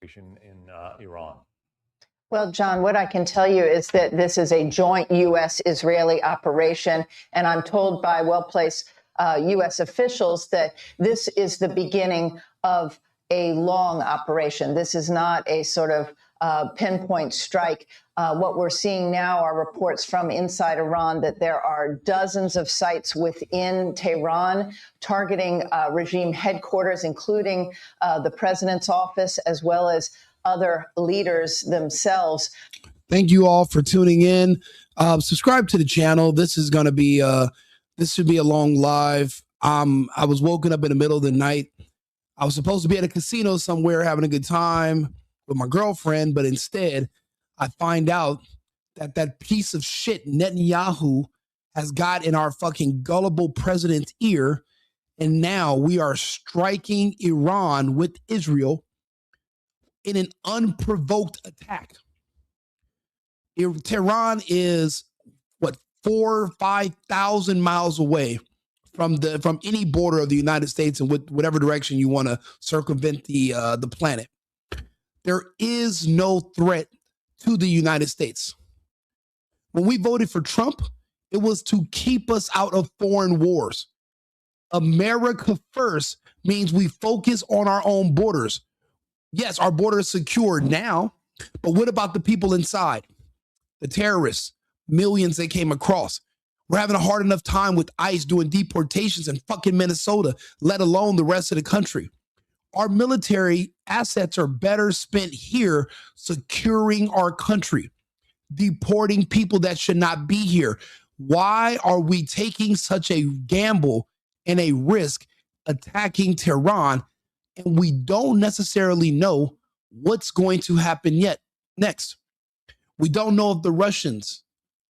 in Iran? Well, John, what I can tell you is that this is a joint U.S.-Israeli operation, and I'm told by well-placed U.S. officials that this is the beginning of a long operation. This is not a sort of pinpoint strike. What we're seeing now are reports from inside Iran that there are dozens of sites within Tehran targeting regime headquarters, including the president's office, as well as other leaders themselves. Thank you all for tuning in. Subscribe to the channel. This is going to be this should be a long live. I was woken up in the middle of the night. I was supposed to be at a casino somewhere having a good time with my girlfriend, but instead I find out that that piece of shit Netanyahu has got in our fucking gullible president's ear, and now we are striking Iran with Israel in an unprovoked attack. Tehran is what, 4,000 or 5,000 miles away from any border of the United States, and with whatever direction you want to circumvent the planet. There is no threat to the United States. When we voted for Trump, it was to keep us out of foreign wars. America first means we focus on our own borders. Yes, our border is secure now, but what about the people inside? The terrorists, millions they came across. We're having a hard enough time with ICE doing deportations in fucking Minnesota, let alone the rest of the country. Our military assets are better spent here securing our country, deporting people that should not be here. Why are we taking such a gamble and a risk attacking Tehran? And we don't necessarily know what's going to happen yet next. We don't know if the Russians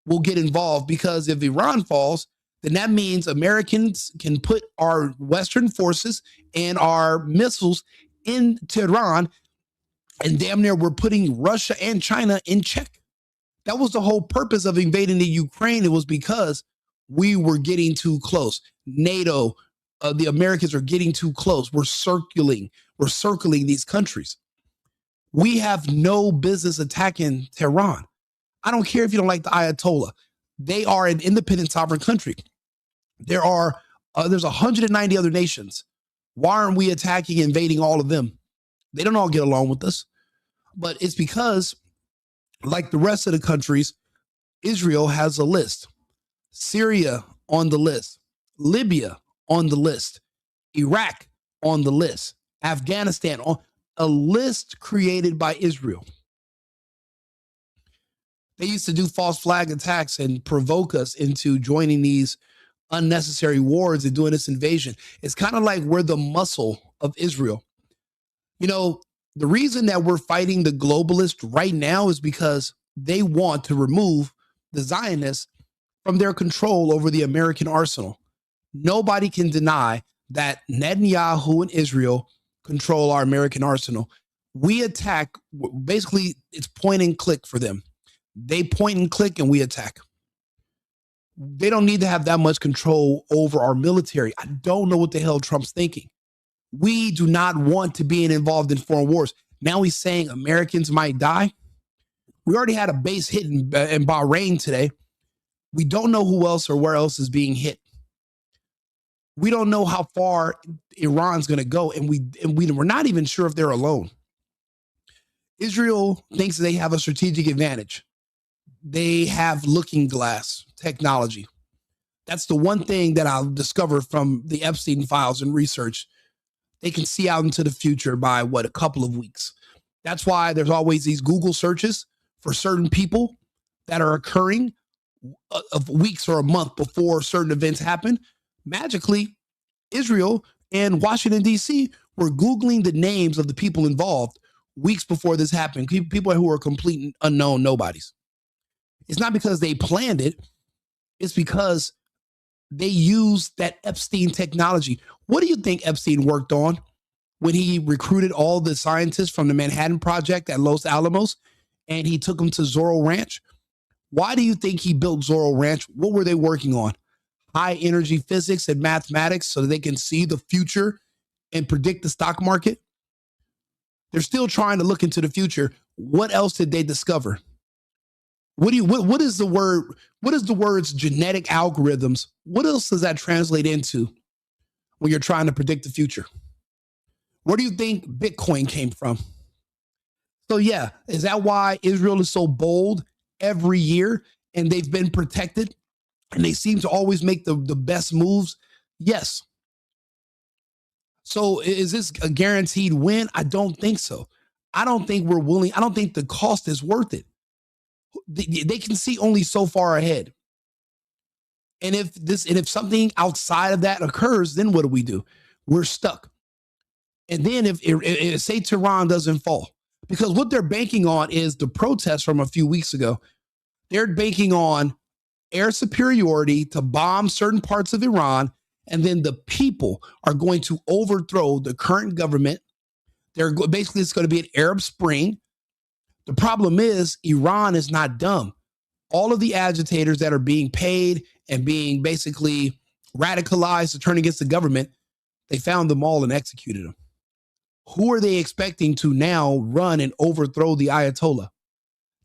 will get involved, because if Iran falls, then that means Americans can put our Western forces and our missiles in Tehran, and damn near we're putting Russia and China in check. That was the whole purpose of invading the Ukraine. It was because we were getting too close. NATO, the Americans are getting too close. We're circling these countries. We have no business attacking Tehran. I don't care if you don't like the Ayatollah. They are an independent sovereign country. There's 190 other nations. Why aren't we attacking, invading all of them? They don't all get along with us. But it's because, like the rest of the countries, Israel has a list. Syria on the list. Libya on the list. Iraq on the list. Afghanistan on a list created by Israel. They used to do false flag attacks and provoke us into joining these unnecessary wars and doing this invasion. It's kind of like we're the muscle of Israel. You know, the reason that we're fighting the globalists right now is because they want to remove the Zionists from their control over the American arsenal. Nobody can deny that Netanyahu and Israel control our American arsenal. We attack, basically, it's point and click for them. They point and click and we attack. They don't need to have that much control over our military. I don't know what the hell Trump's thinking. We do not want to be involved in foreign wars. Now he's saying Americans might die. We already had a base hit in Bahrain today. We don't know who else or where else is being hit. We don't know how far Iran's going to go, and we're not even sure if they're alone. Israel thinks they have a strategic advantage. They have looking glass technology. That's the one thing that I'll discover from the Epstein files and research. They can see out into the future by a couple of weeks. That's why there's always these Google searches for certain people that are occurring of weeks or a month before certain events happen. Magically, Israel and Washington, D.C. were Googling the names of the people involved weeks before this happened. People who are complete unknown nobodies. It's not because they planned it. It's because they used that Epstein technology. What do you think Epstein worked on when he recruited all the scientists from the Manhattan Project at Los Alamos and he took them to Zorro Ranch? Why do you think he built Zorro Ranch? What were they working on? High energy physics and mathematics so that they can see the future and predict the stock market? They're still trying to look into the future. What else did they discover? What is the word? What is the words genetic algorithms? What else does that translate into when you're trying to predict the future? Where do you think Bitcoin came from? So yeah, is that why Israel is so bold every year and they've been protected and they seem to always make the best moves? Yes. So is this a guaranteed win? I don't think so. I don't think we're willing. I don't think the cost is worth it. They can see only so far ahead. And if something outside of that occurs, then what do? We're stuck. And then if say Tehran doesn't fall, because what they're banking on is the protests from a few weeks ago. They're banking on air superiority to bomb certain parts of Iran, and then the people are going to overthrow the current government. Basically, it's going to be an Arab Spring. The problem is Iran is not dumb. All of the agitators that are being paid and being basically radicalized to turn against the government, they found them all and executed them. Who are they expecting to now run and overthrow the Ayatollah?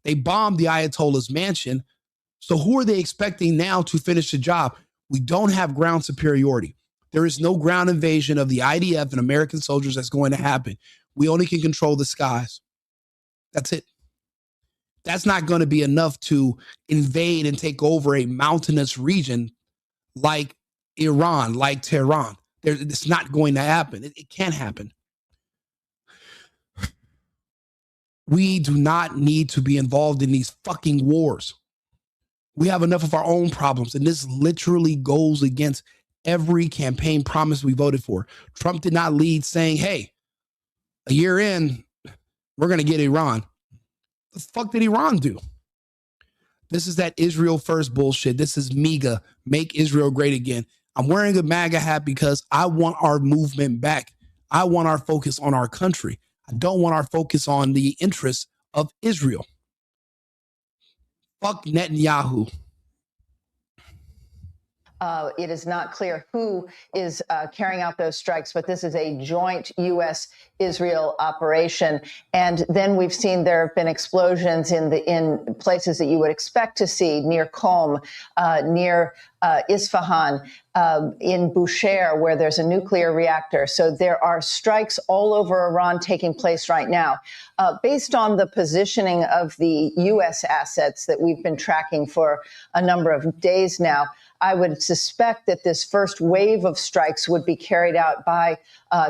They bombed the Ayatollah's mansion. So who are they expecting now to finish the job? We don't have ground superiority. There is no ground invasion of the IDF and American soldiers that's going to happen. We only can control the skies. That's it. That's not going to be enough to invade and take over a mountainous region like Iran, like Tehran. It's not going to happen. It can't happen. We do not need to be involved in these fucking wars. We have enough of our own problems, and this literally goes against every campaign promise we voted for. Trump did not lead saying, hey, a year in, we're going to get Iran. The fuck did Iran do? This is that Israel first bullshit. This is MAGA, make Israel great again. I'm wearing a MAGA hat because I want our movement back. I want our focus on our country. I don't want our focus on the interests of Israel. Fuck Netanyahu. It is not clear who is carrying out those strikes, but this is a joint U.S.-Israel operation. And then we've seen there have been explosions in places that you would expect to see, near Qom, near Isfahan, in Bushehr, where there's a nuclear reactor. So there are strikes all over Iran taking place right now. Based on the positioning of the U.S. assets that we've been tracking for a number of days now, I would suspect that this first wave of strikes would be carried out by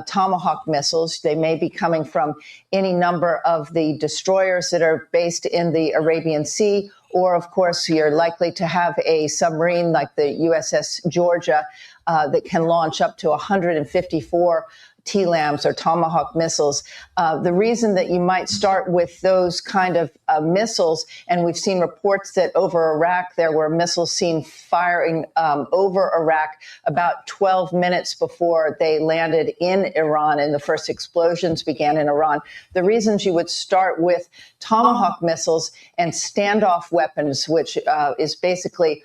Tomahawk missiles. They may be coming from any number of the destroyers that are based in the Arabian Sea, or, of course, you're likely to have a submarine like the USS Georgia that can launch up to 154 TLAMs or Tomahawk missiles. The reason that you might start with those kind of missiles, and we've seen reports that over Iraq, there were missiles seen firing over Iraq about 12 minutes before they landed in Iran and the first explosions began in Iran. The reasons you would start with Tomahawk missiles and standoff weapons, which is basically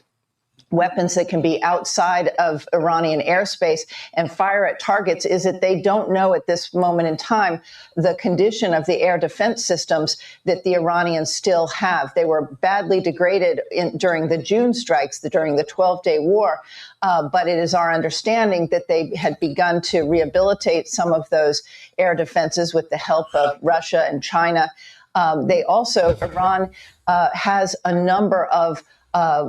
weapons that can be outside of Iranian airspace and fire at targets, is that they don't know at this moment in time the condition of the air defense systems that the Iranians still have. They were badly degraded during the June strikes, during the 12-day war, but it is our understanding that they had begun to rehabilitate some of those air defenses with the help of Russia and China. Iran has a number of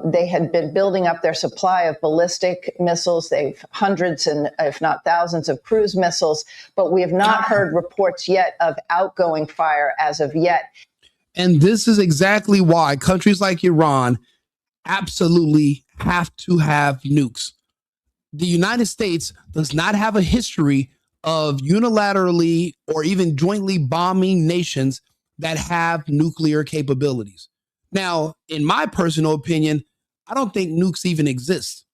they had been building up their supply of ballistic missiles. They've hundreds and if not thousands of cruise missiles, but we have not heard reports yet of outgoing fire as of yet. And this is exactly why countries like Iran absolutely have to have nukes. The United States does not have a history of unilaterally or even jointly bombing nations that have nuclear capabilities. Now, in my personal opinion, I don't think nukes even exist.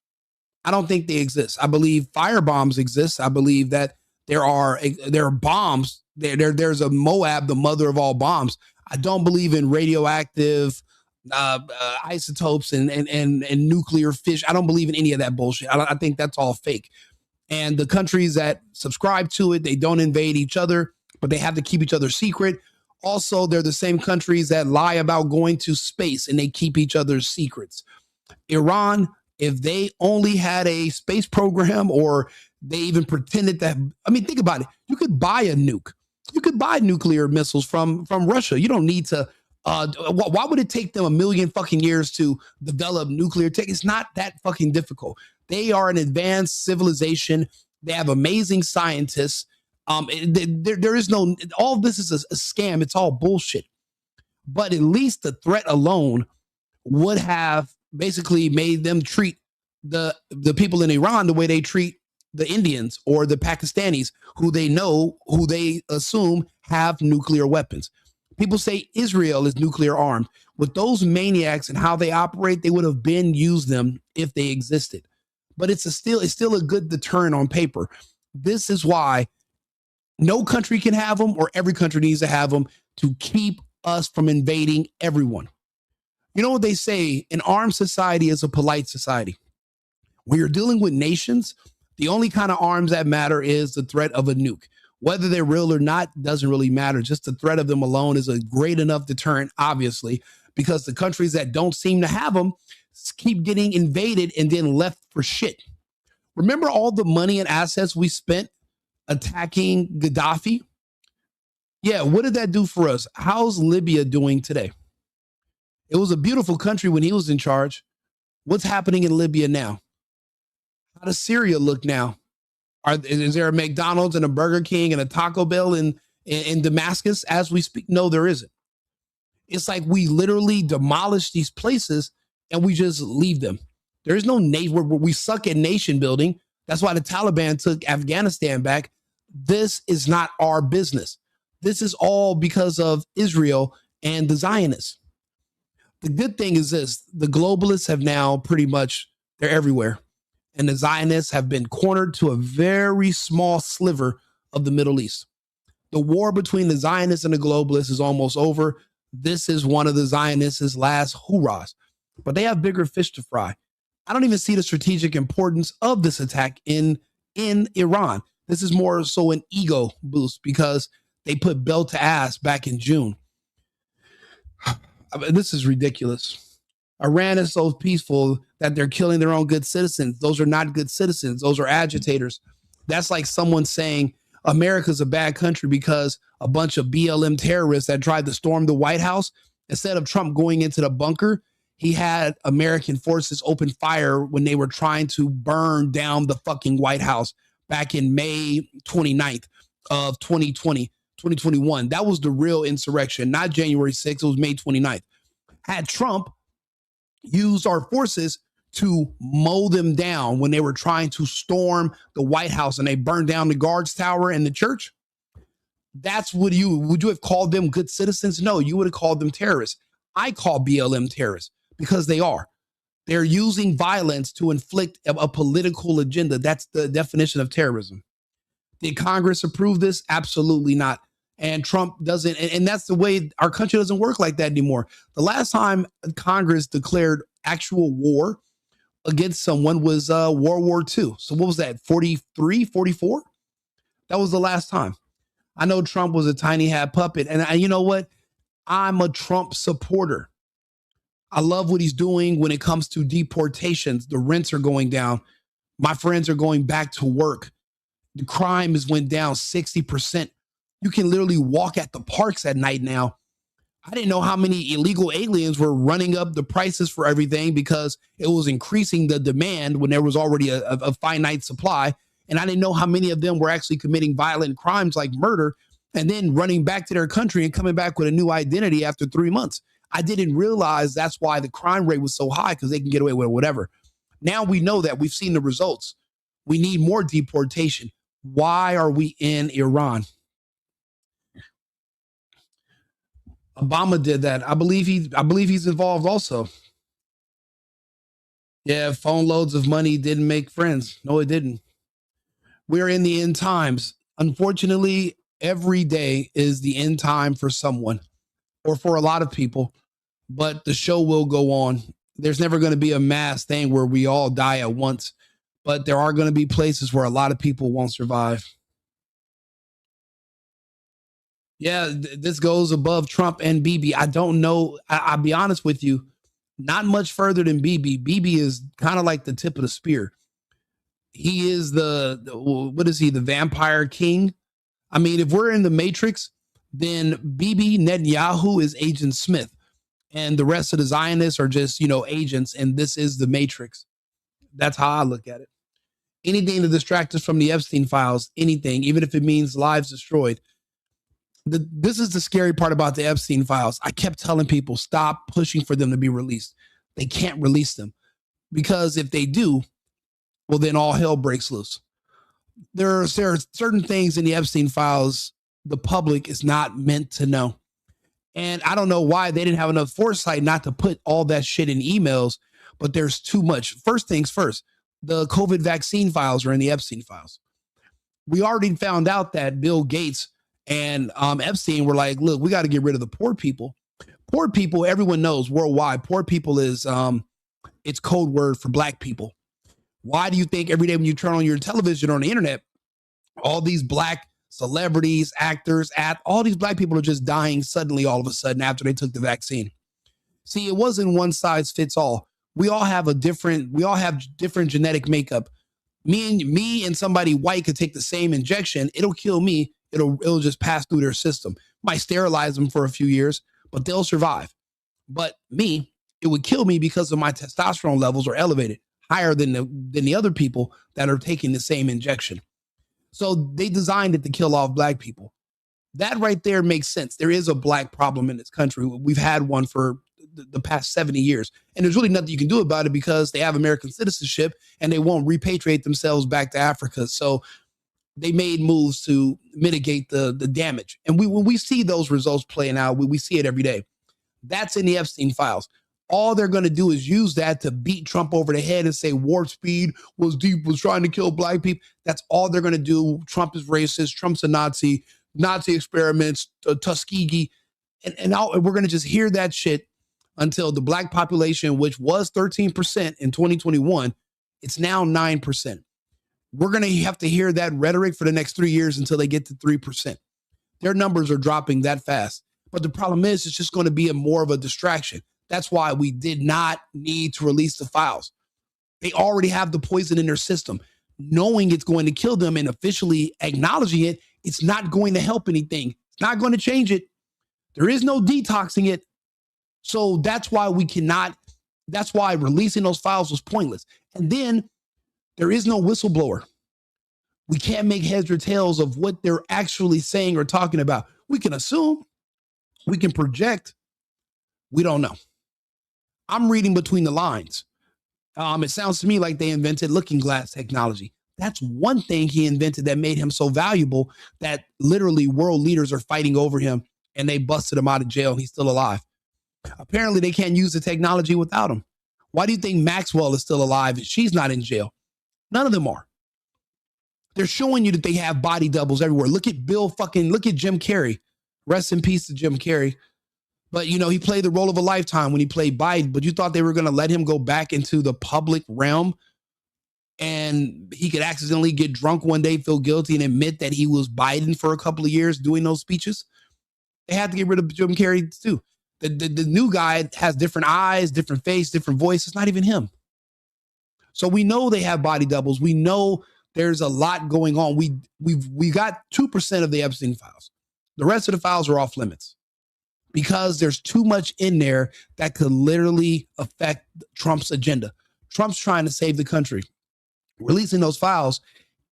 I don't think they exist. I believe firebombs exist. I believe that there are bombs. There's a Moab, the mother of all bombs. I don't believe in radioactive isotopes and nuclear fish. I don't believe in any of that bullshit. I think that's all fake. And the countries that subscribe to it, they don't invade each other. but they have to keep each other secret. Also, they're the same countries that lie about going to space and they keep each other's secrets. Iran, if they only had a space program or they even pretended that, I mean, think about it. You could buy a nuke. You could buy nuclear missiles from Russia. You don't need to. Why would it take them a million fucking years to develop nuclear tech? It's not that fucking difficult. They are an advanced civilization. They have amazing scientists. There is no, all of this is a scam. It's all bullshit. But at least the threat alone would have basically made them treat the people in Iran the way they treat the Indians or the Pakistanis, who they assume have nuclear weapons. People say Israel is nuclear armed. With those maniacs and how they operate, they would have been used them if they existed. But it's still a good deterrent on paper. This is why no country can have them, or every country needs to have them to keep us from invading everyone. You know what they say? An armed society is a polite society. When you're dealing with nations, the only kind of arms that matter is the threat of a nuke. Whether they're real or not doesn't really matter. Just the threat of them alone is a great enough deterrent, obviously, because the countries that don't seem to have them keep getting invaded and then left for shit. Remember all the money and assets we spent attacking Gaddafi? Yeah, what did that do for us? How's Libya doing today? It was a beautiful country when he was in charge. What's happening in Libya now? How does Syria look now? Is there a McDonald's and a Burger King and a Taco Bell in Damascus as we speak? No, there isn't. It's like we literally demolish these places and we just leave them. There is no nation. We suck at nation building. That's why the Taliban took Afghanistan back. This is not our business. This is all because of Israel and the Zionists. The good thing is this: the globalists have now pretty much, they're everywhere. And the Zionists have been cornered to a very small sliver of the Middle East. The war between the Zionists and the globalists is almost over. This is one of the Zionists' last hurrahs. But they have bigger fish to fry. I don't even see the strategic importance of this attack in Iran. This is more so an ego boost because they put belt to ass back in June. I mean, this is ridiculous. Iran is so peaceful that they're killing their own good citizens. Those are not good citizens. Those are agitators. That's like someone saying America's a bad country because a bunch of BLM terrorists that tried to storm the White House, instead of Trump going into the bunker, he had American forces open fire when they were trying to burn down the fucking White House back in May 29th of 2021. That was the real insurrection, not January 6th. It was May 29th. Had Trump used our forces to mow them down when they were trying to storm the White House and they burned down the guards tower and the church, that's would you have called them good citizens? No, you would have called them terrorists. I call BLM terrorists because they are. They're using violence to inflict a political agenda. That's the definition of terrorism. Did Congress approve this? Absolutely not. And Trump doesn't. And that's the way our country doesn't work like that anymore. The last time Congress declared actual war against someone was World War II. So what was that? 43, 44? That was the last time. I know Trump was a tiny hat puppet. And you know what? I'm a Trump supporter. I love what he's doing when it comes to deportations. The rents are going down. My friends are going back to work. The crime has went down 60%. You can literally walk at the parks at night now. I didn't know how many illegal aliens were running up the prices for everything because it was increasing the demand when there was already a finite supply. And I didn't know how many of them were actually committing violent crimes like murder and then running back to their country and coming back with a new identity after 3 months. I didn't realize that's why the crime rate was so high, because they can get away with whatever. Now we know that. We've seen the results. We need more deportation. Why are we in Iran? Obama did that. I believe he's involved also. Yeah, phone loads of money didn't make friends. No, it didn't. We're in the end times. Unfortunately, every day is the end time for someone or for a lot of people, but the show will go on. There's never going to be a mass thing where we all die at once, but there are going to be places where a lot of people won't survive. Yeah, this goes above Trump and Bibi. I don't know. I'll be honest with you, not much further than Bibi. Bibi is kind of like the tip of the spear. He is what is he? The vampire king. I mean, if we're in the Matrix, then Bibi Netanyahu is Agent Smith, and the rest of the Zionists are just agents. And this is the Matrix. That's how I look at it. Anything to distract us from the Epstein files, anything, even if it means lives destroyed. This is the scary part about the Epstein files. I kept telling people, stop pushing for them to be released. They can't release them because if they do, well, then all hell breaks loose. There are certain things in the Epstein files the public is not meant to know. And I don't know why they didn't have enough foresight not to put all that shit in emails, but there's too much. First things first, the COVID vaccine files are in the Epstein files. We already found out that Bill Gates and Epstein were like, look, we got to get rid of the poor people. Poor people, everyone knows worldwide, poor people is it's code word for black people. Why do you think every day when you turn on your television or on the internet, all these black celebrities, actors, all these black people are just dying suddenly all of a sudden after they took the vaccine? See, it wasn't one size fits all. We all have different genetic makeup. Me and somebody white could take the same injection. It'll kill me. It'll just pass through their system. Might sterilize them for a few years, but they'll survive. But me, it would kill me because of my testosterone levels are elevated, higher than the other people that are taking the same injection. So they designed it to kill off black people. That right there makes sense. There is a black problem in this country. We've had one for the past 70 years. And there's really nothing you can do about it because they have American citizenship and they won't repatriate themselves back to Africa. So they made moves to mitigate the damage. And when we see those results playing out, we see it every day. That's in the Epstein files. All they're going to do is use that to beat Trump over the head and say warp speed was trying to kill black people. That's all they're going to do. Trump is racist. Trump's a Nazi experiments, Tuskegee. And we're going to just hear that shit until the black population, which was 13% in 2021, it's now 9%. We're going to have to hear that rhetoric for the next 3 years until they get to 3%. Their numbers are dropping that fast. But the problem is it's just going to be more of a distraction. That's why we did not need to release the files. They already have the poison in their system. Knowing it's going to kill them and officially acknowledging it, it's not going to help anything. It's not going to change it. There is no detoxing it. So that's why that's why releasing those files was pointless. And then there is no whistleblower. We can't make heads or tails of what they're actually saying or talking about. We can assume, we can project. We don't know. I'm reading between the lines. It sounds to me like they invented looking glass technology. That's one thing he invented that made him so valuable that literally world leaders are fighting over him and they busted him out of jail and he's still alive. Apparently they can't use the technology without him. Why do you think Maxwell is still alive and she's not in jail? None of them are. They're showing you that they have body doubles everywhere. Look at look at Jim Carrey. Rest in peace to Jim Carrey. But, he played the role of a lifetime when he played Biden, but you thought they were going to let him go back into the public realm and he could accidentally get drunk one day, feel guilty, and admit that he was Biden for a couple of years doing those speeches? They had to get rid of Jim Carrey too. The new guy has different eyes, different face, different voice. It's not even him. So we know they have body doubles. We know there's a lot going on. We got 2% of the Epstein files. The rest of the files are off limits because there's too much in there that could literally affect Trump's agenda. Trump's trying to save the country. Releasing those files,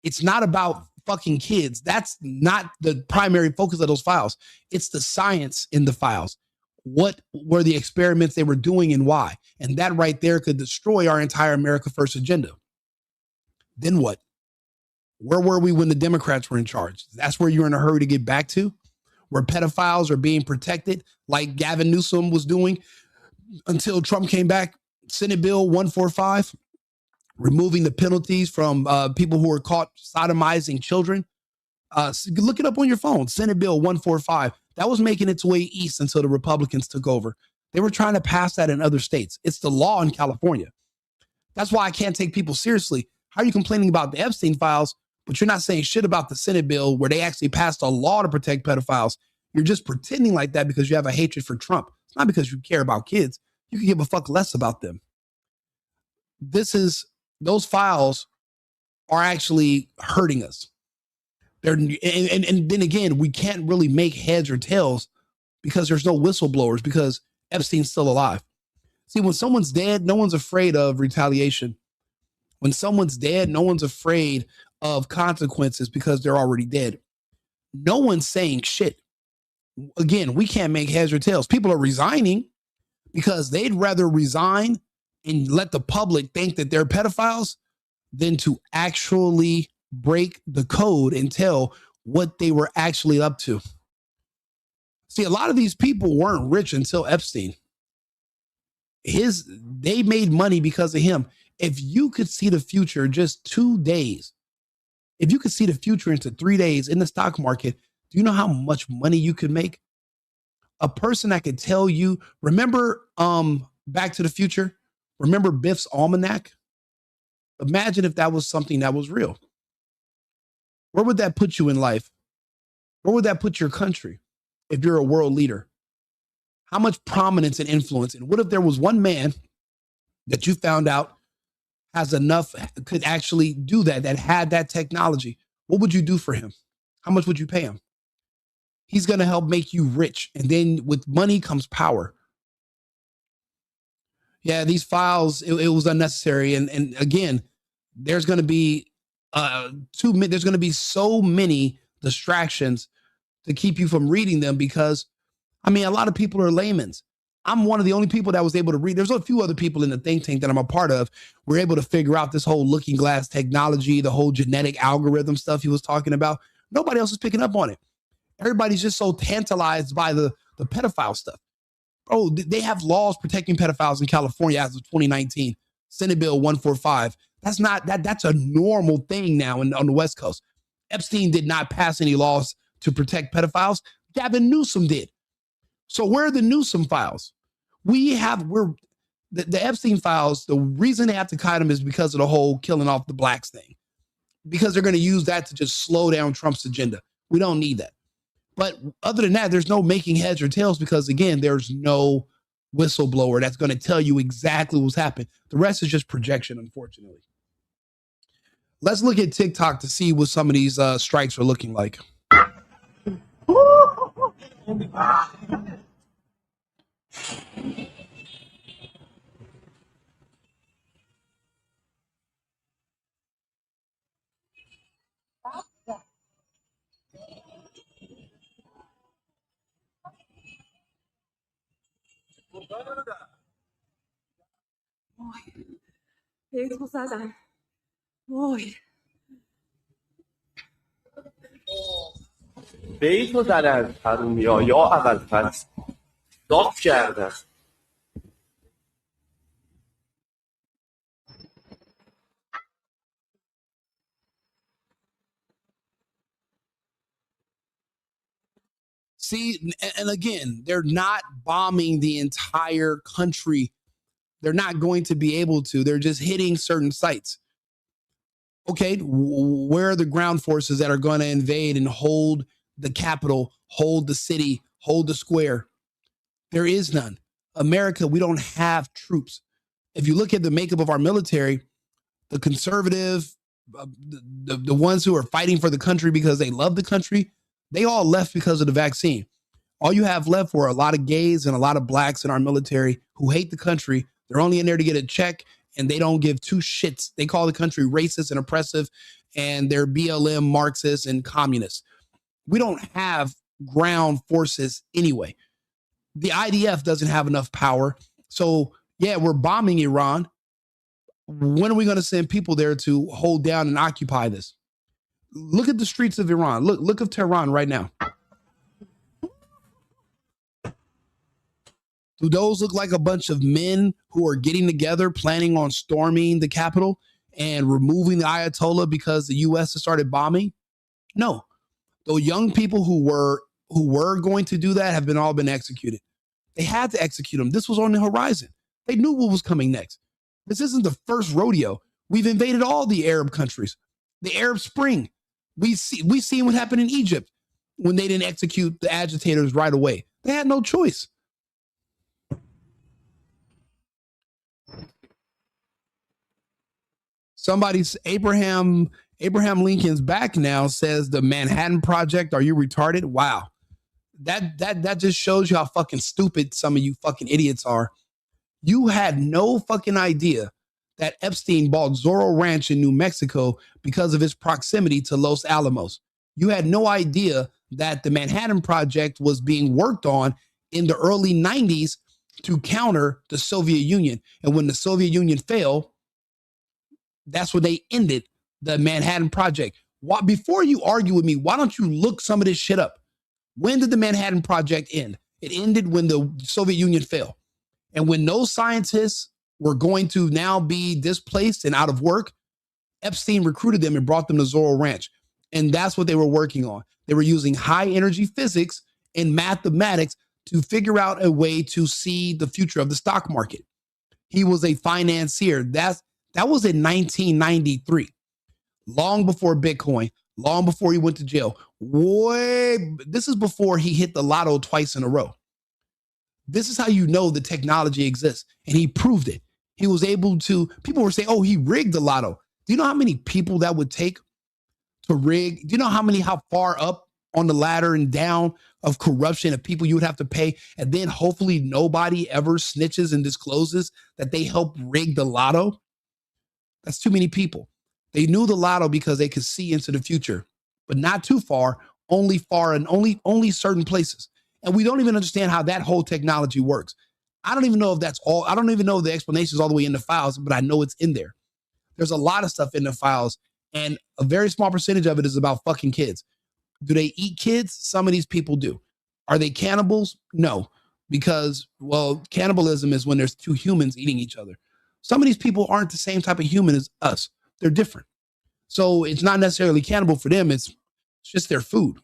it's not about fucking kids. That's not the primary focus of those files. It's the science in the files. What were the experiments they were doing and why? And that right there could destroy our entire America First agenda. Then what? Where were we when the Democrats were in charge? That's where you're in a hurry to get back to, where pedophiles are being protected like Gavin Newsom was doing until Trump came back. Senate Bill 145, removing the penalties from people who are caught sodomizing children. Look it up on your phone. Senate Bill 145. That was making its way east until the Republicans took over. They were trying to pass that in other states. It's the law in California. That's why I can't take people seriously. How are you complaining about the Epstein files, but you're not saying shit about the Senate bill where they actually passed a law to protect pedophiles? You're just pretending like that because you have a hatred for Trump. It's not because you care about kids. You can give a fuck less about them. Those files are actually hurting us. And then again, we can't really make heads or tails because there's no whistleblowers because Epstein's still alive. See, when someone's dead, no one's afraid of retaliation. When someone's dead, no one's afraid of consequences because they're already dead. No one's saying shit. Again, we can't make heads or tails. People are resigning because they'd rather resign and let the public think that they're pedophiles than to actually break the code and tell what they were actually up to. See, a lot of these people weren't rich until Epstein. They made money because of him. If you could see the future just 2 days, if you could see the future into 3 days in the stock market, do you know how much money you could make? A person that could tell you, remember Back to the Future? Remember Biff's Almanac? Imagine if that was something that was real. Where would that put you in life? Where would that put your country if you're a world leader? How much prominence and influence? And what if there was one man that you found out has enough, could actually do that had that technology? What would you do for him? How much would you pay him? He's going to help make you rich. And then with money comes power. Yeah, these files, it was unnecessary. And again, there's going to be there's going to be so many distractions to keep you from reading them because, I mean, a lot of people are laymen's. I'm one of the only people that was able to read. There's a few other people in the think tank that I'm a part of. We're able to figure out this whole looking glass technology, the whole genetic algorithm stuff he was talking about. Nobody else is picking up on it. Everybody's just so tantalized by the pedophile stuff. Bro, they have laws protecting pedophiles in California as of 2019. Senate Bill 145. That's a normal thing now on the West Coast. Epstein did not pass any laws to protect pedophiles. Gavin Newsom did. So where are the Newsom files? The Epstein files, the reason they have to hide them is because of the whole killing off the blacks thing. Because they're going to use that to just slow down Trump's agenda. We don't need that. But other than that, there's no making heads or tails because, again, there's no whistleblower that's going to tell you exactly what's happened. The rest is just projection, unfortunately. Let's look at TikTok to see what some of these strikes are looking like. حیف زدم وای بیتو زدن حرومیا یا اول فصل داغ کردن. See, and again, they're not bombing the entire country. They're not going to be able to. They're just hitting certain sites. Okay, where are the ground forces that are going to invade and hold the capital, hold the city, hold the square? There is none. America, we don't have troops. If you look at the makeup of our military, the conservative, the ones who are fighting for the country because they love the country, they all left because of the vaccine. All you have left were a lot of gays and a lot of blacks in our military who hate the country. They're only in there to get a check and they don't give two shits. They call the country racist and oppressive and they're BLM, Marxists, and communists. We don't have ground forces anyway. The IDF doesn't have enough power. So, yeah, we're bombing Iran. When are we going to send people there to hold down and occupy this? Look at the streets of Iran. Look at Tehran right now. Do those look like a bunch of men who are getting together, planning on storming the capital and removing the Ayatollah because the U.S. has started bombing? No. Those young people who were going to do that have all been executed. They had to execute them. This was on the horizon. They knew what was coming next. This isn't the first rodeo. We've invaded all the Arab countries. The Arab Spring. We've seen what happened in Egypt. when they didn't execute the agitators right away. They had no choice. Somebody's Abraham Lincoln's back now, says the Manhattan Project. Are you retarded? Wow. That just shows you how fucking stupid some of you fucking idiots are. You had no fucking idea that Epstein bought Zorro Ranch in New Mexico because of its proximity to Los Alamos. You had no idea that the Manhattan Project was being worked on in the early 90s to counter the Soviet Union. And when the Soviet Union fell, that's when they ended the Manhattan Project. Before you argue with me, why don't you look some of this shit up? When did the Manhattan Project end? It ended when the Soviet Union fell. And when those scientists were going to now be displaced and out of work, Epstein recruited them and brought them to Zorro Ranch. And that's what they were working on. They were using high energy physics and mathematics to figure out a way to see the future of the stock market. He was a financier. That was in 1993, long before Bitcoin, long before he went to jail. This is before he hit the lotto twice in a row. This is how you know the technology exists. And he proved it. He was able to, people were saying, oh, he rigged the lotto. Do you know how many people that would take to rig? Do you know how far up on the ladder and down of corruption of people you would have to pay? And then hopefully nobody ever snitches and discloses that they helped rig the lotto. That's too many people. They knew the lotto because they could see into the future, but not too far, only far and only certain places. And we don't even understand how that whole technology works. I don't even know if that's all. I don't even know if the explanation is all the way in the files, but I know it's in there. There's a lot of stuff in the files, and a very small percentage of it is about fucking kids. Do they eat kids? Some of these people do. Are they cannibals? No, because, well, cannibalism is when there's two humans eating each other. Some of these people aren't the same type of human as us. They're different. So it's not necessarily cannibal for them. It's just their food.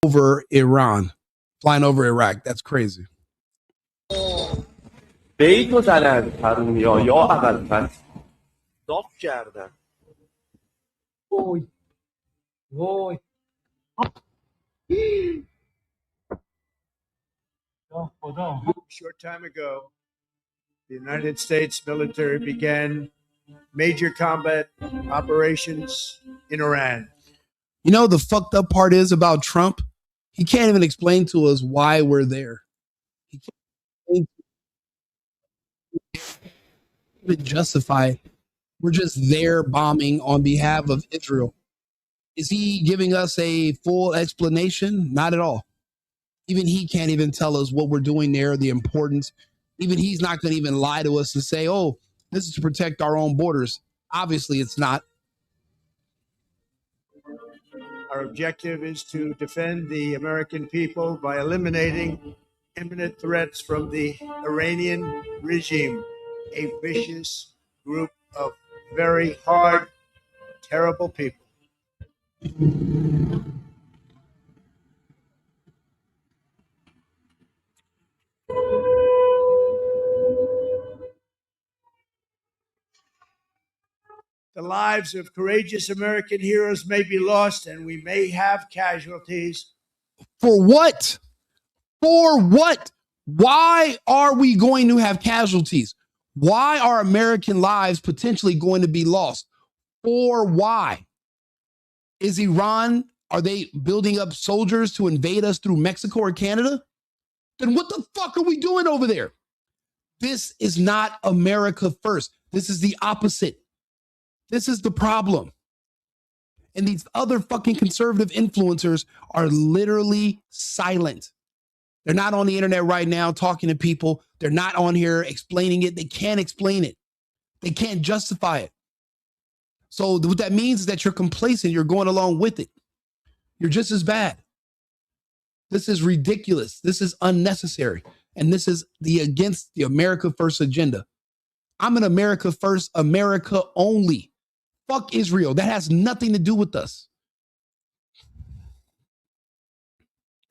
Over Iran, flying over Iraq. That's crazy. بیتو زدن حرومی ها یا اول داغ کردن. وای وای Short time ago, the United States military began major combat operations in Iran. You know, the fucked up part is about Trump. He can't even explain to us why we're there. He can't justify it. We're just there bombing on behalf of Israel. Is he giving us a full explanation? Not at all. Even he can't even tell us what we're doing there, the importance. Even he's not going to even lie to us and say, oh, this is to protect our own borders. Obviously, it's not. Our objective is to defend the American people by eliminating imminent threats from the Iranian regime, a vicious group of very hard, terrible people. The lives of courageous American heroes may be lost, and we may have casualties. For what? For what? Why are we going to have casualties? Why are American lives potentially going to be lost? For why? Is Iran, are they building up soldiers to invade us through Mexico or Canada? Then what the fuck are we doing over there? This is not America first. This is the opposite. This is the problem. And these other fucking conservative influencers are literally silent. They're not on the internet right now talking to people. They're not on here explaining it. They can't explain it. They can't justify it. So what that means is that you're complacent. You're going along with it. You're just as bad. This is ridiculous. This is unnecessary. And this is against the America First agenda. I'm an America First, America only. Fuck Israel. That has nothing to do with us.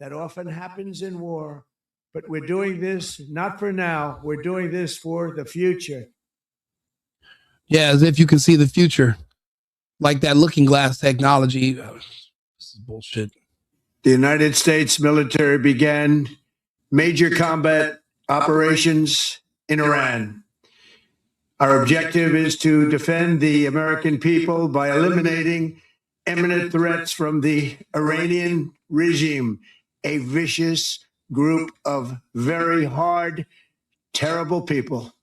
That often happens in war, but we're doing this not for now. We're doing this for the future. Yeah, as if you can see the future. Like that looking glass technology. Oh, this is bullshit. The United States military began major combat operations in Iran. Our objective is to defend the American people by eliminating imminent threats from the Iranian regime, a vicious group of very hard, terrible people.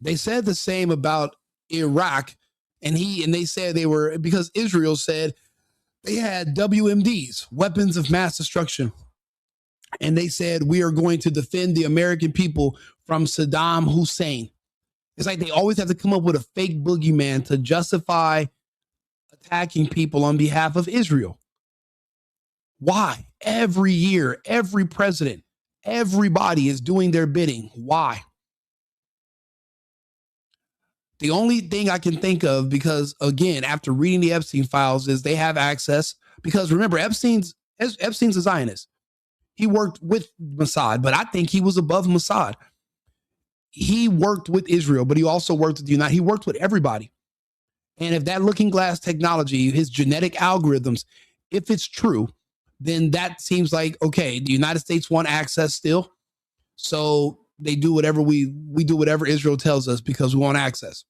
They said the same about Iraq, and they said they were, because Israel said they had WMDs, weapons of mass destruction. And they said, we are going to defend the American people from Saddam Hussein. It's like they always have to come up with a fake boogeyman to justify attacking people on behalf of Israel. Why? Every year, every president, everybody is doing their bidding. Why? The only thing I can think of, because again, after reading the Epstein files, is they have access. Because remember, Epstein's a Zionist. He worked with Mossad, but I think he was above Mossad. He worked with Israel, but he also worked with the United. He worked with everybody. And if that looking glass technology, his genetic algorithms, if it's true, then that seems like, okay, the United States want access still. So they do whatever we do whatever Israel tells us because we want access.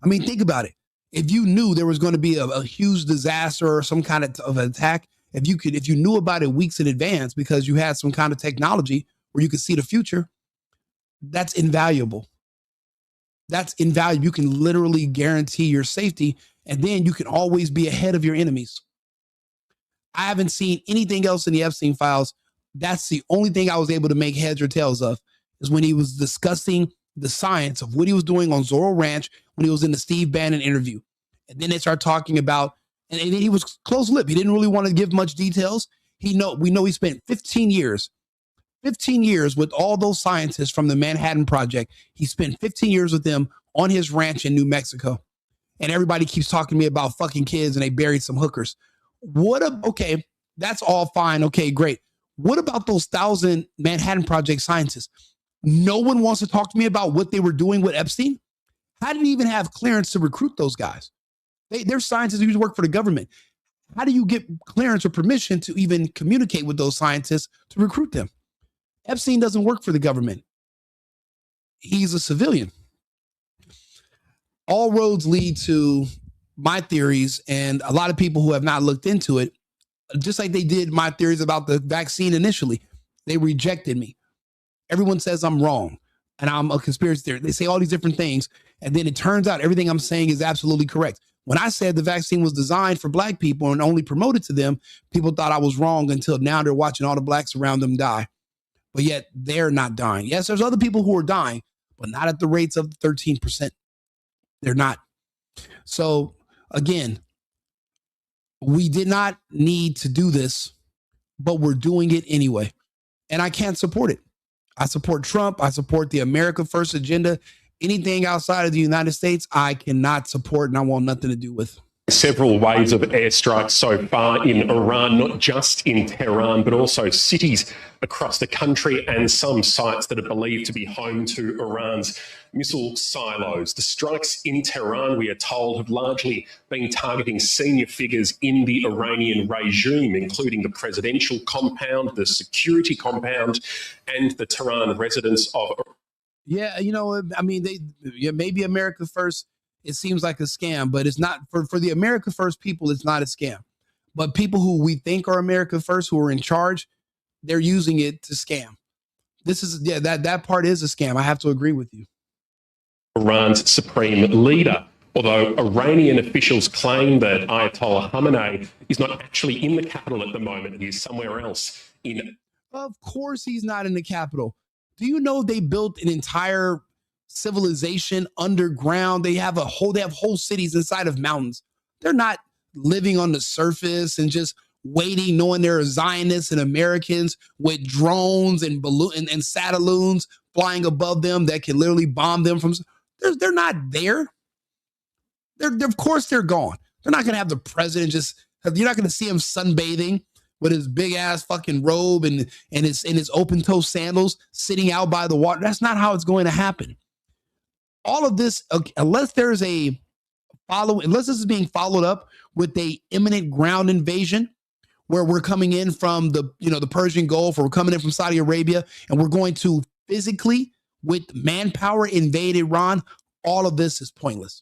I mean, think about it. If you knew there was going to be a huge disaster or some kind of attack, if you knew about it weeks in advance because you had some kind of technology where you could see the future, that's invaluable. That's invaluable. You can literally guarantee your safety, and then you can always be ahead of your enemies. I haven't seen anything else in the Epstein files. That's the only thing I was able to make heads or tails of, is when he was discussing the science of what he was doing on Zorro Ranch when he was in the Steve Bannon interview. And then they start talking about, and then he was close-lipped. He didn't really want to give much details. We know he spent 15 years with all those scientists from the Manhattan Project. He spent 15 years with them on his ranch in New Mexico. And everybody keeps talking to me about fucking kids and they buried some hookers. Okay, that's all fine. Okay, great. What about those 1,000 Manhattan Project scientists? No one wants to talk to me about what they were doing with Epstein. How did he even have clearance to recruit those guys? They're scientists who work for the government. How do you get clearance or permission to even communicate with those scientists to recruit them? Epstein doesn't work for the government. He's a civilian. All roads lead to my theories, and a lot of people who have not looked into it, just like they did my theories about the vaccine initially, they rejected me. Everyone says I'm wrong and I'm a conspiracy theorist. They say all these different things, and then it turns out everything I'm saying is absolutely correct. When I said the vaccine was designed for black people and only promoted to them, people thought I was wrong until now they're watching all the blacks around them die. But yet they're not dying. Yes, there's other people who are dying, but not at the rates of 13%. They're not. So again, we did not need to do this, but we're doing it anyway. And I can't support it. I support Trump. I support the America First agenda. Anything outside of the United States, I cannot support and I want nothing to do with. Several waves of airstrikes so far in Iran, not just in Tehran, but also cities across the country and some sites that are believed to be home to Iran's missile silos. The strikes in Tehran, we are told, have largely been targeting senior figures in the Iranian regime, including the presidential compound, the security compound, and the Tehran residence of. Yeah, I mean, maybe America First, it seems like a scam, but it's not. For the America First people, it's not a scam. But people who we think are America First, who are in charge, they're using it to scam. That part is a scam. I have to agree with you. Iran's supreme leader, although Iranian officials claim that Ayatollah Khamenei is not actually in the capital at the moment. He is somewhere else in. Of course he's not in the capital. Do you know they built an entire civilization underground? They have whole cities inside of mountains. They're not living on the surface and just waiting, knowing there are Zionists and Americans with drones and balloon and satelloons flying above them that can literally bomb them from. They're not there. They're of course they're gone. They're not going to have the president just. You're not going to see him sunbathing with his big ass fucking robe and his open toe sandals sitting out by the water. That's not how it's going to happen. All of this, unless this is being followed up with a imminent ground invasion where we're coming in from the Persian Gulf, or we're coming in from Saudi Arabia, and we're going to physically with manpower invade Iran, all of this is pointless.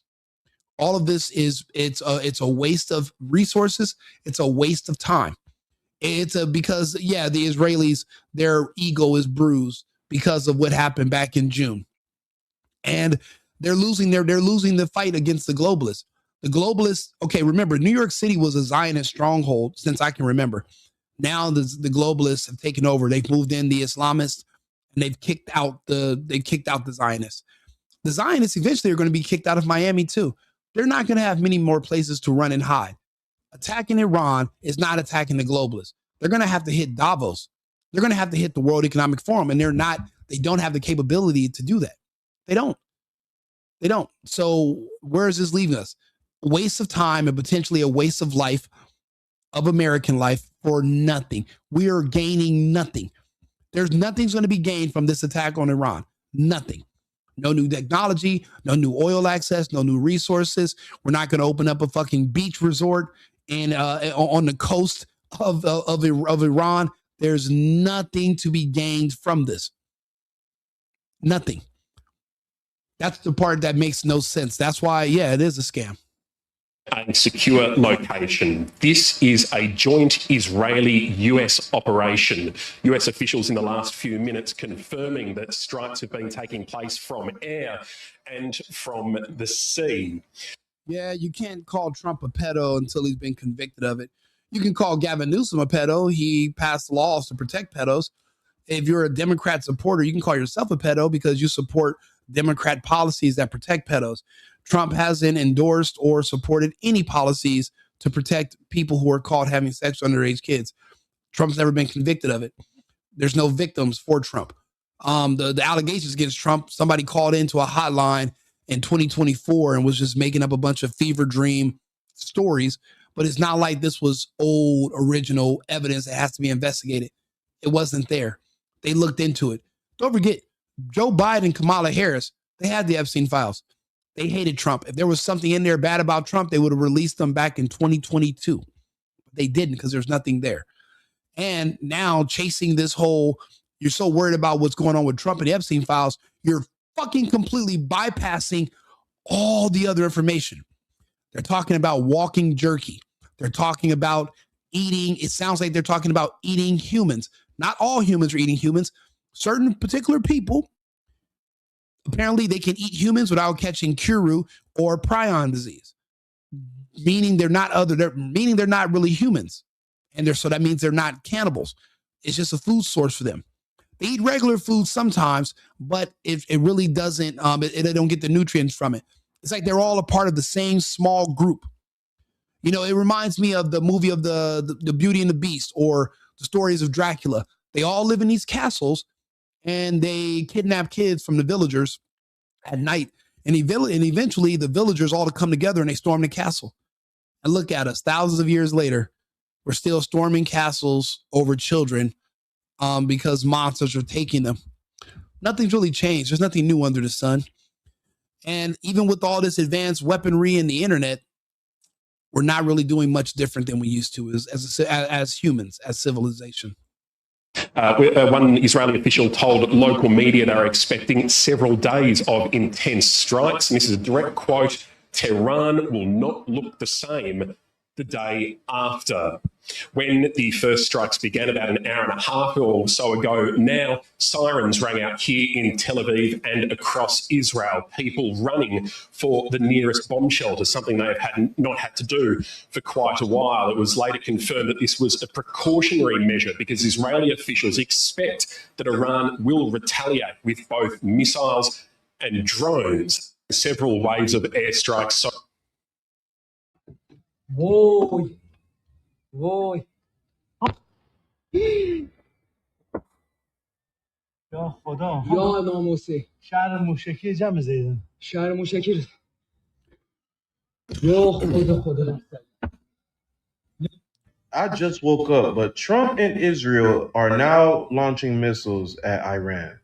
All of this it's a waste of resources. It's a waste of time. Because the Israelis, their ego is bruised because of what happened back in June, and they're losing the fight against the globalists. The globalists, okay, remember, New York City was a Zionist stronghold since I can remember. Now the globalists have taken over. They've moved in the Islamists, and they've kicked out the Zionists. The Zionists eventually are going to be kicked out of Miami too. They're not going to have many more places to run and hide. Attacking Iran is not attacking the globalists. They're going to have to hit Davos. They're going to have to hit the World Economic Forum, and they don't have the capability to do that. They don't. So where is this leaving us? A waste of time and potentially a waste of life, of American life, for nothing. We are gaining nothing. Nothing's going to be gained from this attack on Iran. Nothing. No new technology, no new oil access, no new resources. We're not going to open up a fucking beach resort on the coast of Iran. There's nothing to be gained from this. Nothing. That's the part that makes no sense. That's why, it is a scam. A secure location. This is a joint Israeli-US operation. US officials in the last few minutes confirming that strikes have been taking place from air and from the sea. Yeah, you can't call Trump a pedo until he's been convicted of it. You can call Gavin Newsom a pedo. He passed laws to protect pedos. If you're a Democrat supporter, you can call yourself a pedo because you support Democrat policies that protect pedos. Trump hasn't endorsed or supported any policies to protect people who are caught having sex with underage kids. Trump's never been convicted of it. There's no victims for Trump. The allegations against Trump, somebody called into a hotline in 2024 and was just making up a bunch of fever dream stories, but it's not like this was old, original evidence that has to be investigated. It wasn't there. They looked into it. Don't forget, Joe Biden and Kamala Harris, they had the Epstein files. They hated Trump. If there was something in there bad about Trump, they would have released them back in 2022. They didn't because there's nothing there. And now chasing this whole, you're so worried about what's going on with Trump and the Epstein files, you're fucking completely bypassing all the other information. They're talking about walking jerky. They're talking about eating. It sounds like they're talking about eating humans. Not all humans are eating humans. Certain particular people, apparently they can eat humans without catching Kuru or prion disease, meaning they're not really humans. And so that means they're not cannibals. It's just a food source for them. They eat regular food sometimes, but it really doesn't, they don't get the nutrients from it. It's like they're all a part of the same small group. It reminds me of the movie of the Beauty and the Beast, or the stories of Dracula. They all live in these castles, and they kidnap kids from the villagers at night. And eventually the villagers all come together and they storm the castle. And look at us, thousands of years later, we're still storming castles over children because monsters are taking them. Nothing's really changed. There's nothing new under the sun. And even with all this advanced weaponry and the internet, we're not really doing much different than we used to as humans, as civilization. One Israeli official told local media they are expecting several days of intense strikes. And this is a direct quote: "Tehran will not look the same the day after." When the first strikes began about an hour and a half or so ago now, sirens rang out here in Tel Aviv and across Israel, people running for the nearest bomb shelter, something they've not had to do for quite a while. It was later confirmed that this was a precautionary measure because Israeli officials expect that Iran will retaliate with both missiles and drones. Several waves of airstrikes. Whoa. یا خدا یا ناموسی شهر موشکی جمع زیدن شهر موشکی یا خدا I just woke up, but Trump and Israel are now launching missiles at Iran.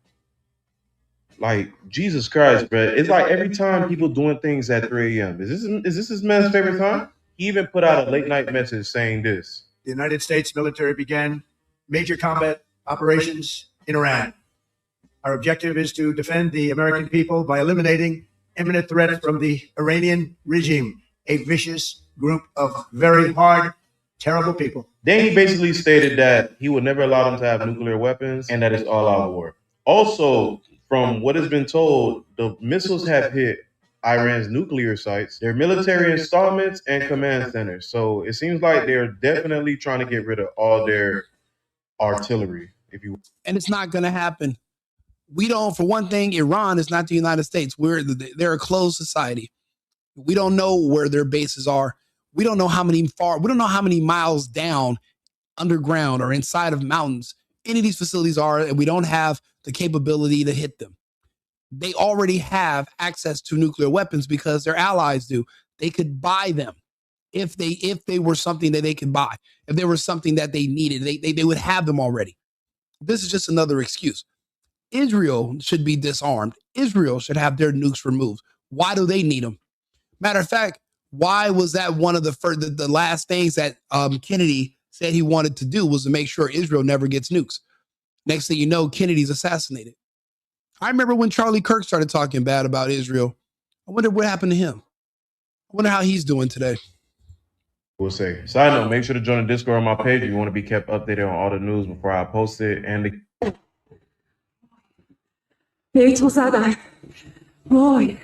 Like Jesus Christ, bro! It's like every time people doing things at 3 a.m. Is this his man's favorite time? He even put out a late night message saying this. The United States military began major combat operations in Iran. Our objective is to defend the American people by eliminating imminent threats from the Iranian regime, a vicious group of very hard, terrible people. Then he basically stated that he would never allow them to have nuclear weapons and that it's all out war. Also, from what has been told, the missiles have hit Iran's nuclear sites, their military installments, and command centers. So it seems like they're definitely trying to get rid of all their artillery, if you will. And it's not going to happen. We don't, for one thing, Iran is not the United States. They're a closed society. We don't know where their bases are. We don't know how many miles down underground or inside of mountains any of these facilities are, and we don't have the capability to hit them. They already have access to nuclear weapons because their allies do. They could buy them if they were something that they could buy. If there was something that they needed, they would have them already. This is just another excuse. Israel should be disarmed. Israel should have their nukes removed. Why do they need them? Matter of fact, why was that one of the last things that Kennedy said he wanted to do was to make sure Israel never gets nukes? Next thing you know, Kennedy's assassinated. I remember when Charlie Kirk started talking bad about Israel. I wonder what happened to him. I wonder how he's doing today. We'll say. Side note, make sure to join the Discord on my page if you want to be kept updated on all the news before I post it. And وای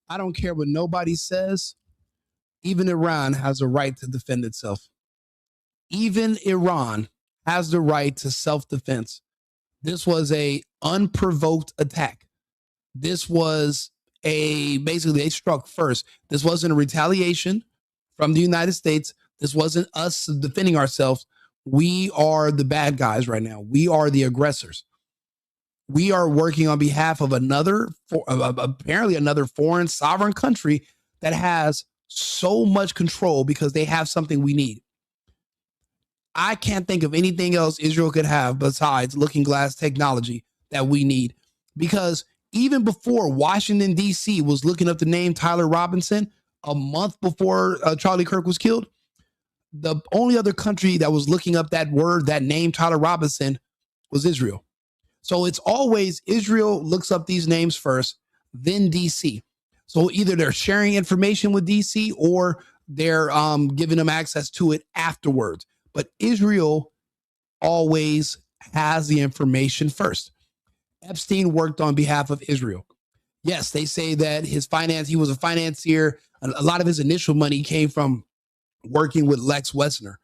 I don't care what nobody says. Even Iran has a right to defend itself. Even Iran has the right to self-defense. This was a unprovoked attack. This was basically they struck first. This wasn't a retaliation from the United States. This wasn't us defending ourselves. We are the bad guys right now. We are the aggressors. We are working on behalf of apparently another foreign sovereign country that has so much control because they have something we need. I can't think of anything else Israel could have besides looking glass technology that we need. Because even before Washington, D.C. was looking up the name Tyler Robinson, a month before Charlie Kirk was killed, the only other country that was looking up that word, that name Tyler Robinson, was Israel. So it's always Israel looks up these names first, then DC. So either they're sharing information with DC or they're giving them access to it afterwards. But Israel always has the information first. Epstein worked on behalf of Israel. Yes, they say that he was a financier. A lot of his initial money came from working with Lex Wessner.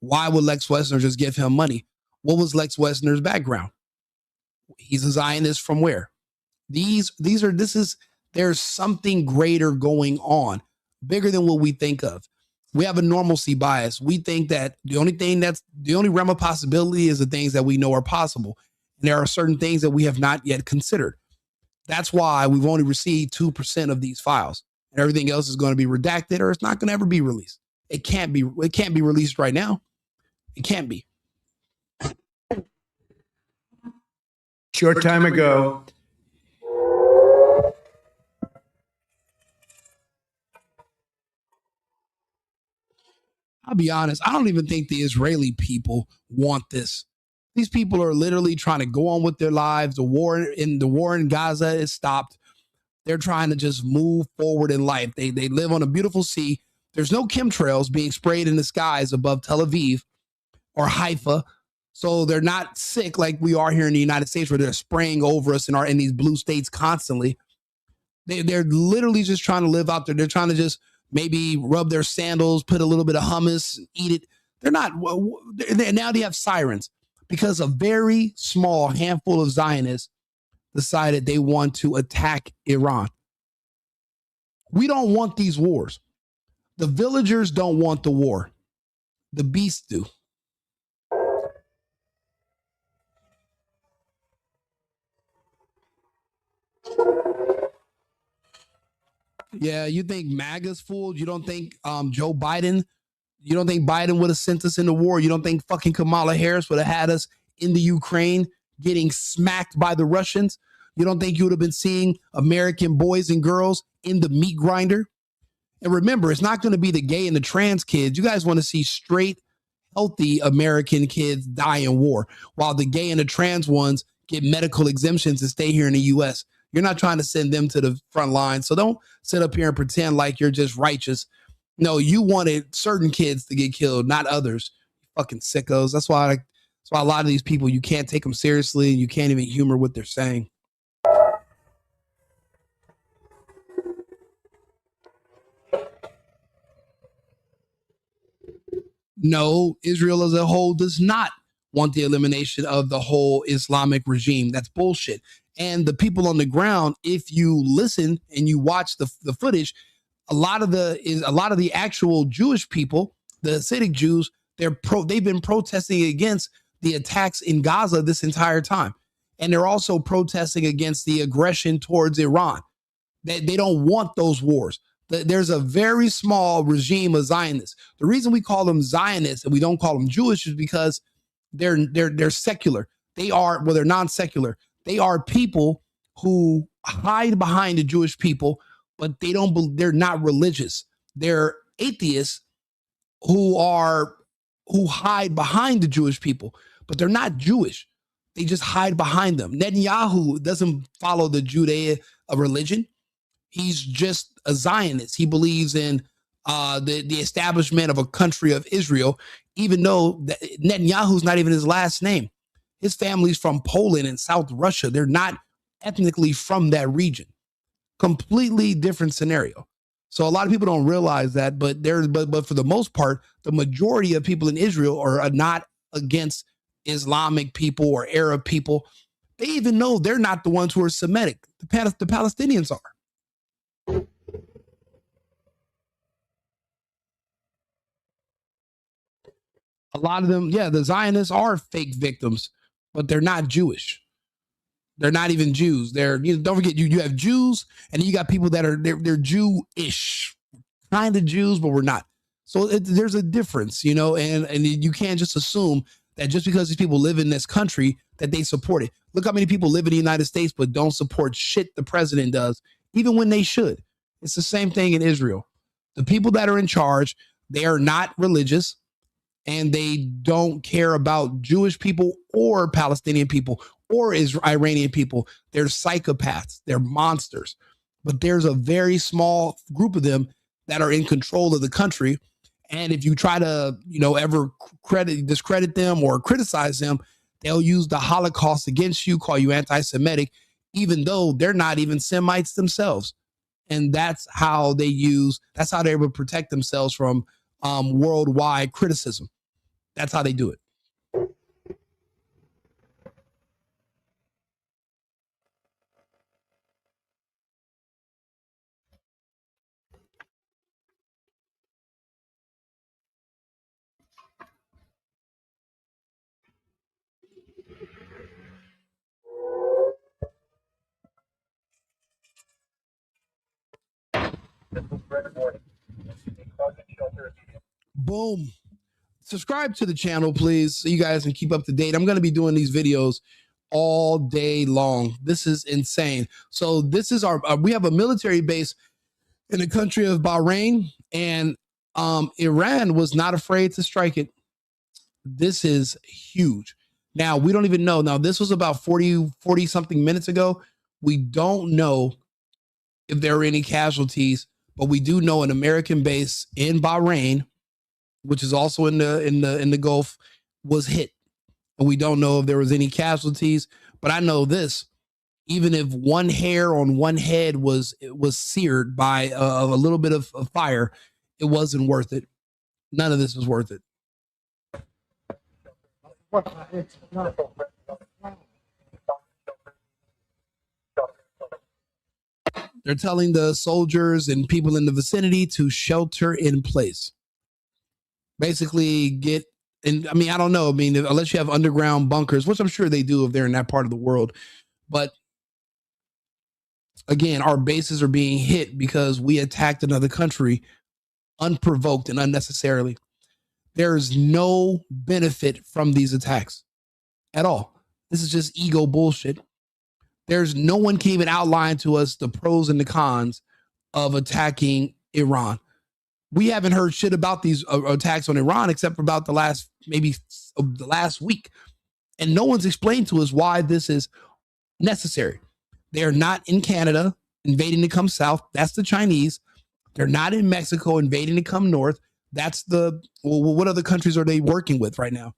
Why would Lex Wessner just give him money? What was Lex Wessner's background? He's a Zionist from where? There's something greater going on, bigger than what we think of. We have a normalcy bias. We think that the only realm of possibility is the things that we know are possible. And there are certain things that we have not yet considered. That's why we've only received 2% of these files, and everything else is going to be redacted or it's not going to ever be released. It can't be released right now. It can't be. Short time ago, I'll be honest, I don't even think the Israeli people want this. These people are literally trying to go on with their lives. The war in Gaza is stopped. They're trying to just move forward in life. They live on a beautiful sea. There's no chemtrails being sprayed in the skies above Tel Aviv or Haifa. So they're not sick like we are here in the United States, where they're spraying over us in these blue states constantly. They're literally just trying to live out there. They're trying to just maybe rub their sandals, put a little bit of hummus, eat it. They're not. Now they have sirens because a very small handful of Zionists decided they want to attack Iran. We don't want these wars. The villagers don't want the war. The beasts do. Yeah, you think MAGA's fooled? You don't think Joe Biden? You don't think Biden would have sent us into war? You don't think fucking Kamala Harris would have had us in the Ukraine getting smacked by the Russians? You don't think you would have been seeing American boys and girls in the meat grinder? And remember, it's not going to be the gay and the trans kids. You guys want to see straight, healthy American kids die in war, while the gay and the trans ones get medical exemptions to stay here in the U.S. You're not trying to send them to the front line. So don't sit up here and pretend like you're just righteous. No, you wanted certain kids to get killed, not others. Fucking sickos. That's why a lot of these people, you can't take them seriously and you can't even humor what they're saying. No, Israel as a whole does not want the elimination of the whole Islamic regime. That's bullshit. And the people on the ground, if you listen and you watch the footage, a lot of the actual Jewish people, the Hasidic Jews, they've been protesting against the attacks in Gaza this entire time. And they're also protesting against the aggression towards Iran. They don't want those wars. There's a very small regime of Zionists. The reason we call them Zionists and we don't call them Jewish is because they're secular. They're non-secular. They are people who hide behind the Jewish people, but they're not religious. They're atheists who hide behind the Jewish people, but they're not Jewish. They just hide behind them. Netanyahu doesn't follow the Judea religion. He's just a Zionist. He believes in the establishment of a country of Israel, even though Netanyahu's not even his last name. His family's from Poland and South Russia. They're not ethnically from that region. Completely different scenario. So a lot of people don't realize that, but for the most part, the majority of people in Israel are not against Islamic people or Arab people. They even know they're not the ones who are Semitic. The Palestinians are. A lot of them, yeah, the Zionists are fake victims, but they're not Jewish. They're not even Jews. Don't forget, you have Jews, and then you got people that they're Jewish, kind of Jews, but we're not. So there's a difference, and you can't just assume that just because these people live in this country that they support it. Look how many people live in the United States but don't support shit the president does, even when they should. It's the same thing in Israel. The people that are in charge, they are not religious, and they don't care about Jewish people or Palestinian people or Iranian people. They're psychopaths. They're monsters. But there's a very small group of them that are in control of the country. And if you try to, ever discredit them or criticize them, they'll use the Holocaust against you, call you anti-Semitic, even though they're not even Semites themselves. And that's how they're able to protect themselves from worldwide criticism. That's how they do it. Boom. Subscribe to the channel, please, so you guys can keep up to date. I'm going to be doing these videos all day long. This is insane. So this is we have a military base in the country of Bahrain, and Iran was not afraid to strike it. This is huge. Now, we don't even know. Now, this was about 40 something minutes ago. We don't know if there were any casualties, but we do know an American base in Bahrain, which is also in the Gulf, was hit. And we don't know if there was any casualties, but I know this: even if one hair on one head was seared by a little bit of fire, it wasn't worth it. None of this was worth it. They're telling the soldiers and people in the vicinity to shelter in place. Basically, get, and I mean, I don't know. I mean, unless you have underground bunkers, which I'm sure they do if they're in that part of the world. But again, our bases are being hit because we attacked another country unprovoked and unnecessarily. There's no benefit from these attacks at all. This is just ego bullshit. There's no one can even outline to us the pros and the cons of attacking Iran. We haven't heard shit about these attacks on Iran except for about the last week. And no one's explained to us why this is necessary. They're not in Canada invading to come south. That's the Chinese. They're not in Mexico invading to come north. That's what other countries are they working with right now?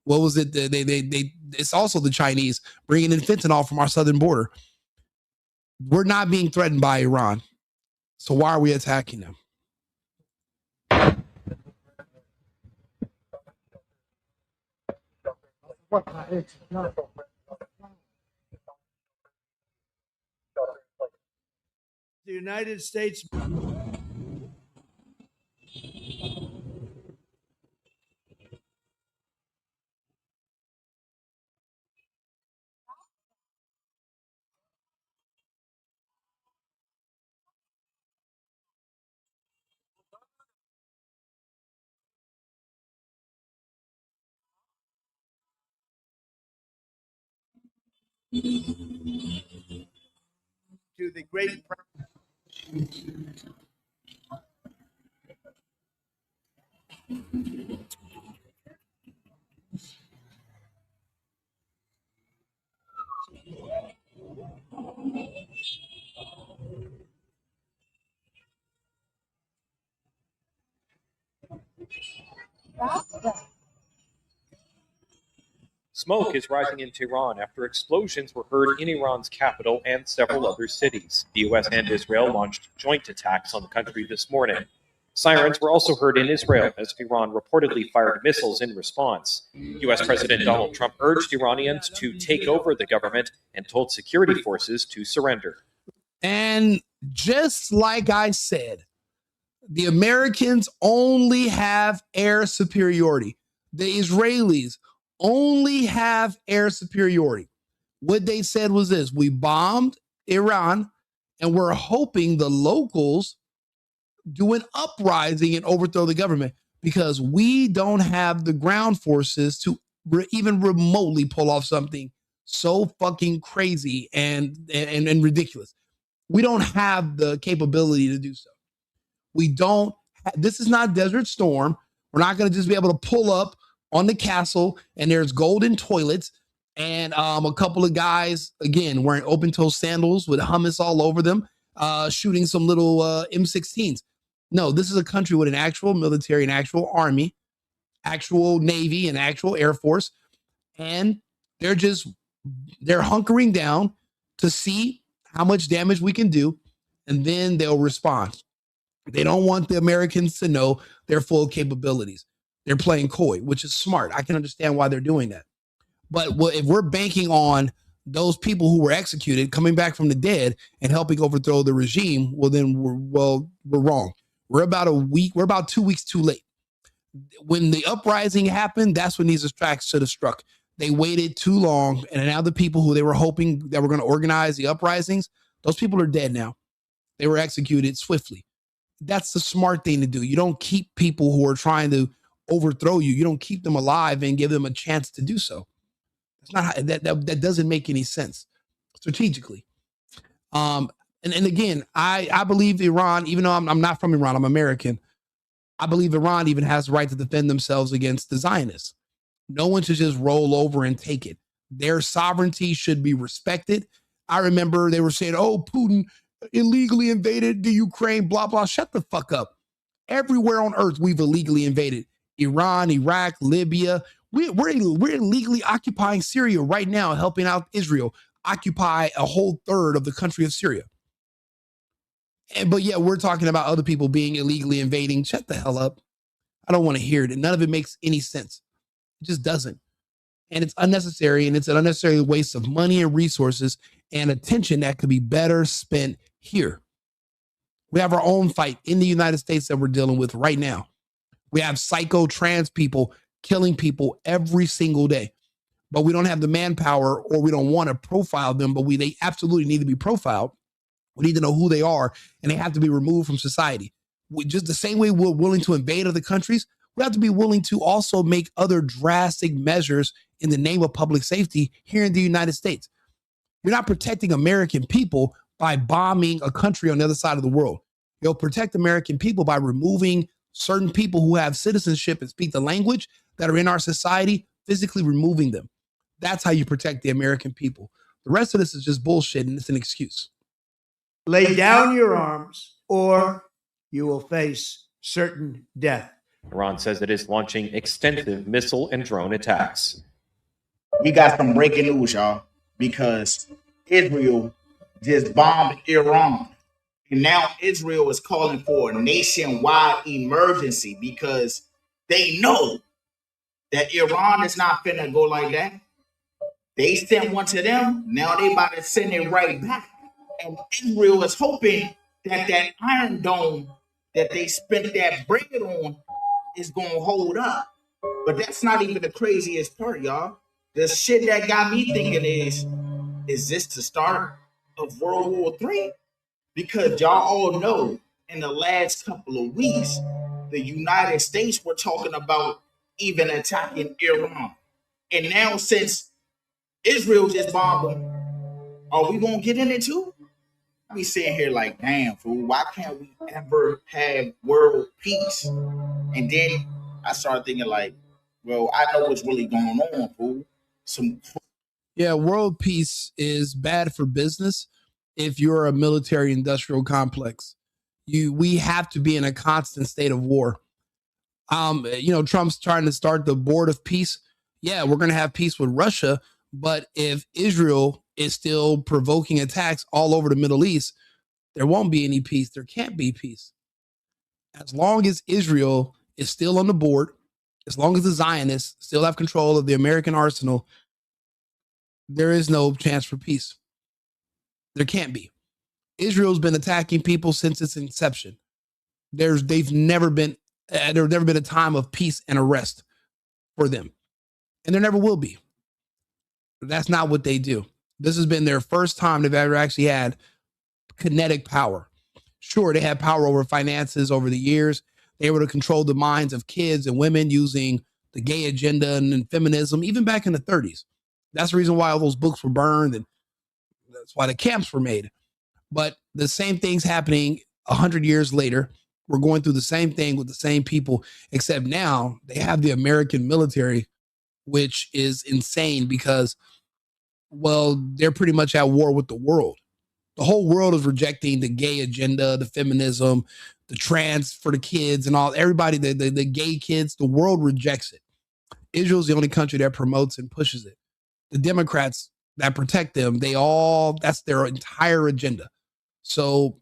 What was it? It's also the Chinese bringing in fentanyl from our southern border. We're not being threatened by Iran. So why are we attacking them? The United States. To the great. Smoke is rising in Tehran after explosions were heard in Iran's capital and several other cities. The U.S. and Israel launched joint attacks on the country this morning. Sirens were also heard in Israel as Iran reportedly fired missiles in response. U.S. President Donald Trump urged Iranians to take over the government and told security forces to surrender. And just like I said, the Americans only have air superiority. The Israelis only have air superiority. What they said was this: we bombed Iran and we're hoping the locals do an uprising and overthrow the government because we don't have the ground forces to even remotely pull off something so fucking crazy and ridiculous. We don't have the capability to do so. We don't. This is not Desert Storm. We're not going to just be able to pull up on the castle and there's golden toilets and a couple of guys, again, wearing open-toe sandals with hummus all over them, shooting some little M16s. No, this is a country with an actual military, an actual army, actual Navy, and actual Air Force. And they're hunkering down to see how much damage we can do, and then they'll respond. They don't want the Americans to know their full capabilities. They're playing coy, which is smart. I can understand why they're doing that. But if we're banking on those people who were executed coming back from the dead and helping overthrow the regime, well, then we're wrong. We're about 2 weeks too late. When the uprising happened, that's when these attacks should have struck. They waited too long, and now the people who they were hoping that were going to organize the uprisings, those people are dead now. They were executed swiftly. That's the smart thing to do. You don't keep people who are trying to overthrow you. You don't keep them alive and give them a chance to do so. It's not that doesn't make any sense strategically. And again, I believe Iran, even though I'm not from Iran, I'm American. I believe Iran even has the right to defend themselves against the Zionists. No one should just roll over and take it. Their sovereignty should be respected. I remember they were saying, "Oh, Putin illegally invaded the Ukraine, blah, blah." Shut the fuck up. Everywhere on earth, we've illegally invaded. Iran, Iraq, Libya. We're illegally occupying Syria right now, helping out Israel occupy a whole third of the country of Syria. But yeah, we're talking about other people being illegally invading. Shut the hell up. I don't want to hear it. None of it makes any sense. It just doesn't. and it's unnecessary, and it's an unnecessary waste of money and resources and attention that could be better spent here. We have our own fight in the United States that we're dealing with right now. We have psycho trans people killing people every single day, but we don't have the manpower, or we don't want to profile them, but they absolutely need to be profiled. We need to know who they are, and they have to be removed from society. Just the same way we're willing to invade other countries, we have to be willing to also make other drastic measures in the name of public safety here in the United States. You're not protecting American people by bombing a country on the other side of the world. You'll protect American people by removing certain people who have citizenship and speak the language that are in our society, physically removing them. That's how you protect the American people. The rest of this is just bullshit, and it's an excuse. Lay down your arms, or you will face certain death. Iran says it is launching extensive missile and drone attacks. We got some breaking news, y'all, because Israel just bombed Iran. And now Israel is calling for a nationwide emergency because they know that Iran is not finna go like that. They sent one to them. Now they about to send it right back. And Israel is hoping that that Iron Dome that they spent that bread on is going to hold up. But that's not even the craziest part, y'all. The shit that got me thinking is this the start of World War III? Because y'all all know in the last couple of weeks, the United States were talking about even attacking Iran. And now since Israel just bombed them, are we going to get in it too? I be sitting here like, damn, fool, why can't we ever have world peace? And then I started thinking like, well, I know what's really going on, fool. Yeah, world peace is bad for business if you're a military industrial complex. We have to be in a constant state of war. Trump's trying to start the board of peace. Yeah, we're going to have peace with Russia, but if Israel is still provoking attacks all over the Middle East, there won't be any peace. There can't be peace. As long as Israel is still on the board, as long as the Zionists still have control of the American arsenal, there is no chance for peace. There can't be. Israel's been attacking people since its inception. There's never been a time of peace and rest for them. And there never will be. That's not what they do. This has been their first time they've ever actually had kinetic power. Sure, they had power over finances over the years. They were able to control the minds of kids and women using the gay agenda and feminism, even back in the 30s. That's the reason why all those books were burned, and that's why the camps were made. But the same thing's happening 100 years later. We're going through the same thing with the same people, except now they have the American military, which is insane because, well, they're pretty much at war with the world. The whole world is rejecting the gay agenda, the feminism, the trans for the kids and all, everybody, the gay kids, the world rejects it. Israel's the only country that promotes and pushes it. The Democrats that protect them, that's their entire agenda. So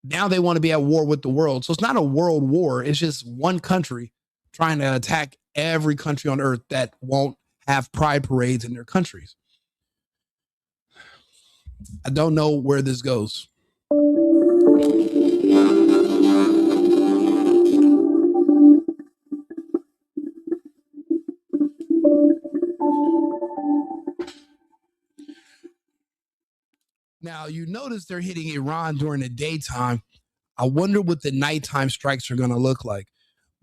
now they want to be at war with the world. So it's not a world war. It's just one country trying to attack every country on earth that won't have pride parades in their countries. I don't know where this goes. Now, you notice they're hitting Iran during the daytime. I wonder what the nighttime strikes are going to look like.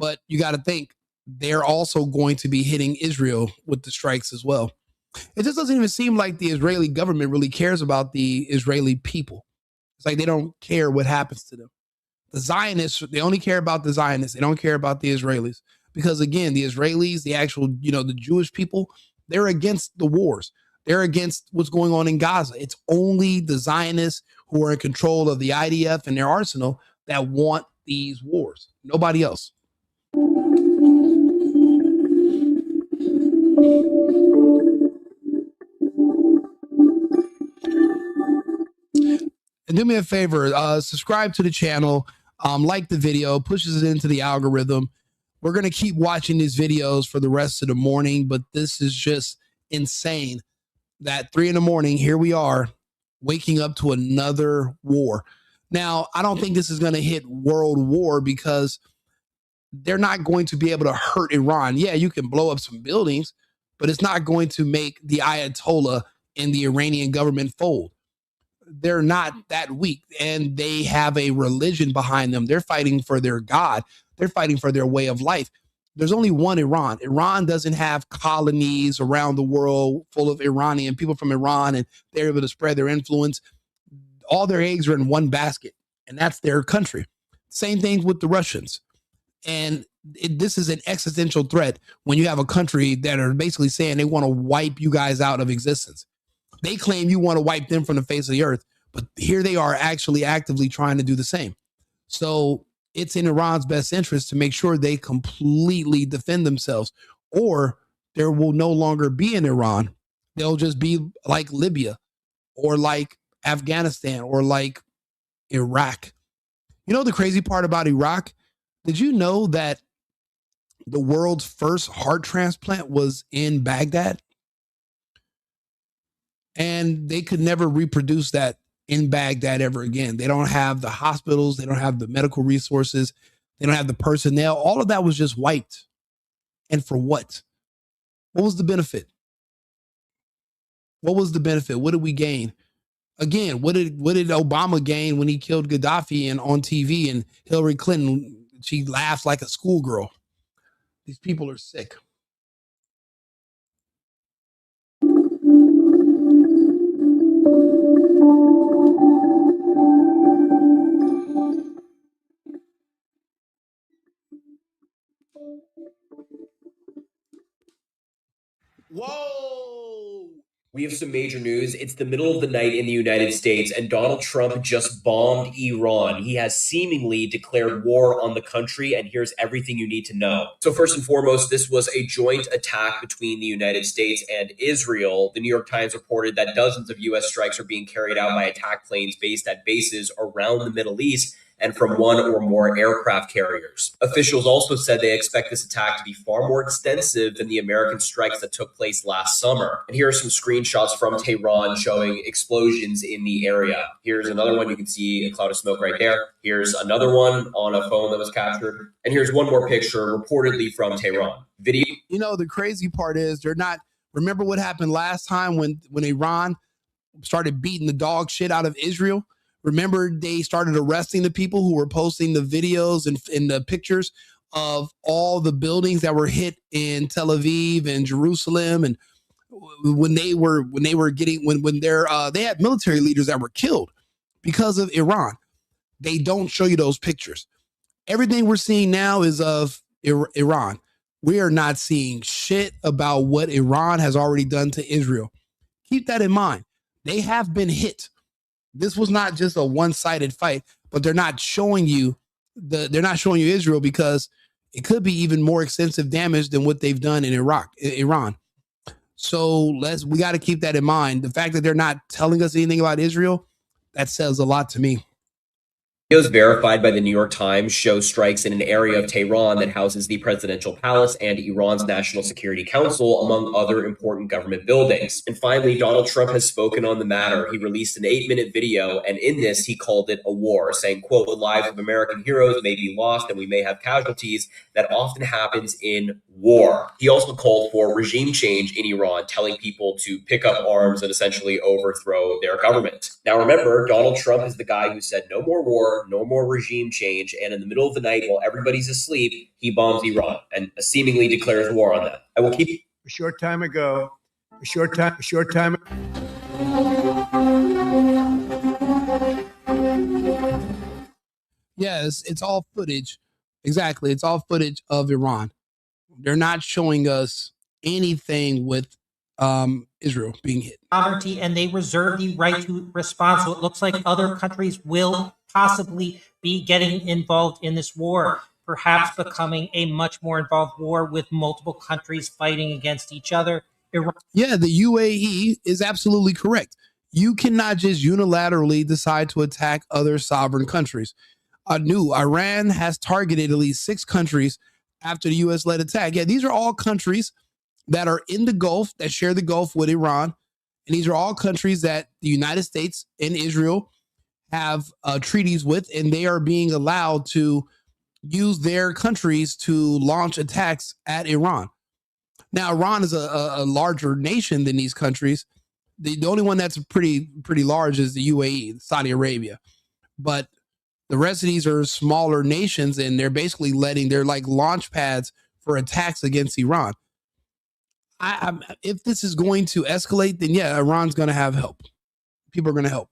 But you got to think they're also going to be hitting Israel with the strikes as well. It just doesn't even seem like the Israeli government really cares about the Israeli people. It's like they don't care what happens to them. The Zionists, they only care about the Zionists. They don't care about the Israelis. Because again, the Israelis, the actual, the Jewish people, they're against the wars. They're against what's going on in Gaza. It's only the Zionists who are in control of the IDF and their arsenal that want these wars. Nobody else. And do me a favor, subscribe to the channel, like the video, pushes it into the algorithm. We're going to keep watching these videos for the rest of the morning, but this is just insane that 3 a.m, here we are waking up to another war. Now, I don't think this is going to hit world war because they're not going to be able to hurt Iran. Yeah, you can blow up some buildings, but it's not going to make the Ayatollah and the Iranian government fold. They're not that weak, and they have a religion behind them. They're fighting for their God. They're fighting for their way of life. There's only one Iran. Iran doesn't have colonies around the world full of Iranian people from Iran, and they're able to spread their influence. All their eggs are in one basket, and that's their country. Same thing with the Russians. And this is an existential threat when you have a country that are basically saying they want to wipe you guys out of existence. They claim you want to wipe them from the face of the earth, but here they are actually actively trying to do the same. So it's in Iran's best interest to make sure they completely defend themselves, or there will no longer be an Iran. They'll just be like Libya or like Afghanistan or like Iraq. You know the crazy part about Iraq? Did you know that the world's first heart transplant was in Baghdad? And they could never reproduce that in Baghdad ever again. They don't have the hospitals. They don't have the medical resources. They don't have the personnel. All of that was just wiped. And for what? What was the benefit? What was the benefit? What did we gain? Again, what did Obama gain when he killed Gaddafi and on TV, and Hillary Clinton, she laughs like a schoolgirl? These people are sick. Whoa! We have some major news. It's the middle of the night in the United States, and Donald Trump just bombed Iran. He has seemingly declared war on the country, and here's everything you need to know. So first and foremost, this was a joint attack between the United States and Israel. The New York Times reported that dozens of U.S. strikes are being carried out by attack planes based at bases around the Middle East and from one or more aircraft carriers. Officials also said they expect this attack to be far more extensive than the American strikes that took place last summer. And here are some screenshots from Tehran showing explosions in the area. Here's another one. You can see a cloud of smoke right there. Here's another one on a phone that was captured. And here's one more picture reportedly from Tehran. Video. You know, the crazy part is they're not. Remember what happened last time when Iran started beating the dog shit out of Israel? Remember, they started arresting the people who were posting the videos and the pictures of all the buildings that were hit in Tel Aviv and Jerusalem. And when they had military leaders that were killed because of Iran. They don't show you those pictures. Everything we're seeing now is of Iran. We are not seeing shit about what Iran has already done to Israel. Keep that in mind. They have been hit. This was not just a one-sided fight, but they're not showing you Israel because it could be even more extensive damage than what they've done in Iran. So we got to keep that in mind. The fact that they're not telling us anything about Israel, that says a lot to me. Videos verified by the New York Times show strikes in an area of Tehran that houses the presidential palace and Iran's National Security Council, among other important government buildings. And finally, Donald Trump has spoken on the matter. He released an 8-minute video, and in this, he called it a war, saying, quote, "The lives of American heroes may be lost and we may have casualties. That often happens in war." He also called for regime change in Iran, telling people to pick up arms and essentially overthrow their government. Now remember, Donald Trump is the guy who said no more war, no more regime change, and in the middle of the night while everybody's asleep, he bombs Iran and seemingly declares war on them. I will keep A short time ago. Yes, it's all footage. Exactly. It's all footage of Iran. They're not showing us anything with Israel being hit. Sovereignty, and they reserve the right to respond. So it looks like other countries will possibly be getting involved in this war, perhaps becoming a much more involved war with multiple countries fighting against each other. Yeah, the UAE is absolutely correct. You cannot just unilaterally decide to attack other sovereign countries. Iran has targeted at least 6 countries after the U.S.-led attack. Yeah, these are all countries that are in the Gulf, that share the Gulf with Iran. And these are all countries that the United States and Israel have treaties with, and they are being allowed to use their countries to launch attacks at Iran. Now, Iran is a larger nation than these countries. The only one that's pretty large is the UAE, Saudi Arabia. But the rest of these are smaller nations, and they're basically they're like launch pads for attacks against Iran. If this is going to escalate, then yeah, Iran's going to have help. People are going to help.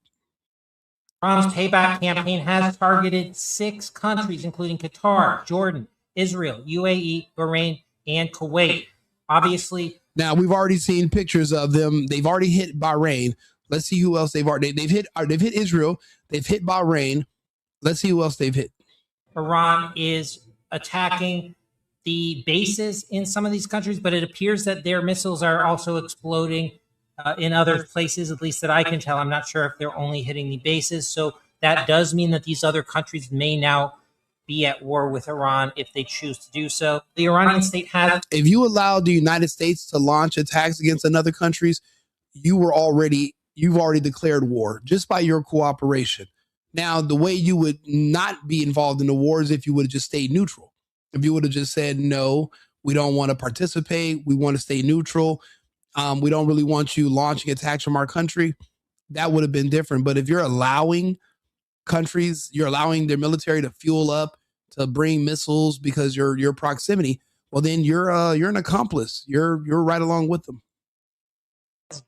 Iran's payback campaign has targeted 6 countries, including Qatar, Jordan, Israel, UAE, Bahrain, and Kuwait. Obviously, now we've already seen pictures of them. They've already hit Bahrain. Let's see who else they've hit. They've hit Israel. They've hit Bahrain. Let's see who else they've hit. Iran is attacking the bases in some of these countries, but it appears that their missiles are also exploding in other places, at least that I can tell. I'm not sure if they're only hitting the bases. So that does mean that these other countries may now be at war with Iran if they choose to do so. The Iranian state has... If you allow the United States to launch attacks against another countries, you've already declared war just by your cooperation. Now, the way you would not be involved in the war is if you would have just stayed neutral. If you would have just said, no, we don't want to participate. We want to stay neutral. We don't really want you launching attacks from our country. That would have been different. But if you're allowing countries, you're allowing their military to fuel up, to bring missiles because your proximity, well, then you're an accomplice. You're right along with them.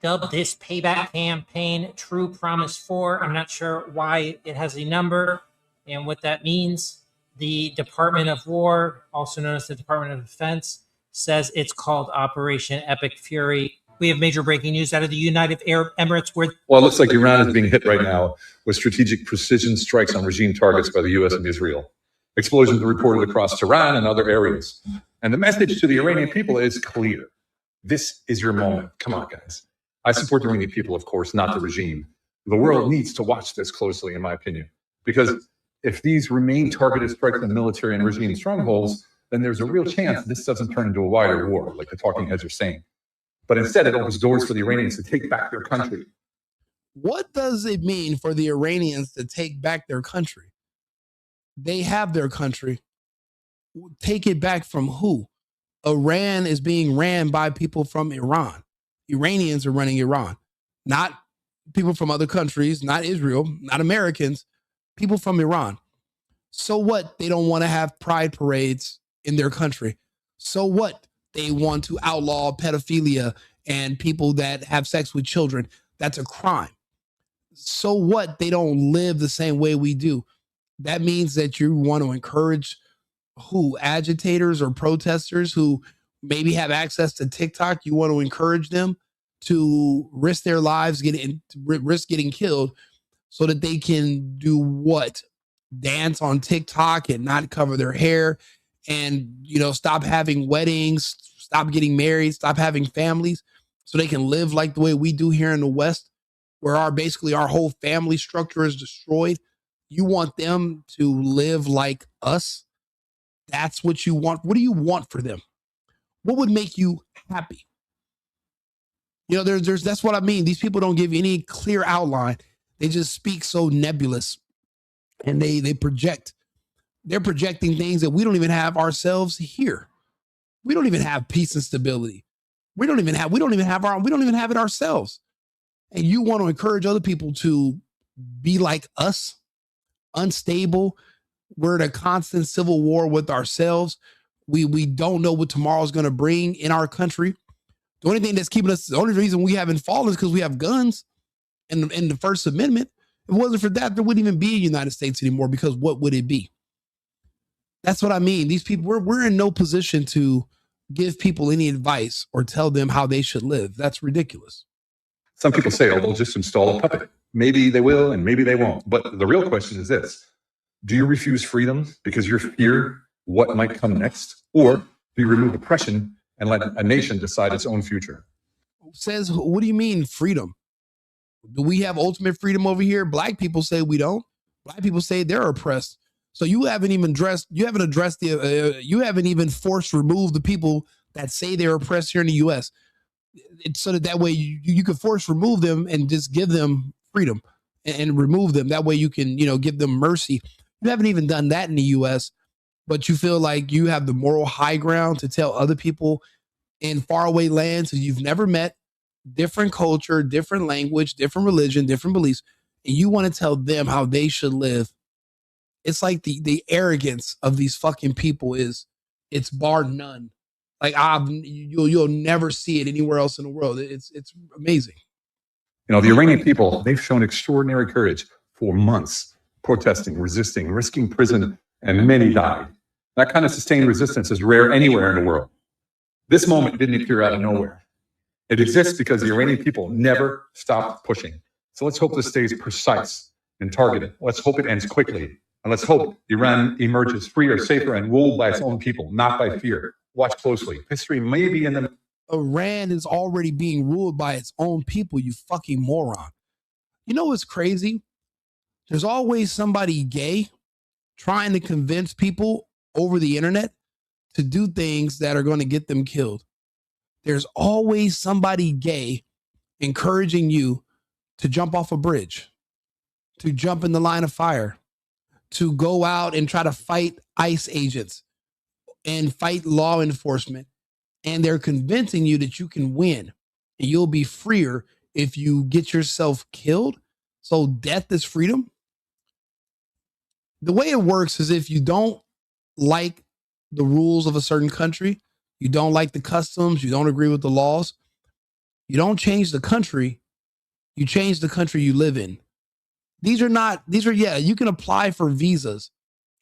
Dubbed this payback campaign True Promise 4. I'm not sure why it has a number and what that means. The Department of War, also known as the Department of Defense, says it's called Operation Epic Fury. We have major breaking news out of the United Arab Emirates where... Well, it looks like Iran is being hit right now with strategic precision strikes on regime targets by the U.S. and Israel. Explosions are reported across Tehran and other areas. And the message to the Iranian people is clear. This is your moment. Come on, guys. I support the Iranian people, of course, not the regime. The world needs to watch this closely, in my opinion, because if these remain targeted strikes on military and regime strongholds, then there's a real chance this doesn't turn into a wider war, like the talking heads are saying. But instead, it opens doors for the Iranians to take back their country. What does it mean for the Iranians to take back their country? They have their country. Take it back from who? Iran is being ran by people from Iran. Iranians are running Iran, not people from other countries, not Israel, not Americans, people from Iran. So what? They don't want to have pride parades in their country. So what? They want to outlaw pedophilia and people that have sex with children. That's a crime. So what? They don't live the same way we do. That means that you want to encourage who? Agitators or protesters who maybe have access to TikTok. You want to encourage them to risk their lives, risk getting killed so that they can do what? Dance on TikTok and not cover their hair and, stop having weddings, stop getting married, stop having families so they can live like the way we do here in the West, where our whole family structure is destroyed. You want them to live like us? That's what you want. What do you want for them? What would make you happy? That's what I mean. These people don't give any clear outline. They just speak so nebulous, and they project. They're projecting things that we don't even have ourselves here. We don't even have peace and stability. We don't even have it ourselves. And you want to encourage other people to be like us, unstable. We're in a constant civil war with ourselves. We don't know what tomorrow's going to bring in our country. The only thing that's keeping us, the only reason we haven't fallen is because we have guns and the First Amendment. If it wasn't for that, there wouldn't even be a United States anymore, because what would it be? That's what I mean. These people, we're in no position to give people any advice or tell them how they should live. That's ridiculous. Some people say, they'll just install a puppet. Maybe they will and maybe they won't. But the real question is this. Do you refuse freedom because you fear what might come next? Or do you remove oppression and let a nation decide its own future? Says, what do you mean freedom? Do we have ultimate freedom over here? Black people say we don't. Black people say they're oppressed. So you haven't even addressed you haven't even forced remove the people that say they're oppressed here in the U.S. It's so that way you can force remove them and just give them freedom and remove them. That way you can, give them mercy. You haven't even done that in the U.S., but you feel like you have the moral high ground to tell other people in faraway lands that you've never met, different culture, different language, different religion, different beliefs, and you want to tell them how they should live. It's like the arrogance of these fucking people it's bar none. Like you'll never see it anywhere else in the world. It's amazing. The Iranian people, they've shown extraordinary courage for months, protesting, resisting, risking prison, and many died. That kind of sustained resistance is rare anywhere in the world. This moment didn't appear out of nowhere. It exists because the Iranian people never stopped pushing. So let's hope this stays precise and targeted. Let's hope it ends quickly. And let's hope Iran emerges freer, safer, and ruled by its own people, not by fear. Watch closely. History may be in the... Iran is already being ruled by its own people, you fucking moron. You know what's crazy? There's always somebody gay trying to convince people over the internet to do things that are going to get them killed. There's always somebody gay encouraging you to jump off a bridge, to jump in the line of fire, to go out and try to fight ICE agents and fight law enforcement. And they're convincing you that you can win and you'll be freer if you get yourself killed. So death is freedom. The way it works is if you don't like the rules of a certain country, you don't like the customs, you don't agree with the laws, you don't change the country, you change the country you live in. You can apply for visas.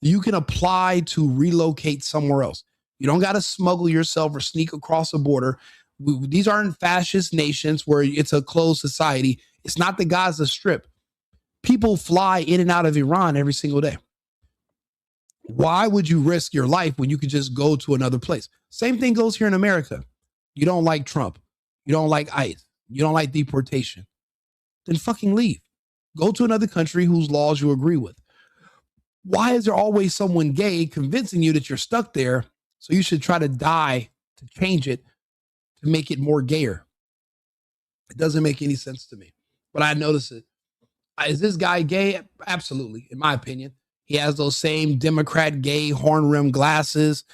You can apply to relocate somewhere else. You don't got to smuggle yourself or sneak across a border. These aren't fascist nations where it's a closed society. It's not the Gaza Strip. People fly in and out of Iran every single day. Why would you risk your life when you could just go to another place? Same thing goes here in America. You don't like Trump. You don't like ICE. You don't like deportation. Then fucking leave. Go to another country whose laws you agree with. Why is there always someone gay convincing you that you're stuck there? So you should try to die to change it, to make it more gayer. It doesn't make any sense to me, but I notice it. Is this guy gay? Absolutely, in my opinion. He has those same Democrat gay horn-rimmed glasses,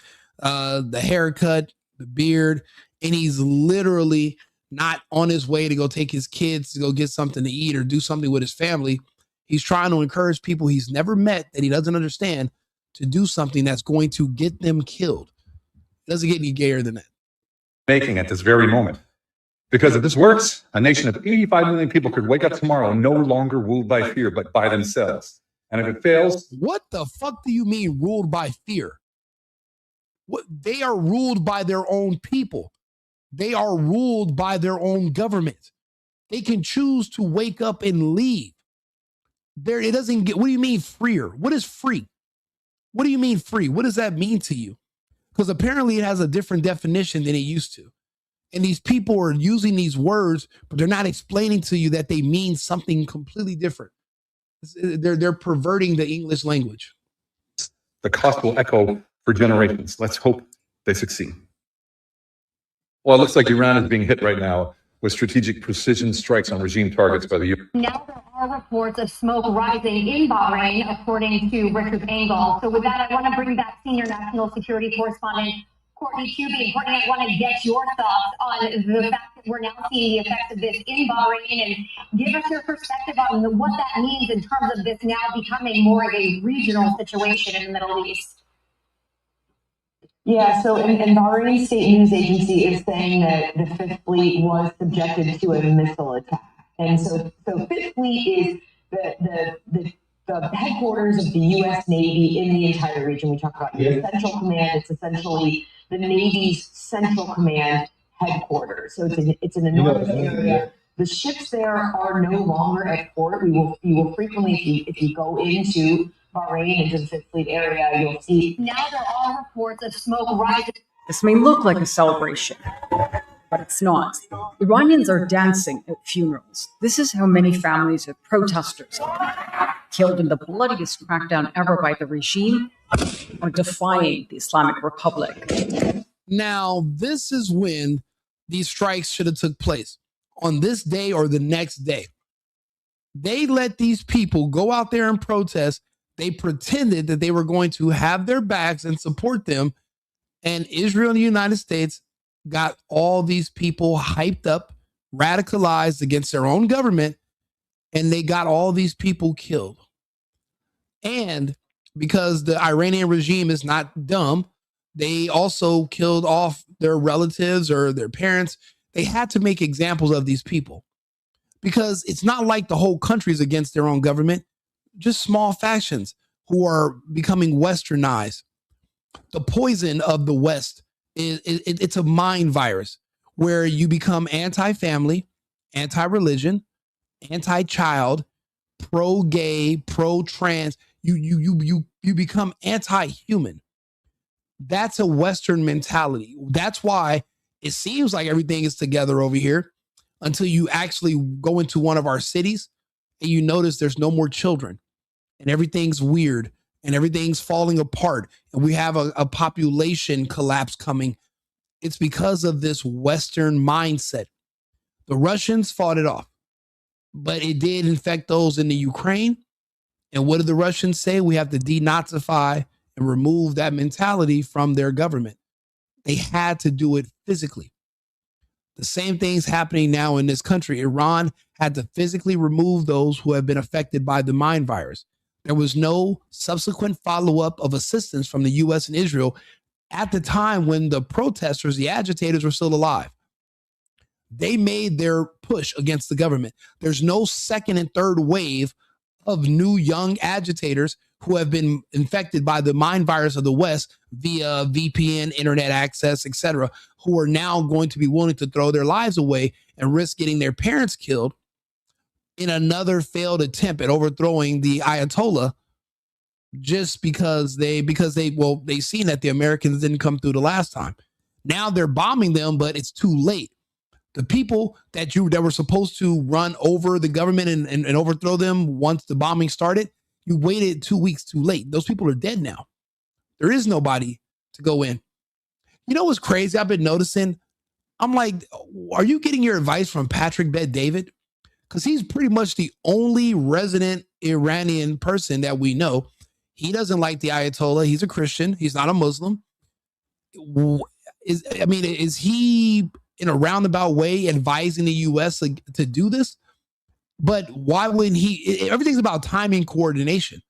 the haircut, the beard, and he's literally not on his way to go take his kids to go get something to eat or do something with his family. He's trying to encourage people he's never met that he doesn't understand to do something that's going to get them killed. It doesn't get any gayer than that. Making at this very moment. Because if this works, a nation of 85 million people could wake up tomorrow no longer ruled by fear, but by themselves. And if it fails... What the fuck do you mean ruled by fear? What? They are ruled by their own people. They are ruled by their own government. They can choose to wake up and leave. It doesn't get... What do you mean freer? What is free? What do you mean free? What does that mean to you? Because apparently it has a different definition than it used to. And these people are using these words, but they're not explaining to you that they mean something completely different. They're perverting the English language. The cost will echo for generations. Let's hope they succeed. Well, it looks like Iran is being hit right now with strategic precision strikes on regime targets by the U.S. Now there are reports of smoke rising in Bahrain, according to Richard Engel. So with that, I want to bring back senior national security correspondent Courtney Tubey. Courtney, I want to get your thoughts on the fact that we're now seeing the effects of this in Bahrain, and give us your perspective on what that means in terms of this now becoming more of a regional situation in the Middle East. Yeah, so and Bahrain State News Agency is saying that the Fifth Fleet was subjected to a missile attack. And so Fifth Fleet is the headquarters of the U.S. Navy in the entire region. We talk about the Central Command. It's essentially the Navy's Central Command headquarters. So it's an enormous area. The ships there are no longer at port. You will frequently, if you go into Bahrain, into the Fifth Fleet area, you'll see. Now there are reports of smoke rising. This may look like a celebration, but it's not. Iranians are dancing at funerals. This is how many families of protesters killed in the bloodiest crackdown ever by the regime are defying the Islamic Republic. Now, this is when these strikes should have took place, on this day or the next day. They let these people go out there and protest. They pretended that they were going to have their backs and support them. And Israel and the United States got all these people hyped up, radicalized against their own government, and they got all these people killed. And because the Iranian regime is not dumb, they also killed off their relatives or their parents. They had to make examples of these people because it's not like the whole country is against their own government, just small factions who are becoming westernized. The poison of the West it's a mind virus where you become anti-family, anti-religion, anti-child, pro-gay, pro-trans. You become anti-human. That's a Western mentality. That's why it seems like everything is together over here until you actually go into one of our cities and you notice there's no more children and everything's weird and everything's falling apart and we have a population collapse coming. It's because of this Western mindset. The Russians fought it off, but it did infect those in the Ukraine. And what did the Russians say? We have to denazify and remove that mentality from their government. They had to do it physically. The same thing's happening now in this country. Iran had to physically remove those who have been affected by the mind virus. There was no subsequent follow-up of assistance from the U.S. and Israel at the time when the protesters, the agitators were still alive. They made their push against the government. There's no second and third wave of new young agitators who have been infected by the mind virus of the West via VPN, internet access, etc., who are now going to be willing to throw their lives away and risk getting their parents killed in another failed attempt at overthrowing the Ayatollah just because they seen that the Americans didn't come through the last time. Now they're bombing them, but it's too late. The people that were supposed to run over the government and overthrow them once the bombing started, you waited 2 weeks too late. Those people are dead now. There is nobody to go in. You know what's crazy? I've been noticing. I'm like, are you getting your advice from Patrick Bet-David? Because he's pretty much the only resident Iranian person that we know. He doesn't like the Ayatollah. He's a Christian. He's not a Muslim. Is he in a roundabout way advising the U.S. to do this? But why wouldn't he? Everything's about timing, coordination.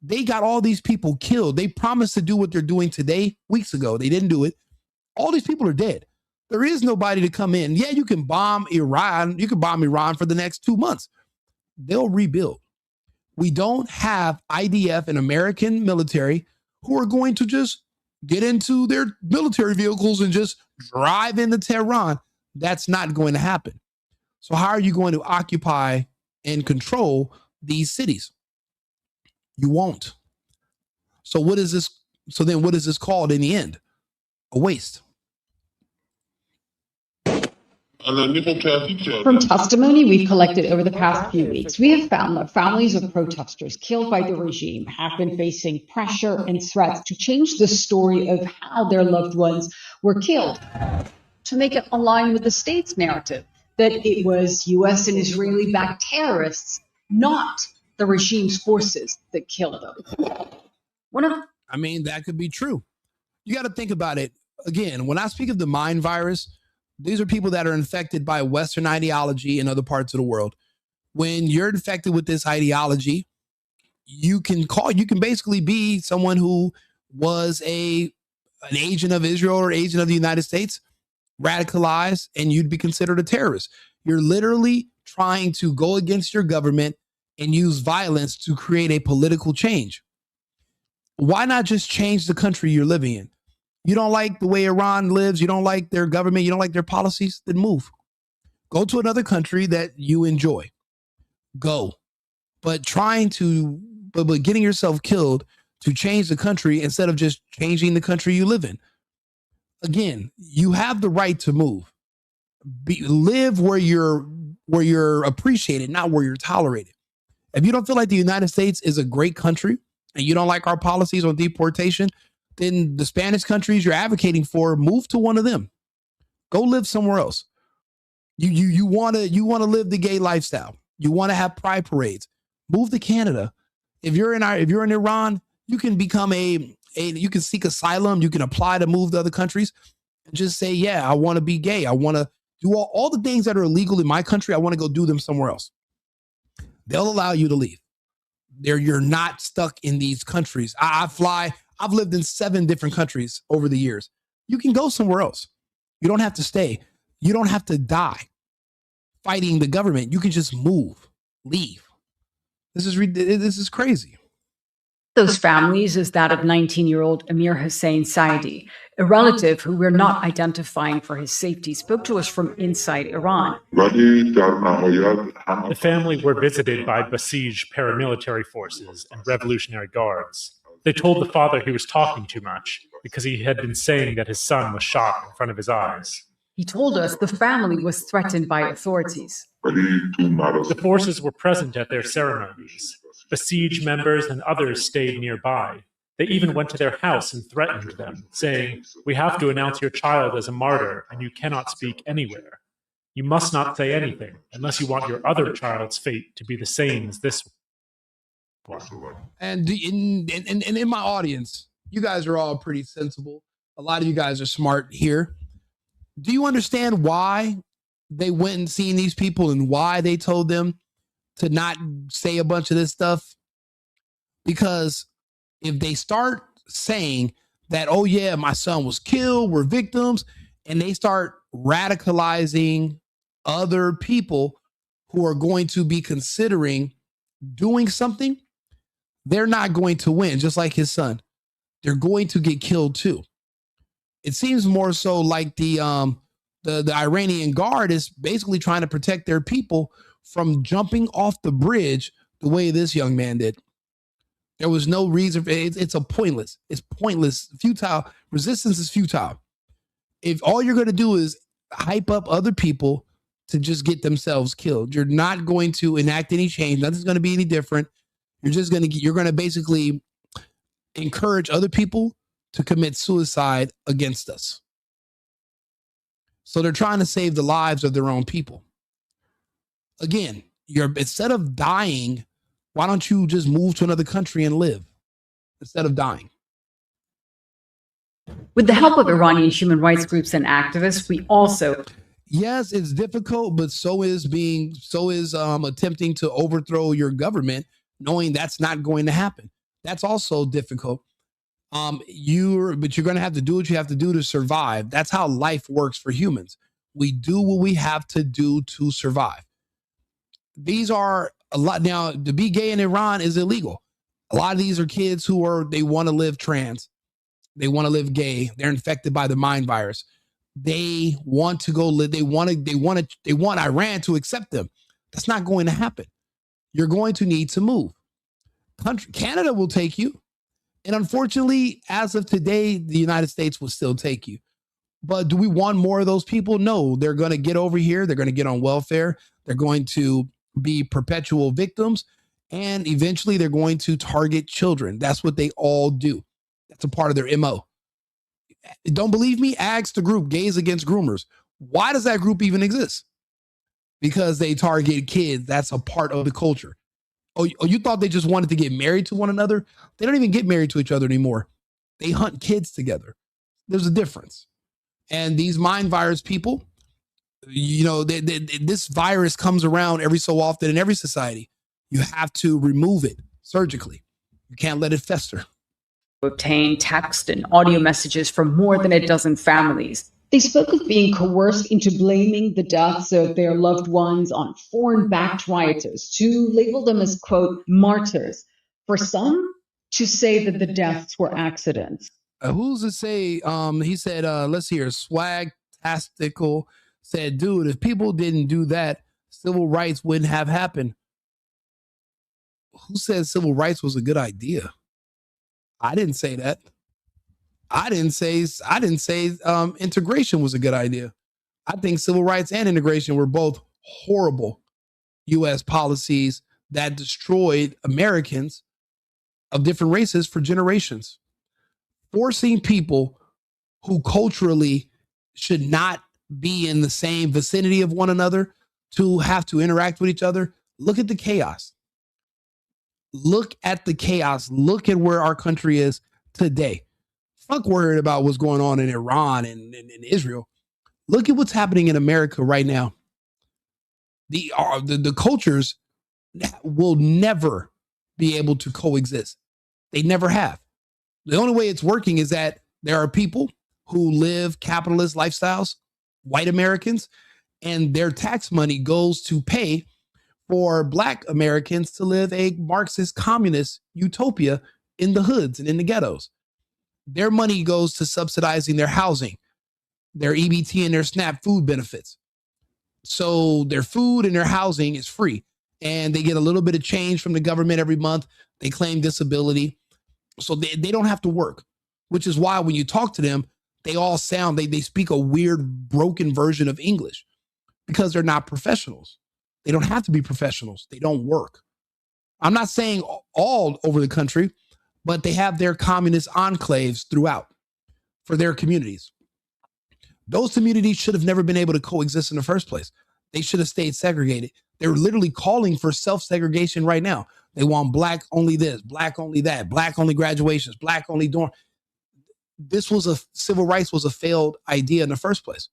They got all these people killed. They promised to do what they're doing today weeks ago. They didn't do it. All these people are dead. There is nobody to come in. Yeah, you can bomb Iran. You can bomb Iran for the next 2 months. They'll rebuild. We don't have IDF and American military who are going to just get into their military vehicles and just drive into Tehran. That's not going to happen. So how are you going to occupy and control these cities? You won't. So what is this? So then what is this called in the end? A waste. From testimony we've collected over the past few weeks, we have found that families of protesters killed by the regime have been facing pressure and threats to change the story of how their loved ones were killed, to make it align with the state's narrative that it was U.S. and Israeli-backed terrorists, not the regime's forces that killed them. That could be true. You got to think about it. Again, when I speak of the mind virus, these are people that are infected by Western ideology in other parts of the world. When you're infected with this ideology, you can basically be someone who was an agent of Israel or agent of the United States, radicalized, and you'd be considered a terrorist. You're literally trying to go against your government and use violence to create a political change. Why not just change the country you're living in? You don't like the way Iran lives, you don't like their government, you don't like their policies, then move. Go to another country that you enjoy. Go. But getting yourself killed to change the country instead of just changing the country you live in. Again, you have the right to move. Live where you're appreciated, not where you're tolerated. If you don't feel like the United States is a great country and you don't like our policies on deportation, then the Spanish countries you're advocating for, move to one of them. Go live somewhere else. You want to live the gay lifestyle. You want to have pride parades. Move to Canada. If you're in Iran, you can become you can seek asylum. You can apply to move to other countries and just say, yeah, I want to be gay. I want to do all the things that are illegal in my country. I want to go do them somewhere else. They'll allow you to leave. You're not stuck in these countries. I've lived in 7 different countries over the years. You can go somewhere else. You don't have to stay. You don't have to die fighting the government. You can just move, leave. This is crazy. Those families is that of 19-year-old Amir Hussein Saidi, a relative who we're not identifying for his safety, spoke to us from inside Iran. The family were visited by besieged paramilitary forces and Revolutionary Guards. They told the father he was talking too much because he had been saying that his son was shot in front of his eyes. He told us the family was threatened by authorities. The forces were present at their ceremonies. Besieged members and others stayed nearby. They even went to their house and threatened them, saying, "We have to announce your child as a martyr, and you cannot speak anywhere. You must not say anything unless you want your other child's fate to be the same as this one." And in my audience, you guys are all pretty sensible. A lot of you guys are smart here. Do you understand why they went and seen these people and why they told them to not say a bunch of this stuff? Because if they start saying that, oh yeah, my son was killed, we're victims, and they start radicalizing other people who are going to be considering doing something, they're not going to win, just like his son. They're going to get killed too. It seems more so like the Iranian Guard is basically trying to protect their people from jumping off the bridge the way this young man did. There was no reason for it. It's pointless, futile. Resistance is futile. If all you're going to do is hype up other people to just get themselves killed, you're not going to enact any change. Nothing's going to be any different. You're going to basically encourage other people to commit suicide against us. So they're trying to save the lives of their own people. Again, instead of dying, why don't you just move to another country and live instead of dying? With the help of Iranian human rights groups and activists, we also... Yes, it's difficult, but so is attempting to overthrow your government, knowing that's not going to happen. That's also difficult. But you're going to have to do what you have to do to survive. That's how life works for humans. We do what we have to do to survive. These are a lot. Now, to be gay in Iran is illegal. A lot of these are kids they want to live trans. They want to live gay. They're infected by the mind virus. They want to go live. They want Iran to accept them. That's not going to happen. You're going to need to move. Canada will take you. And unfortunately, as of today, the United States will still take you. But do we want more of those people? No, they're going to get over here. They're going to get on welfare. They're going to be perpetual victims. And eventually they're going to target children. That's what they all do. That's a part of their MO. Don't believe me? Ask the group Gays Against Groomers. Why does that group even exist? Because they target kids. That's a part of the culture. Oh, you thought they just wanted to get married to one another? They don't even get married to each other anymore. They hunt kids together. There's a difference. And these mind virus people, this virus comes around every so often in every society. You have to remove it surgically. You can't let it fester. Obtain text and audio messages from more than a dozen families. They spoke of being coerced into blaming the deaths of their loved ones on foreign-backed rioters, to label them as, quote, martyrs. For some, to say that the deaths were accidents. Who's to say, he said, let's hear, Swag-tastical said, dude, if people didn't do that, civil rights wouldn't have happened. Who said civil rights was a good idea? I didn't say that. I didn't say integration was a good idea. I think civil rights and integration were both horrible U.S. policies that destroyed Americans of different races for generations, forcing people who culturally should not be in the same vicinity of one another to have to interact with each other. Look at the chaos. Look at the chaos. Look at where our country is today. Fuck worried about what's going on in Iran and Israel. Look at what's happening in America right now. The cultures will never be able to coexist. They never have. The only way it's working is that there are people who live capitalist lifestyles, white Americans, and their tax money goes to pay for Black Americans to live a Marxist communist utopia in the hoods and in the ghettos. Their money goes to subsidizing their housing, their EBT and their SNAP food benefits. So their food and their housing is free, and they get a little bit of change from the government every month. They claim disability, so they don't have to work, which is why when you talk to them, they all sound, they speak a weird, broken version of English because they're not professionals. They don't have to be professionals. They don't work. I'm not saying all over the country, but they have their communist enclaves throughout for their communities. Those communities should have never been able to coexist in the first place. They should have stayed segregated. They're literally calling for self-segregation right now. They want Black only this, Black only that, Black only graduations, Black only dorm. Civil rights was a failed idea in the first place.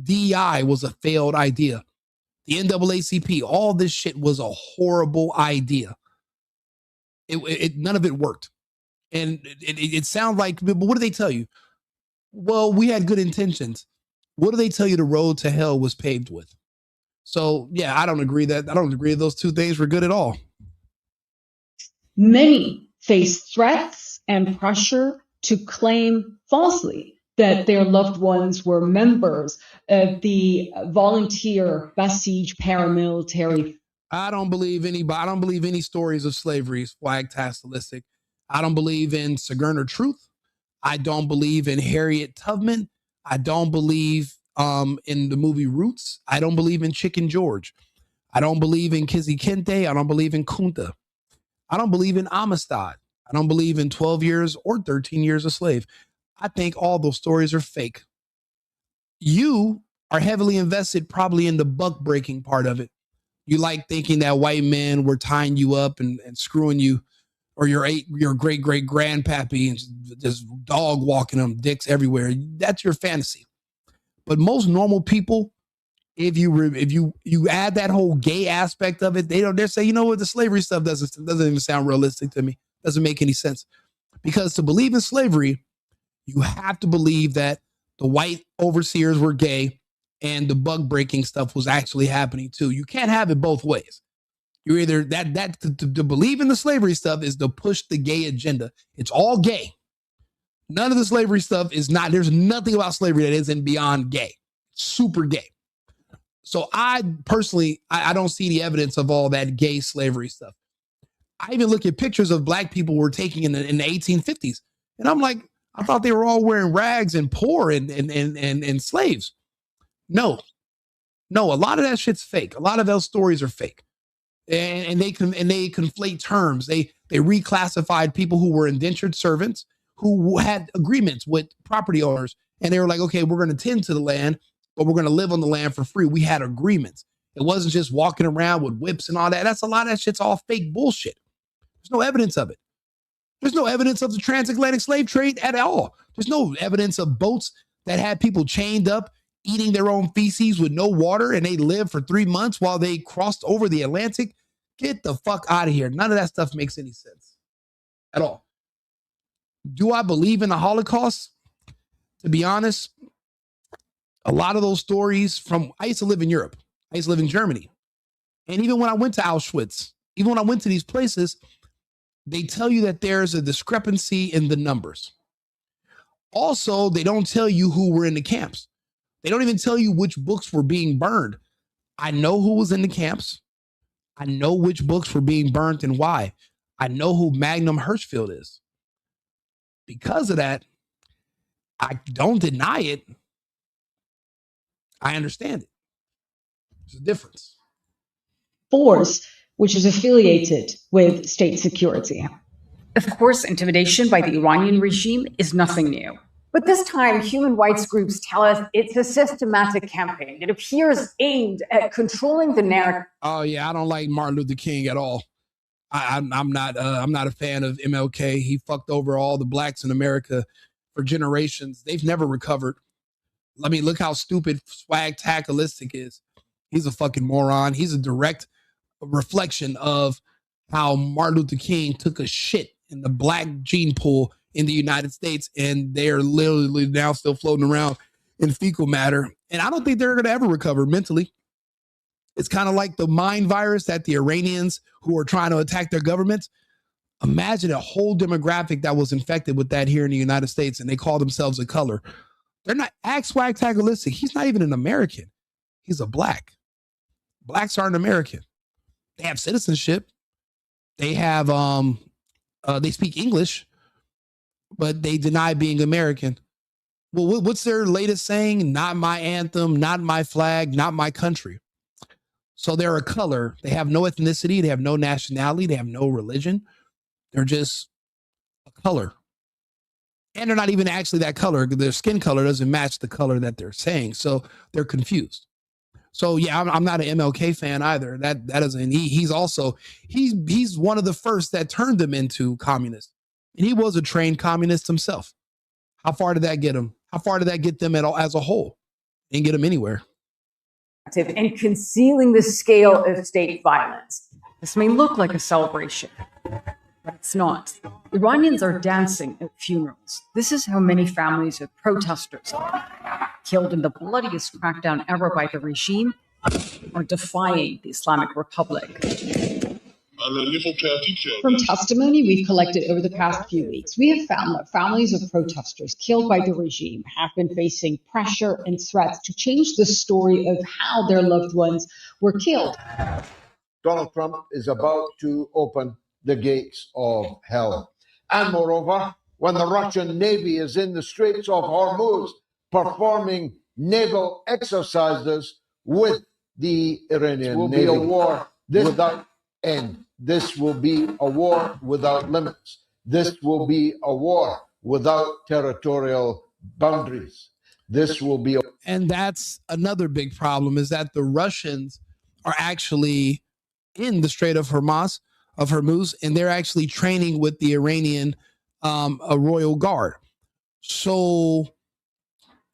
DEI was a failed idea. The NAACP, all this shit was a horrible idea. None of it worked. And it sounds like, but what do they tell you? Well, we had good intentions. What do they tell you the road to hell was paved with? So, yeah, I don't agree that those two things were good at all. Many face threats and pressure to claim falsely that their loved ones were members of the volunteer Basij paramilitary. I don't believe any stories of slavery is flag-tastic. I don't believe in Sojourner Truth. I don't believe in Harriet Tubman. I don't believe in the movie Roots. I don't believe in Chicken George. I don't believe in Kizzy Kente. I don't believe in Kunta. I don't believe in Amistad. I don't believe in 12 years or 13 years a slave. I think all those stories are fake. You are heavily invested probably in the buck breaking part of it. You like thinking that white men were tying you up and screwing you, or your great great grandpappy and just dog walking them, dicks everywhere. That's your fantasy. But most normal people, if you add that whole gay aspect of it, they say, you know what, the slavery stuff doesn't even sound realistic to me. Doesn't make any sense. Because to believe in slavery, you have to believe that the white overseers were gay and the bug breaking stuff was actually happening too. You can't have it both ways. You're either to believe in the slavery stuff is to push the gay agenda. It's all gay. None of the slavery stuff is not, there's nothing about slavery that isn't beyond gay. Super gay. So I personally, I don't see the evidence of all that gay slavery stuff. I even look at pictures of Black people were taking in the 1850s. And I'm like, I thought they were all wearing rags and poor and slaves. No, a lot of that shit's fake. A lot of those stories are fake. And they conflate terms. They reclassified people who were indentured servants who had agreements with property owners. And they were like, okay, we're going to tend to the land, but we're going to live on the land for free. We had agreements. It wasn't just walking around with whips and all that. That's a lot of that shit's all fake bullshit. There's no evidence of it. There's no evidence of the transatlantic slave trade at all. There's no evidence of boats that had people chained up, eating their own feces with no water, and they lived for 3 months while they crossed over the Atlantic. Get the fuck out of here. None of that stuff makes any sense at all. Do I believe in the Holocaust? To be honest, a lot of those stories I used to live in Europe. I used to live in Germany. And even when I went to Auschwitz, even when I went to these places, they tell you that there's a discrepancy in the numbers. Also, they don't tell you who were in the camps. They don't even tell you which books were being burned. I know who was in the camps. I know which books were being burnt and why. I know who Magnum Hirschfeld is. Because of that, I don't deny it. I understand it. There's a difference. Force which is affiliated with state security. Of course, intimidation by the Iranian regime is nothing new. But this time, human rights groups tell us it's a systematic campaign. It appears aimed at controlling the narrative. Oh yeah, I don't like Martin Luther King at all. I'm not a fan of MLK. He fucked over all the blacks in America for generations. They've never recovered. I mean, look how stupid swag-tackalistic is. He's a fucking moron. He's a direct reflection of how Martin Luther King took a shit in the black gene pool in the United States, and they're literally now still floating around in fecal matter. And I don't think they're going to ever recover mentally. It's kind of like the mind virus that the Iranians who are trying to attack their government. Imagine a whole demographic that was infected with that here in the United States, and they call themselves a color. They're not swag-tackalistic. He's not even an American. He's a black. Blacks aren't American. They have citizenship. They have they speak English, but they deny being American. Well, what's their latest saying? Not my anthem, not my flag, not my country. So they're a color. They have no ethnicity. They have no nationality. They have no religion. They're just a color. And they're not even actually that color. Their skin color doesn't match the color that they're saying. So they're confused. So yeah, I'm not an MLK fan either. That doesn't. He's one of the first that turned them into communists, and he was a trained communist himself. How far did that get him? How far did that get them at all as a whole? Didn't get him anywhere. And concealing the scale of state violence. This may look like a celebration, but it's not. Iranians are dancing at funerals. This is how many families of protesters are killed in the bloodiest crackdown ever by the regime or defying the Islamic Republic. From testimony we've collected over the past few weeks, we have found that families of protesters killed by the regime have been facing pressure and threats to change the story of how their loved ones were killed. Donald Trump is about to open the gates of hell. And moreover, when the Russian Navy is in the Straits of Hormuz performing naval exercises with the Iranian Navy, will be a war without end. This will be a war without limits. This will be a war without territorial boundaries. This will be And that's another big problem, is that the Russians are actually in the Strait of Hormuz, and they're actually training with the Iranian Royal Guard. So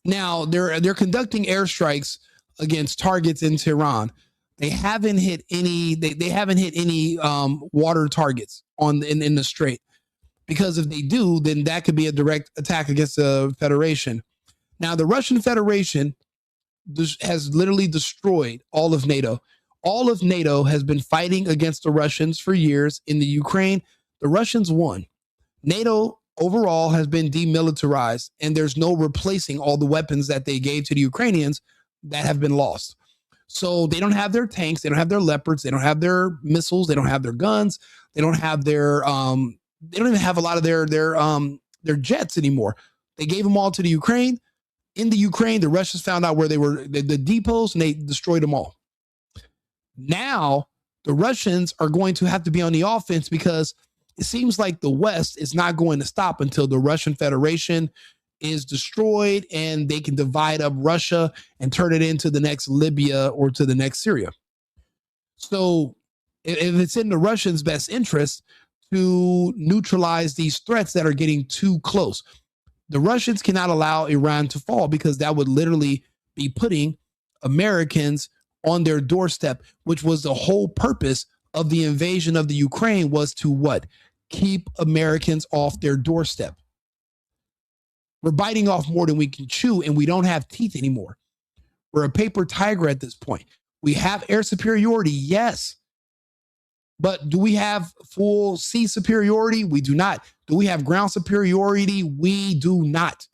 now they're conducting airstrikes against targets in Tehran. They haven't hit any. They haven't hit any water targets in the strait, because if they do, then that could be a direct attack against the Federation. Now, the Russian Federation has literally destroyed all of NATO. All of NATO has been fighting against the Russians for years in the Ukraine. The Russians won. NATO overall has been demilitarized, and there's no replacing all the weapons that they gave to the Ukrainians that have been lost. So they don't have their tanks, they don't have their Leopards, they don't have their missiles, they don't have their guns, they don't have their they don't even have a lot of their jets anymore. They gave them all to the Ukraine. In the Ukraine, the Russians found out where they were, the depots, and they destroyed them all. Now the Russians are going to have to be on the offense, because it seems like the West is not going to stop until the Russian Federation is destroyed and they can divide up Russia and turn it into the next Libya or to the next Syria. So if it's in the Russians' best interest to neutralize these threats that are getting too close, the Russians cannot allow Iran to fall, because that would literally be putting Americans on their doorstep, which was the whole purpose of the invasion of the Ukraine, was to what? Keep Americans off their doorstep. We're biting off more than we can chew, and we don't have teeth anymore. We're a paper tiger at this point. We have air superiority, yes. But do we have full sea superiority? We do not. Do we have ground superiority? We do not.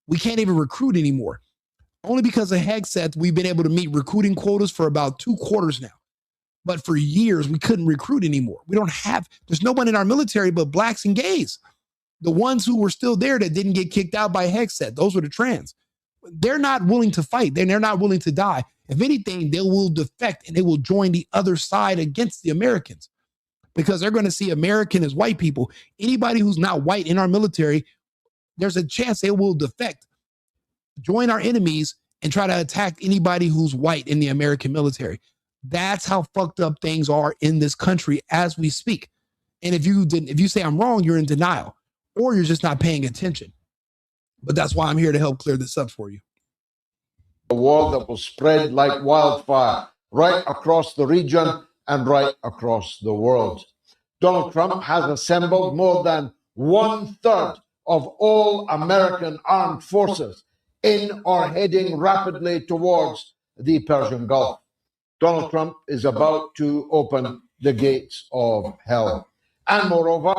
We can't even recruit anymore. Only because of Hegseth, we've been able to meet recruiting quotas for about 2 quarters now. But for years, we couldn't recruit anymore. There's no one in our military but blacks and gays. The ones who were still there that didn't get kicked out by Hegseth, those were the trans. They're not willing to fight. They're not willing to die. If anything, they will defect and they will join the other side against the Americans because they're going to see American as white people. Anybody who's not white in our military, there's a chance they will defect, join our enemies, and try to attack anybody who's white in the American military. That's how fucked up things are in this country as we speak. And if you say I'm wrong, you're in denial, or you're just not paying attention. But that's why I'm here to help clear this up for you. A war that will spread like wildfire right across the region and right across the world. Donald Trump has assembled more than 1/3 of all American armed forces in or heading rapidly towards the Persian Gulf. Donald Trump is about to open the gates of hell. And moreover,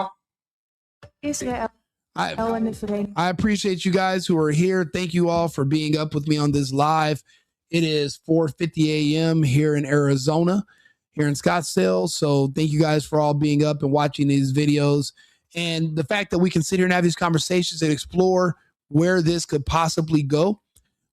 Israel. I appreciate you guys who are here. Thank you all for being up with me on this live. It is 4:50 a.m. here in Arizona, here in Scottsdale. So thank you guys for all being up and watching these videos. And the fact that we can sit here and have these conversations and explore where this could possibly go.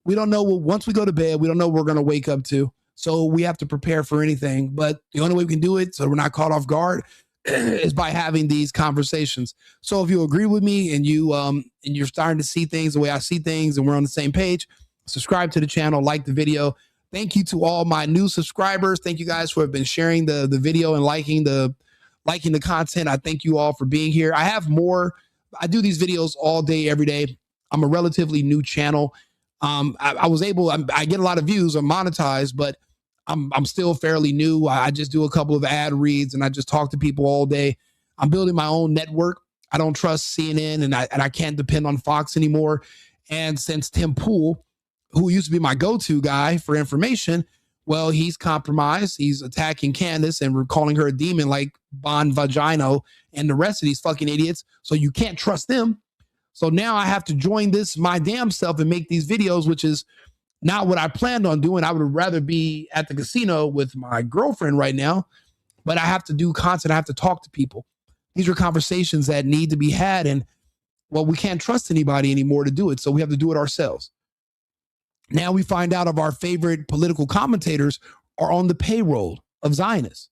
We don't know once we go to bed, we don't know what we're going to wake up to. So we have to prepare for anything. But the only way we can do it so we're not caught off guard is by having these conversations. So if you agree with me and you're starting to see things the way I see things and we're on the same page, subscribe to the channel, like the video. Thank you to all my new subscribers. Thank you guys who have been sharing the video and liking the content. I thank you all for being here. I have more. I do these videos all day, every day. I'm a relatively new channel. I get a lot of views. I'm monetized, but I'm still fairly new. I just do a couple of ad reads and I just talk to people all day. I'm building my own network. I don't trust CNN and I can't depend on Fox anymore. And since Tim Pool, who used to be my go-to guy for information, well, he's compromised. He's attacking Candace and we're calling her a demon like Bon Vagino and the rest of these fucking idiots. So you can't trust them. So now I have to join this my damn self and make these videos, which is not what I planned on doing. I would rather be at the casino with my girlfriend right now, but I have to do content. I have to talk to people. These are conversations that need to be had. And well, we can't trust anybody anymore to do it. So we have to do it ourselves. Now we find out of our favorite political commentators are on the payroll of Zionists.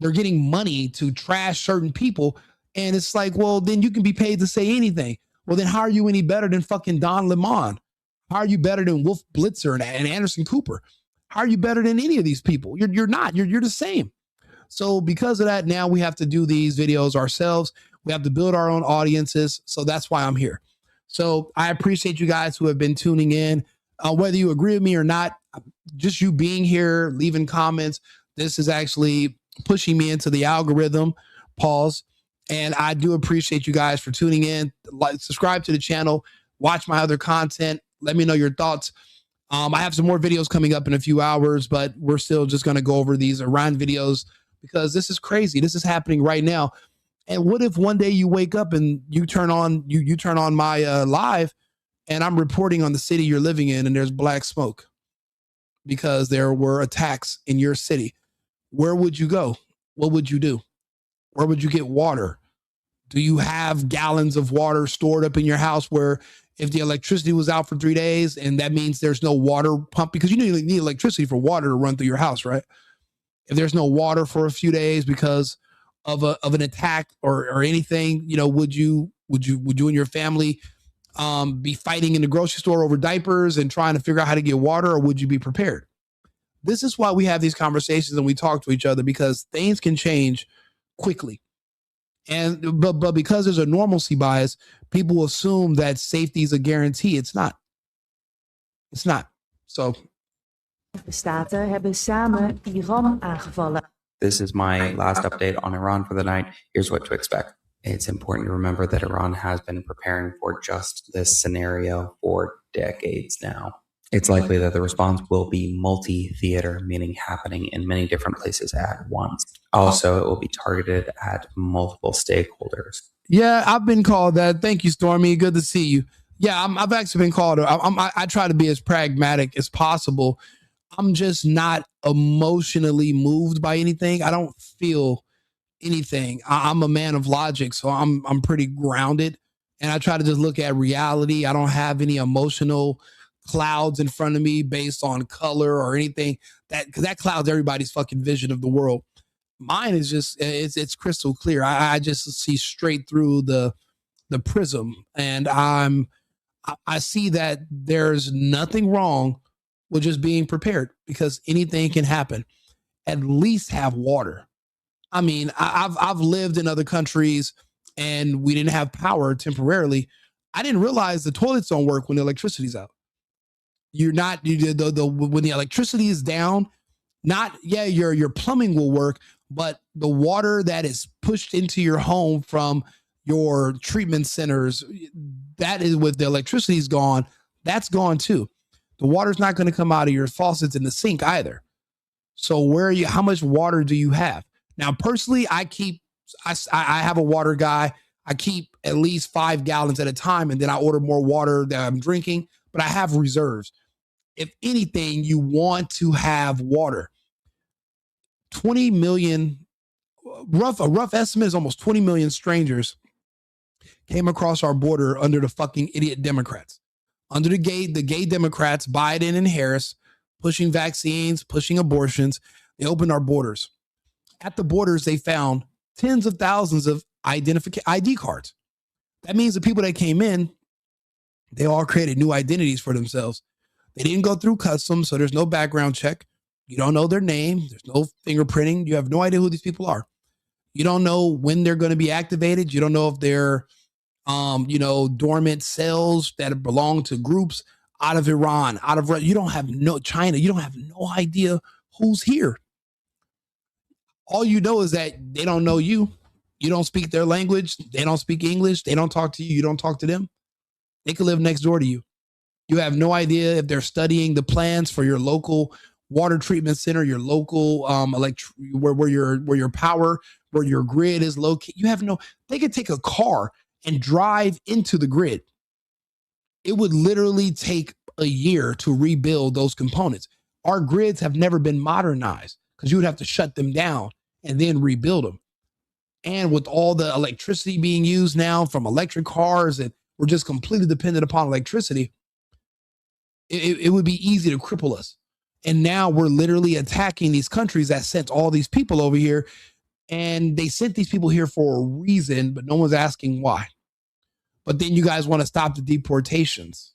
They're getting money to trash certain people. And it's like, well, then you can be paid to say anything. Well, then how are you any better than fucking Don Lemon? How are you better than Wolf Blitzer and Anderson Cooper? How are you better than any of these people? You're not. You're the same. So because of that, now we have to do these videos ourselves. We have to build our own audiences. So that's why I'm here. So I appreciate you guys who have been tuning in. Whether you agree with me or not, just you being here, leaving comments, this is actually pushing me into the algorithm. Pause. And I do appreciate you guys for tuning in. Like, subscribe to the channel, watch my other content. Let me know your thoughts. I have some more videos coming up in a few hours, but we're still just going to go over these Iran videos because this is crazy. This is happening right now. And what if one day you wake up and you turn on you turn on my live and I'm reporting on the city you're living in and there's black smoke because there were attacks in your city? Where would you go? What would you do? Where would you get water? Do you have gallons of water stored up in your house where if the electricity was out for 3 days and that means there's no water pump, because you need electricity for water to run through your house, right? If there's no water for a few days because of an attack or anything, would you and your family be fighting in the grocery store over diapers and trying to figure out how to get water, or would you be prepared? This is why we have these conversations and we talk to each other, because things can change quickly. And but because there's a normalcy bias, people assume that safety is a guarantee. It's not. It's not. So. De Staten hebben samen Iran aangevallen. This is my last update on Iran for the night. Here's what to expect. It's important to remember that Iran has been preparing for just this scenario for decades now. It's likely that the response will be multi-theater, meaning happening in many different places at once. Also, it will be targeted at multiple stakeholders. Yeah, I've been called that. Thank you, Stormy. Good to see you. Yeah, I've actually been called. I try to be as pragmatic as possible. I'm just not emotionally moved by anything. I don't feel anything. I'm a man of logic, so I'm pretty grounded, and I try to just look at reality. I don't have any emotional clouds in front of me based on color or anything because that clouds everybody's fucking vision of the world. Mine is just it's crystal clear. I just see straight through the prism, and I see that there's nothing wrong with just being prepared because anything can happen. At least have water. I mean, I've lived in other countries and we didn't have power temporarily. I didn't realize the toilets don't work when the electricity's out. When the electricity is down, your plumbing will work, but the water that is pushed into your home from your treatment centers, that is with the electricity's gone, that's gone too. The water's not going to come out of your faucets in the sink either. So how much water do you have? Now, personally, I have a water guy. I keep at least 5 gallons at a time, and then I order more water that I'm drinking, but I have reserves. If anything, you want to have water. 20 million, a rough estimate is almost 20 million strangers came across our border under the fucking idiot Democrats. Under the gay Democrats, Biden and Harris, pushing vaccines, pushing abortions. They opened our borders. At the borders, they found tens of thousands of ID cards. That means the people that came in, they all created new identities for themselves. They didn't go through customs, so there's no background check. You don't know their name. There's no fingerprinting. You have no idea who these people are. You don't know when they're going to be activated. You don't know if they're, dormant cells that belong to groups out of Iran, you don't have China. You don't have no idea who's here. All you know is that they don't know you. You don't speak their language. They don't speak English. They don't talk to you. You don't talk to them. They could live next door to you. You have no idea if they're studying the plans for your local water treatment center, your local where your power, where your grid is located. They could take a car and drive into the grid. It would literally take a year to rebuild those components. Our grids have never been modernized because you would have to shut them down and then rebuild them. And with all the electricity being used now from electric cars, and we're just completely dependent upon electricity, it would be easy to cripple us. And now we're literally attacking these countries that sent all these people over here. And they sent these people here for a reason, but no one's asking why. But then you guys want to stop the deportations.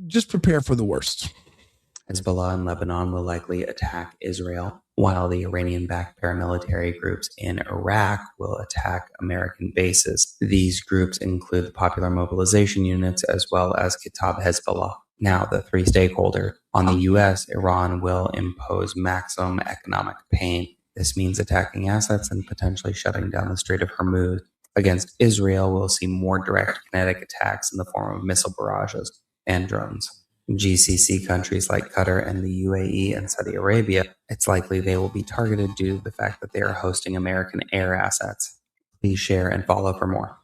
Just prepare for the worst. Hezbollah in Lebanon will likely attack Israel, while the Iranian-backed paramilitary groups in Iraq will attack American bases. These groups include the Popular Mobilization Units as well as Kitab Hezbollah. Now, the three stakeholder. On the U.S., Iran will impose maximum economic pain. This means attacking assets and potentially shutting down the Strait of Hormuz. Against Israel, we'll see more direct kinetic attacks in the form of missile barrages and drones. GCC countries like Qatar and the UAE and Saudi Arabia, it's likely they will be targeted due to the fact that they are hosting American air assets. Please share and follow for more.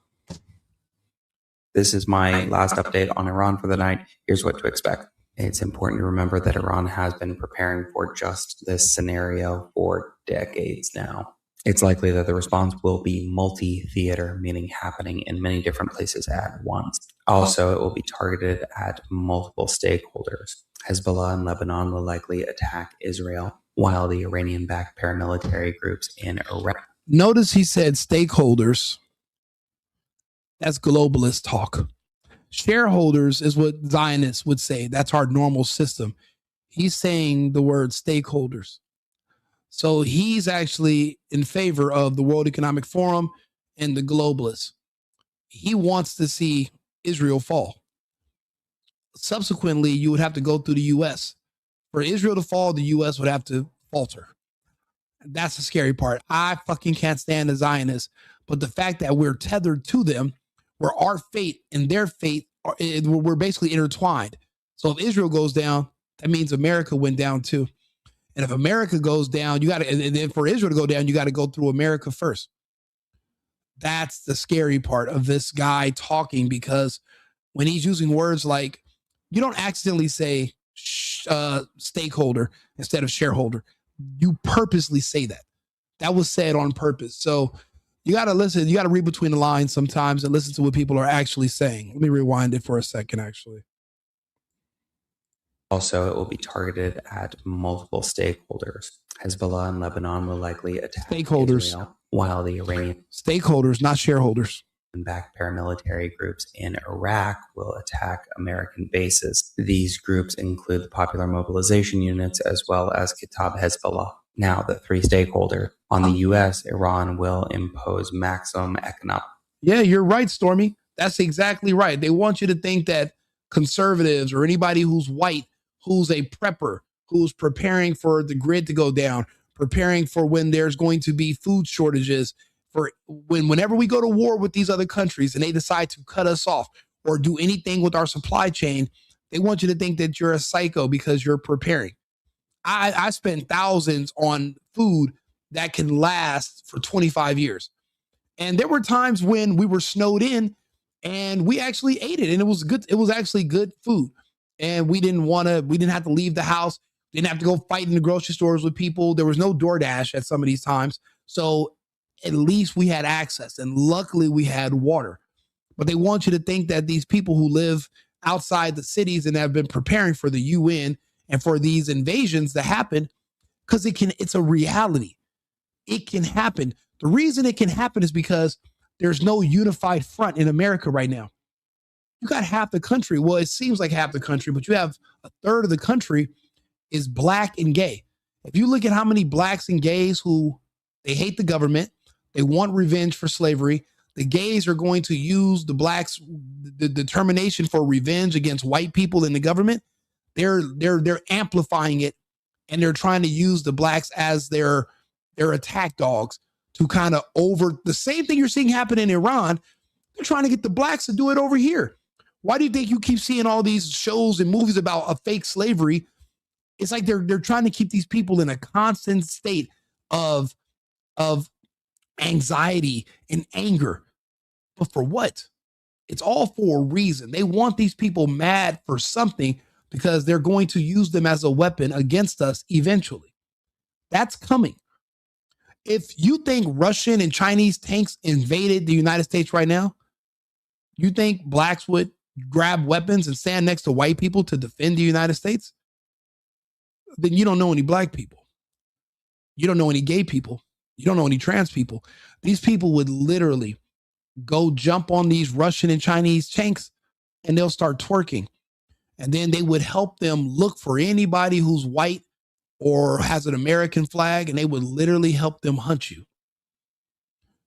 This is my last update on Iran for the night. Here's what to expect. It's important to remember that Iran has been preparing for just this scenario for decades now. It's likely that the response will be multi-theater, meaning happening in many different places at once. Also, it will be targeted at multiple stakeholders. Hezbollah in Lebanon will likely attack Israel, while the Iranian-backed paramilitary groups in Iraq. Notice he said stakeholders. That's globalist talk. Shareholders is what Zionists would say. That's our normal system. He's saying the word stakeholders. So he's actually in favor of the World Economic Forum and the globalists. He wants to see Israel fall. Subsequently, you would have to go through the U.S. For Israel to fall, the U.S. would have to falter. That's the scary part. I fucking can't stand the Zionists. But the fact that we're tethered to them, where our fate and their fate, we're basically intertwined. So if Israel goes down, that means America went down too. And if America goes down, you got to, and then for Israel to go down, you got to go through America first. That's the scary part of this guy talking, because when he's using words like, you don't accidentally say stakeholder instead of shareholder. You purposely say that. That was said on purpose. So You got to listen. You got to read between the lines sometimes and listen to what people are actually saying. Let me rewind it for a second, actually. Also, it will be targeted at multiple stakeholders. Hezbollah in Lebanon will likely attack Stakeholders. Israel, while the Iranian Stakeholders, not shareholders. backed paramilitary groups in Iraq will attack American bases. These groups include the Popular Mobilization Units as well as Kitab Hezbollah. Now, the three stakeholders. On the U.S., Iran will impose maximum economic. Yeah, you're right, Stormy. That's exactly right. They want you to think that conservatives or anybody who's white, who's a prepper, who's preparing for the grid to go down, preparing for when there's going to be food shortages, for whenever we go to war with these other countries and they decide to cut us off or do anything with our supply chain, they want you to think that you're a psycho because you're preparing. I spent thousands on food that can last for 25 years. And there were times when we were snowed in and we actually ate it and it was good. It was actually good food. And we didn't have to leave the house. Didn't have to go fight in the grocery stores with people. There was no DoorDash at some of these times. So at least we had access and luckily we had water. But they want you to think that these people who live outside the cities and have been preparing for the UN and for these invasions to happen, because it's a reality. It can happen. The reason it can happen is because there's no unified front in America right now. You got half the country. Well, it seems like half the country, but you have a third of the country is black and gay. If you look at how many blacks and gays who they hate the government, they want revenge for slavery. The gays are going to use the blacks, the determination for revenge against white people in the government. They're amplifying it, and they're trying to use the blacks as their attack dogs to kind of over the same thing you're seeing happen in Iran. They're trying to get the blacks to do it over here. Why do you think you keep seeing all these shows and movies about a fake slavery? It's like they're trying to keep these people in a constant state of anxiety and anger. But for what? It's all for a reason. They want these people mad for something because they're going to use them as a weapon against us eventually. That's coming. If you think Russian and Chinese tanks invaded the United States right now, you think blacks would grab weapons and stand next to white people to defend the United States? Then you don't know any black people. You don't know any gay people. You don't know any trans people. These people would literally go jump on these Russian and Chinese tanks and they'll start twerking. And then they would help them look for anybody who's white or has an American flag, and they would literally help them hunt you.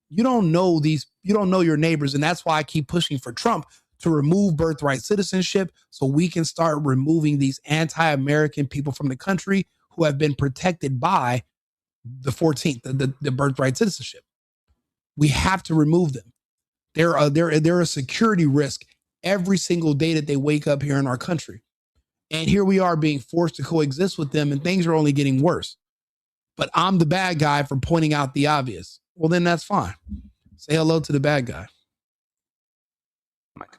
You don't know your neighbors. And that's why I keep pushing for Trump to remove birthright citizenship so we can start removing these anti-American people from the country who have been protected by the 14th, the birthright citizenship. We have to remove them. They're a security risk every single day that they wake up here in our country. And here we are being forced to coexist with them, and things are only getting worse. But I'm the bad guy for pointing out the obvious. Well, then that's fine. Say hello to the bad guy.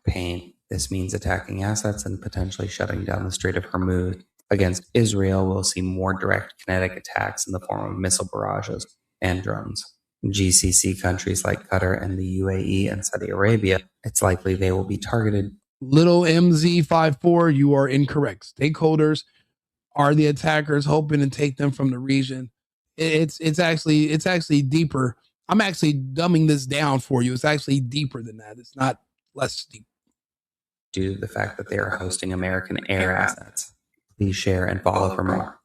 Pain. This means attacking assets and potentially shutting down the Strait of Hormuz. Against Israel, we'll see more direct kinetic attacks in the form of missile barrages and drones. GCC countries like Qatar and the UAE and Saudi Arabia, it's likely they will be targeted. Little MZ54, you are incorrect. Stakeholders are the attackers hoping to take them from the region. It's actually deeper. I'm actually dumbing this down for you. It's actually deeper than that. It's not less deep. Due to the fact that they are hosting American air assets. Please share and follow for more.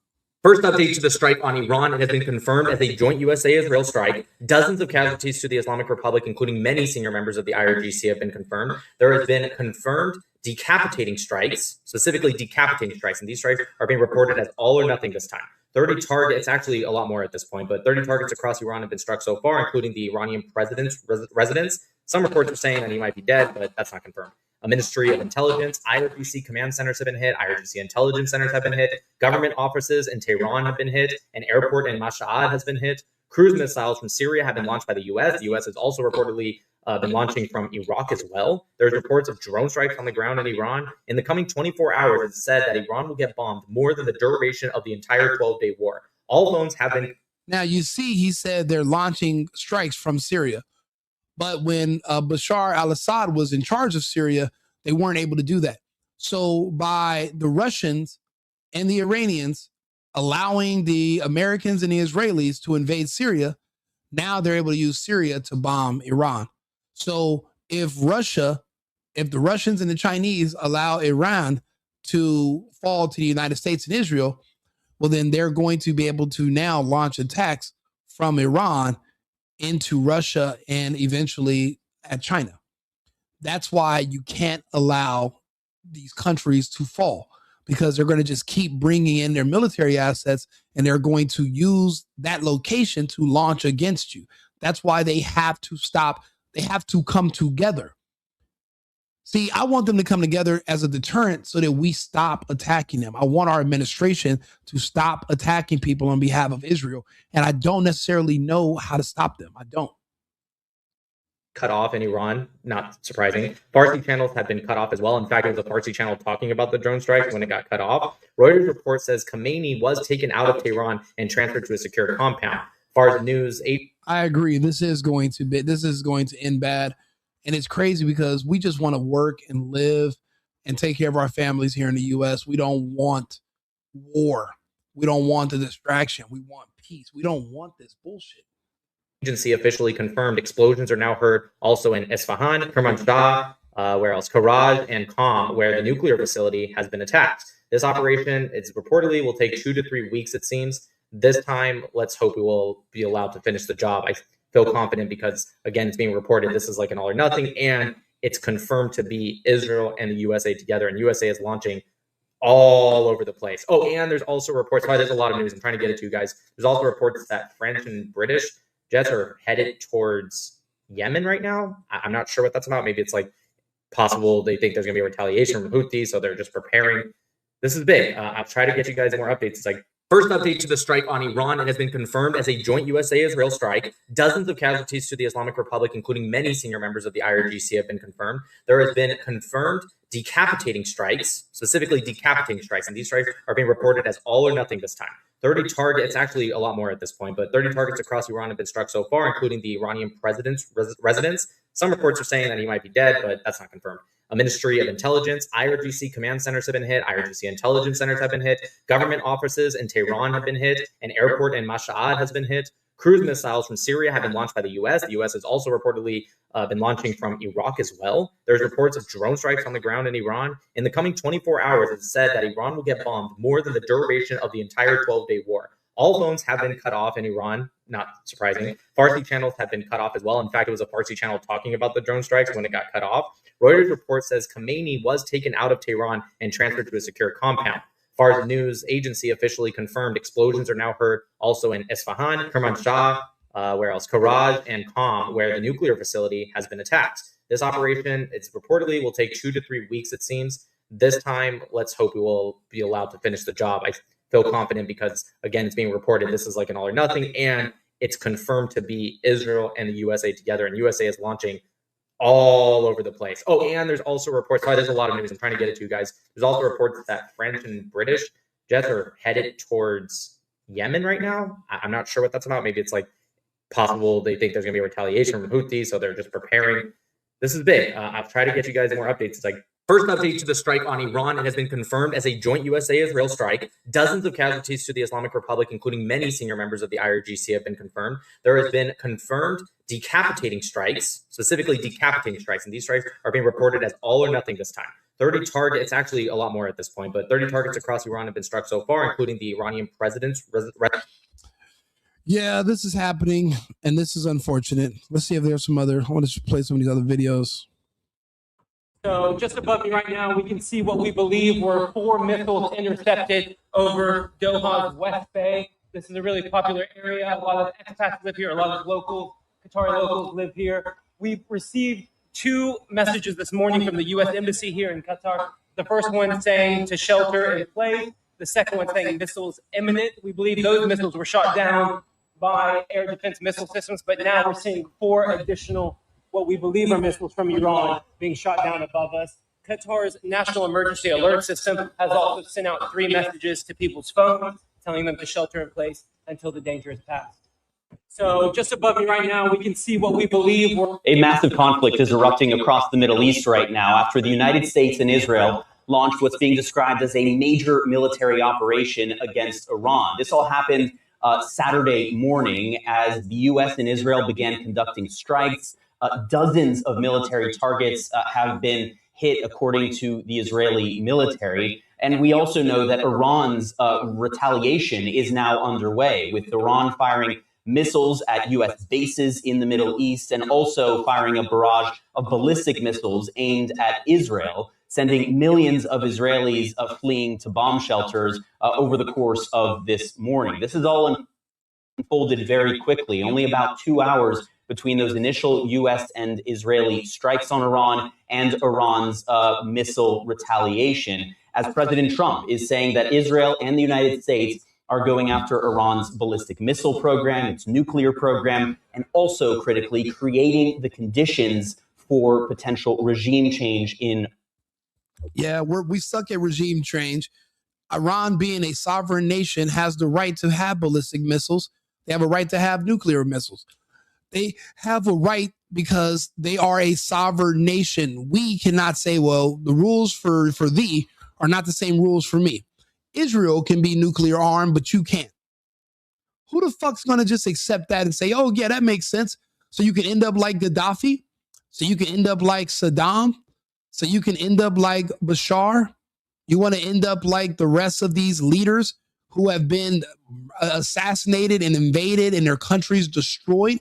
First update to the strike on Iran. It has been confirmed as a joint USA-Israel strike. Dozens of casualties to the Islamic Republic, including many senior members of the IRGC, have been confirmed. There has been confirmed decapitating strikes, specifically decapitating strikes, and these strikes are being reported as all or nothing this time. 30 targets, actually a lot more at this point, but 30 targets across Iran have been struck so far, including the Iranian president's residence. Some reports are saying that he might be dead, but that's not confirmed. A Ministry of Intelligence, IRGC command centers have been hit, IRGC intelligence centers have been hit, government offices in Tehran have been hit, an airport in Mashhad has been hit, cruise missiles from Syria have been launched by the U.S. The U.S. has also reportedly been launching from Iraq as well. There's reports of drone strikes on the ground in Iran. In the coming 24 hours, it's said that Iran will get bombed more than the duration of the entire 12-day war. All phones have been... Now, you see, he said they're launching strikes from Syria. But when Bashar al-Assad was in charge of Syria, they weren't able to do that. So by the Russians and the Iranians allowing the Americans and the Israelis to invade Syria, now they're able to use Syria to bomb Iran. So if the Russians and the Chinese allow Iran to fall to the United States and Israel, well, then they're going to be able to now launch attacks from Iran into Russia and eventually at China. That's why you can't allow these countries to fall, because they're going to just keep bringing in their military assets and they're going to use that location to launch against you. That's why they have to stop. They have to come together. See, I want them to come together as a deterrent so that we stop attacking them. I want our administration to stop attacking people on behalf of Israel. And I don't necessarily know how to stop them. I don't. Cut off in Iran, not surprising. Farsi channels have been cut off as well. In fact, it was a Farsi channel talking about the drone strikes when it got cut off. Reuters report says Khamenei was taken out of Tehran and transferred to a secure compound. Fars News 8. I agree. This is going to end bad. And it's crazy because we just want to work and live and take care of our families here in the U.S. We don't want war. We don't want the distraction. We want peace. We don't want this bullshit. Agency officially confirmed explosions are now heard also in Isfahan, Kermanshah, where else? Karaj and Qom, where the nuclear facility has been attacked. This operation, it's reportedly will take 2 to 3 weeks, it seems. This time, let's hope we will be allowed to finish the job. I feel confident because, again, it's being reported this is like an all or nothing, and it's confirmed to be Israel and the USA together, and USA is launching all over the place. Oh, and there's also reports, sorry, there's a lot of news. I'm trying to get it to you guys. There's also reports that French and British jets are headed towards Yemen right now. I'm not sure what that's about. Maybe it's like possible they think there's going to be a retaliation from Houthis, so they're just preparing. This is big. I'll try to get you guys more updates. It's like first update to the strike on Iran. It has been confirmed as a joint USA-Israel strike. Dozens of casualties to the Islamic Republic, including many senior members of the IRGC, have been confirmed. There has been confirmed decapitating strikes, specifically decapitating strikes, and these strikes are being reported as all or nothing this time. 30 targets, actually a lot more at this point, but 30 targets across Iran have been struck so far, including the Iranian president's residence. Some reports are saying that he might be dead, but that's not confirmed. A Ministry of Intelligence, IRGC command centers have been hit, IRGC intelligence centers have been hit, government offices in Tehran have been hit, an airport in Mashhad has been hit. Cruise missiles from Syria have been launched by the U.S. The U.S. has also reportedly been launching from Iraq as well. There's reports of drone strikes on the ground in Iran. In the coming 24 hours, it's said that Iran will get bombed more than the duration of the entire 12-day war. All phones have been cut off in Iran, not surprising. Farsi channels have been cut off as well. In fact, it was a Farsi channel talking about the drone strikes when it got cut off. Reuters report says Khamenei was taken out of Tehran and transferred to a secure compound. Fars News Agency officially confirmed explosions are now heard also in Isfahan, Kermanshah, where else? Karaj and Qom, where the nuclear facility has been attacked. This operation, it's reportedly will take 2 to 3 weeks, it seems. This time, let's hope we will be allowed to finish the job. I feel confident because, again, it's being reported this is like an all or nothing, and it's confirmed to be Israel and the USA together, and USA is launching all over the place. Oh, and there's also reports, sorry, there's a lot of news. I'm trying to get it to you guys. There's also reports that French and British jets are headed towards Yemen right now. I'm not sure what that's about. Maybe it's like possible they think there's going to be a retaliation from Houthis, so they're just preparing. This is big. I'll try to get you guys more updates. It's like first update to the strike on Iran. It has been confirmed as a joint USA-Israel strike. Dozens of casualties to the Islamic Republic, including many senior members of the IRGC, have been confirmed. There has been confirmed decapitating strikes, specifically decapitating strikes, and these strikes are being reported as all or nothing this time. 30 targets, actually a lot more at this point, but 30 targets across Iran have been struck so far, including the Iranian president's Yeah, this is happening, and this is unfortunate. Let's see if there's some other. I want to play some of these other videos. So just above me right now, we can see what we believe were 4 missiles intercepted over Doha's West Bay. This is a really popular area. A lot of expats live here. A lot of locals, Qatari locals live here. We've received 2 messages this morning from the U.S. Embassy here in Qatar. The first one saying to shelter in place. The second one saying missiles imminent. We believe those missiles were shot down by air defense missile systems, but now we're seeing 4 additional what we believe are missiles from Iran being shot down above us. Qatar's National Emergency Alert System has also sent out 3 messages to people's phones telling them to shelter in place until the danger is past. So just above me right now, we can see what we believe. A massive conflict is erupting across the Middle East right now after the United States and Israel launched what's being described as a major military operation against Iran. This all happened Saturday morning as the U.S. and Israel began conducting strikes. Dozens of military targets have been hit, according to the Israeli military. And we also know that Iran's retaliation is now underway, with Iran firing missiles at U.S. bases in the Middle East and also firing a barrage of ballistic missiles aimed at Israel, sending millions of Israelis fleeing to bomb shelters over the course of this morning. This is all unfolded very quickly, only about 2 hours between those initial U.S. and Israeli strikes on Iran and Iran's missile retaliation, as President Trump is saying that Israel and the United States are going after Iran's ballistic missile program, its nuclear program, and also critically creating the conditions for potential regime change in. Yeah, we suck at regime change. Iran, being a sovereign nation, has the right to have ballistic missiles. They have a right to have nuclear missiles. They have a right because they are a sovereign nation. We cannot say, well, the rules for thee are not the same rules for me. Israel can be nuclear armed, but you can't. Who the fuck's going to just accept that and say, oh, yeah, that makes sense? So you can end up like Gaddafi? So you can end up like Saddam? So you can end up like Bashar? You want to end up like the rest of these leaders who have been assassinated and invaded and their countries destroyed?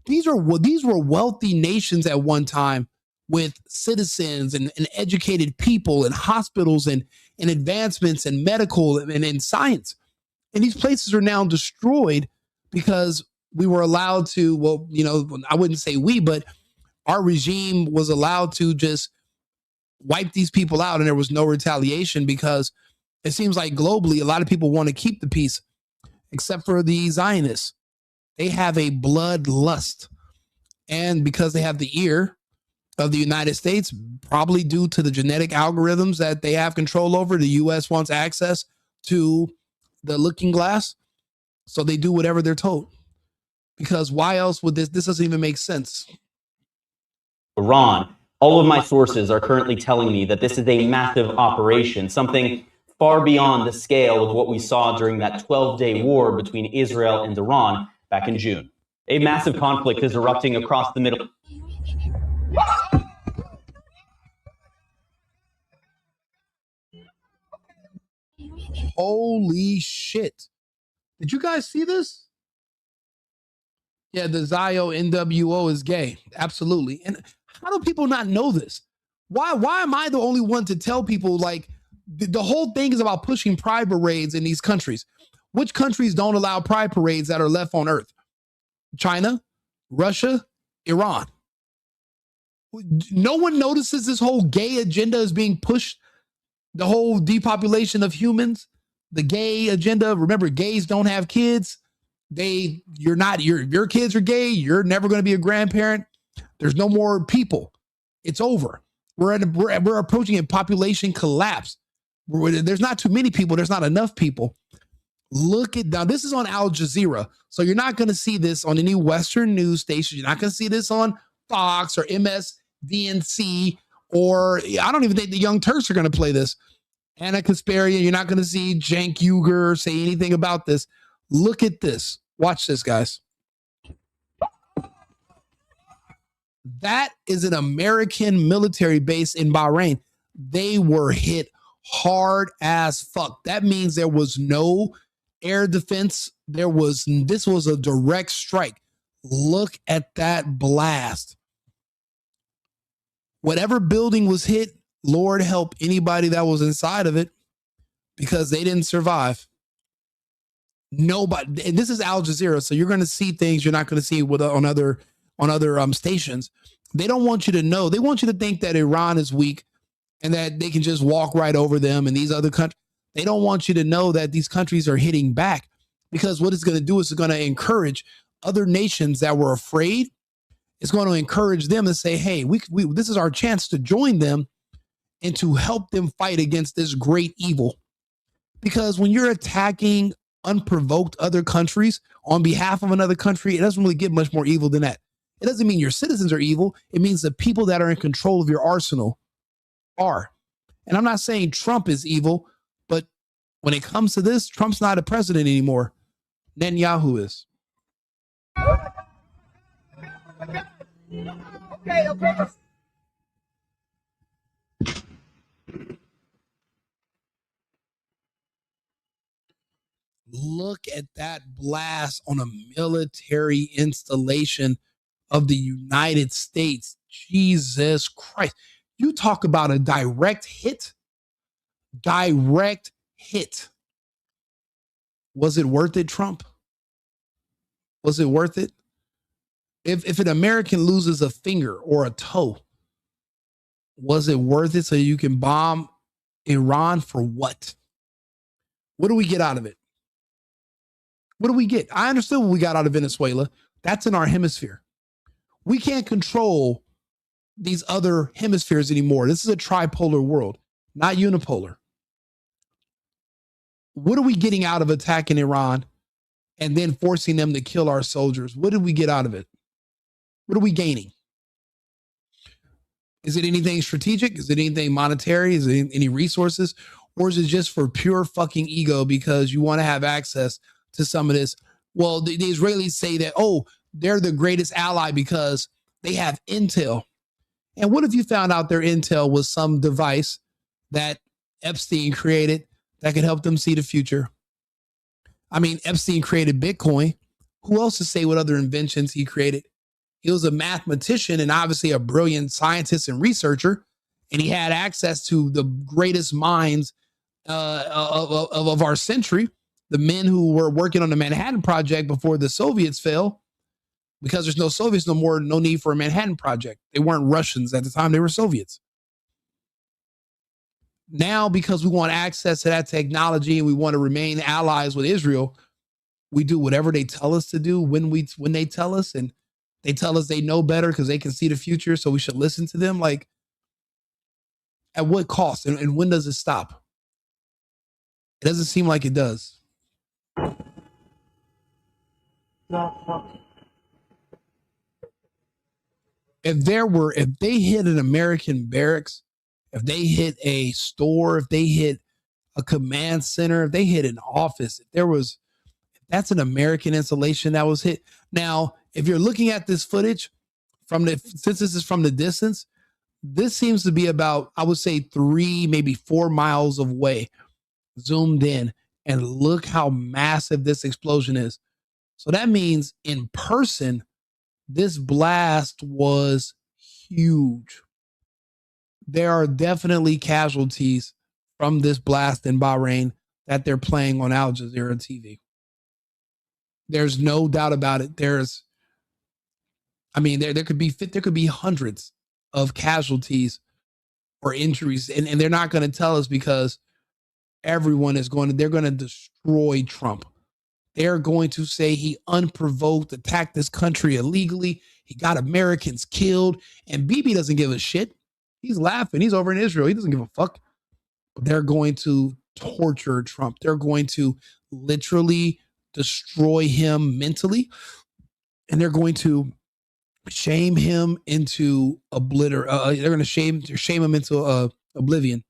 These were wealthy nations at one time, with citizens and educated people and hospitals and advancements in medical and in science. And these places are now destroyed because we were allowed to, well, you know, I wouldn't say we, but our regime was allowed to just wipe these people out, and there was no retaliation because it seems like globally a lot of people want to keep the peace, except for the Zionists. They have a bloodlust. And because they have the ear of the United States, probably due to the genetic algorithms that they have control over, the U.S. wants access to the looking glass. So they do whatever they're told. Because why else would this doesn't even make sense. Iran. All of my sources are currently telling me that this is a massive operation, something far beyond the scale of what we saw during that 12-day war between Israel and Iran back in June. A massive conflict is erupting across the Middle. Holy shit. Did you guys see this? Yeah, the Zio NWO is gay. Absolutely. And how do people not know this? Why am I the only one to tell people, like, the whole thing is about pushing pride parades in these countries? Which countries don't allow pride parades that are left on earth? China, Russia, Iran. No one notices this whole gay agenda is being pushed. The whole depopulation of humans, the gay agenda. Remember, gays don't have kids. Your kids are gay. You're never going to be a grandparent. There's no more people. It's over. We're approaching a population collapse. There's not too many people. There's not enough people. Look at now. This is on Al Jazeera, so you're not going to see this on any Western news station. You're not going to see this on Fox or MSDNC, or I don't even think the Young Turks are going to play this. Anna Kasparian. You're not going to see Cenk Uygur say anything about this. Look at this. Watch this, guys. That is an American military base in Bahrain. They were hit hard as fuck. That means there was no air defense. This was a direct strike. Look at that blast. Whatever building was hit, Lord help anybody that was inside of it, because they didn't survive. Nobody. And this is Al Jazeera, so you're going to see things you're not going to see on other stations. They don't want you to know. They want you to think that Iran is weak and that they can just walk right over them and these other countries. They don't want you to know that these countries are hitting back, because what it's going to do is it's going to encourage other nations that were afraid. It's going to encourage them to say, hey, this is our chance to join them and to help them fight against this great evil. Because when you're attacking unprovoked other countries on behalf of another country, it doesn't really get much more evil than that. It doesn't mean your citizens are evil. It means the people that are in control of your arsenal are. And I'm not saying Trump is evil, but when it comes to this, Trump's not a president anymore. Netanyahu is. Okay. Look at that blast on a military installation of the United States. Jesus Christ. You talk about a direct hit. Direct hit. Was it worth it, Trump? Was it worth it? If an American loses a finger or a toe, was it worth it so you can bomb Iran for what? What do we get out of it? What do we get? I understood what we got out of Venezuela. That's in our hemisphere. We can't control these other hemispheres anymore. This is a tripolar world, not unipolar. What are we getting out of attacking Iran and then forcing them to kill our soldiers? What did we get out of it? What are we gaining? Is it anything strategic? Is it anything monetary? Is it any resources? Or is it just for pure fucking ego because you want to have access to some of this? Well, the Israelis say that, oh, they're the greatest ally because they have intel. And what if you found out their intel was some device that Epstein created that could help them see the future? I mean, Epstein created Bitcoin. Who else to say what other inventions he created? He was a mathematician and obviously a brilliant scientist and researcher, and he had access to the greatest minds of our century, the men who were working on the Manhattan Project before the Soviets fell. Because there's no Soviets no more, no need for a Manhattan Project. They weren't Russians at the time, they were Soviets. Now, because we want access to that technology and we want to remain allies with Israel, we do whatever they tell us to do when they tell us, and they tell us they know better because they can see the future, so we should listen to them. Like, at what cost? And when does it stop? It doesn't seem like it does. If they hit an American barracks, if they hit a store, if they hit a command center, if they hit an office, if that's an American installation that was hit. Now, if you're looking at this footage since this is from the distance, this seems to be about, I would say 3, maybe 4 miles away, zoomed in, and look how massive this explosion is. So that means in person, this blast was huge. There are definitely casualties from this blast in Bahrain that they're playing on Al Jazeera TV. There's no doubt about it. There could be hundreds of casualties or injuries, and they're not going to tell us because they're going to destroy Trump. They're going to say he unprovoked attacked this country illegally. He got Americans killed, and Bibi doesn't give a shit. He's laughing. He's over in Israel. He doesn't give a fuck. But they're going to torture Trump. They're going to literally destroy him mentally, and they're going to shame him into they're going to shame him into oblivion,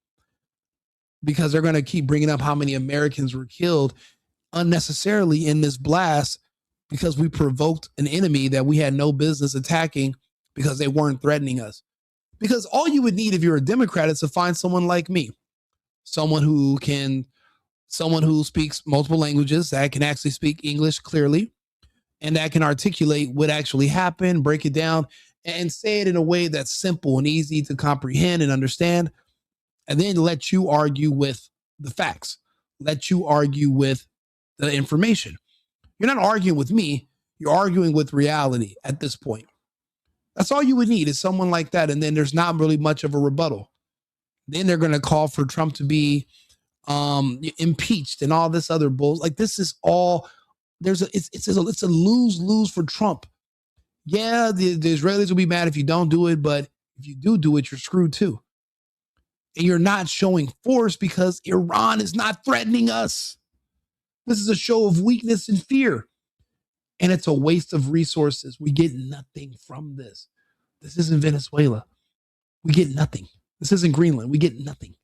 because they're going to keep bringing up how many Americans were killed unnecessarily in this blast because we provoked an enemy that we had no business attacking because they weren't threatening us. Because all you would need if you're a Democrat is to find someone like me, someone who speaks multiple languages, that can actually speak English clearly, and that can articulate what actually happened, break it down, and say it in a way that's simple and easy to comprehend and understand, and then let you argue with the facts, let you argue with the information. You're not arguing with me, you're arguing with reality at this point. That's all you would need is someone like that, and then there's not really much of a rebuttal. Then they're going to call for Trump to be impeached and all this other bull. Like, this is all it's a lose-lose for Trump. Yeah, the Israelis will be mad if you don't do it, but if you do it, you're screwed too. And you're not showing force because Iran is not threatening us. This is a show of weakness and fear. And it's a waste of resources. We get nothing from this. This isn't Venezuela. We get nothing. This isn't Greenland. We get nothing.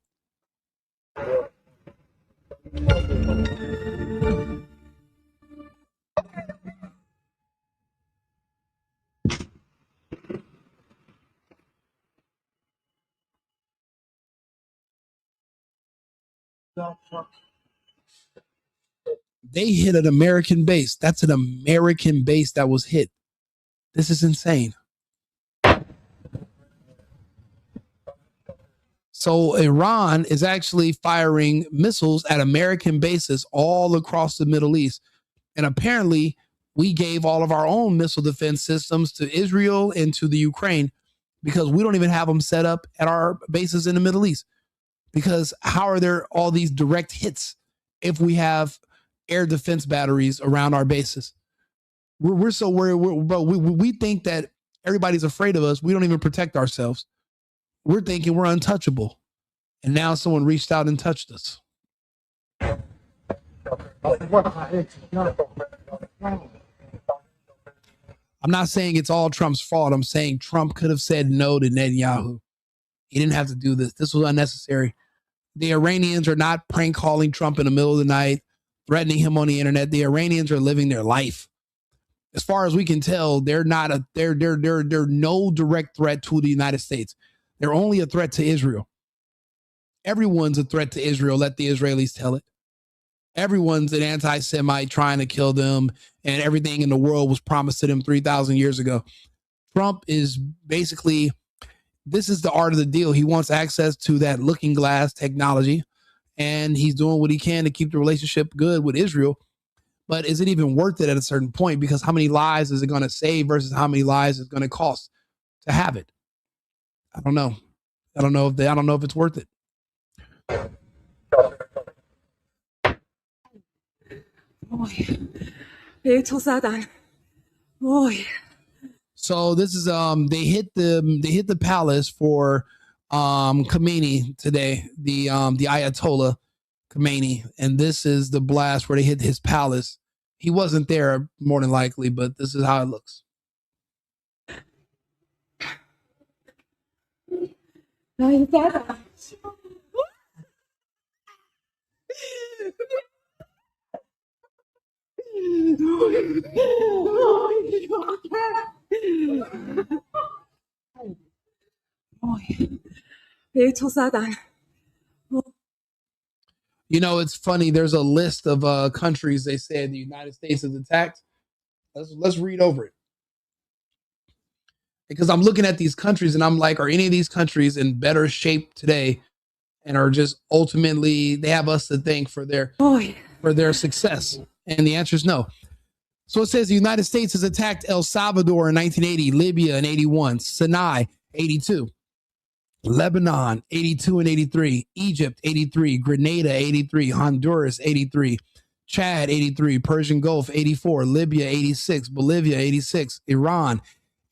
They hit an American base. That's an American base that was hit. This is insane. So Iran is actually firing missiles at American bases all across the Middle East. And apparently we gave all of our own missile defense systems to Israel and to the Ukraine because we don't even have them set up at our bases in the Middle East. Because how are there all these direct hits if we have air defense batteries around our bases? We're so worried, but we think that everybody's afraid of us. We don't even protect ourselves. We're thinking we're untouchable. And now someone reached out and touched us. I'm not saying it's all Trump's fault. I'm saying Trump could have said no to Netanyahu. He didn't have to do this. This was unnecessary. The Iranians are not prank calling Trump in the middle of the night, threatening him on the internet. The Iranians are living their life. As far as we can tell, they're no direct threat to the United States. They're only a threat to Israel. Everyone's a threat to Israel. Let the Israelis tell it. Everyone's an anti-Semite trying to kill them, and everything in the world was promised to them 3,000 years ago. Trump is basically, this is the art of the deal. He wants access to that looking glass technology, and he's doing what he can to keep the relationship good with Israel. But is it even worth it at a certain point? Because how many lives is it going to save versus how many lives it's going to cost to have it? I don't know. I don't know if it's worth it. So this is they hit the palace for Khomeini today, the Ayatollah Khomeini, and this is the blast where they hit his palace. He wasn't there more than likely, but this is how it looks. You know, it's funny. There's a list of countries they said the United States has attacked. Let's read over it. Because I'm looking at these countries and I'm like, are any of these countries in better shape today and are just ultimately, they have us to thank for their success? And the answer is no. So it says the United States has attacked El Salvador in 1980, Libya in 81, Sinai 82, Lebanon 82 and 83, Egypt 83, Grenada 83, Honduras 83, Chad 83, Persian Gulf 84, Libya 86, Bolivia 86, Iran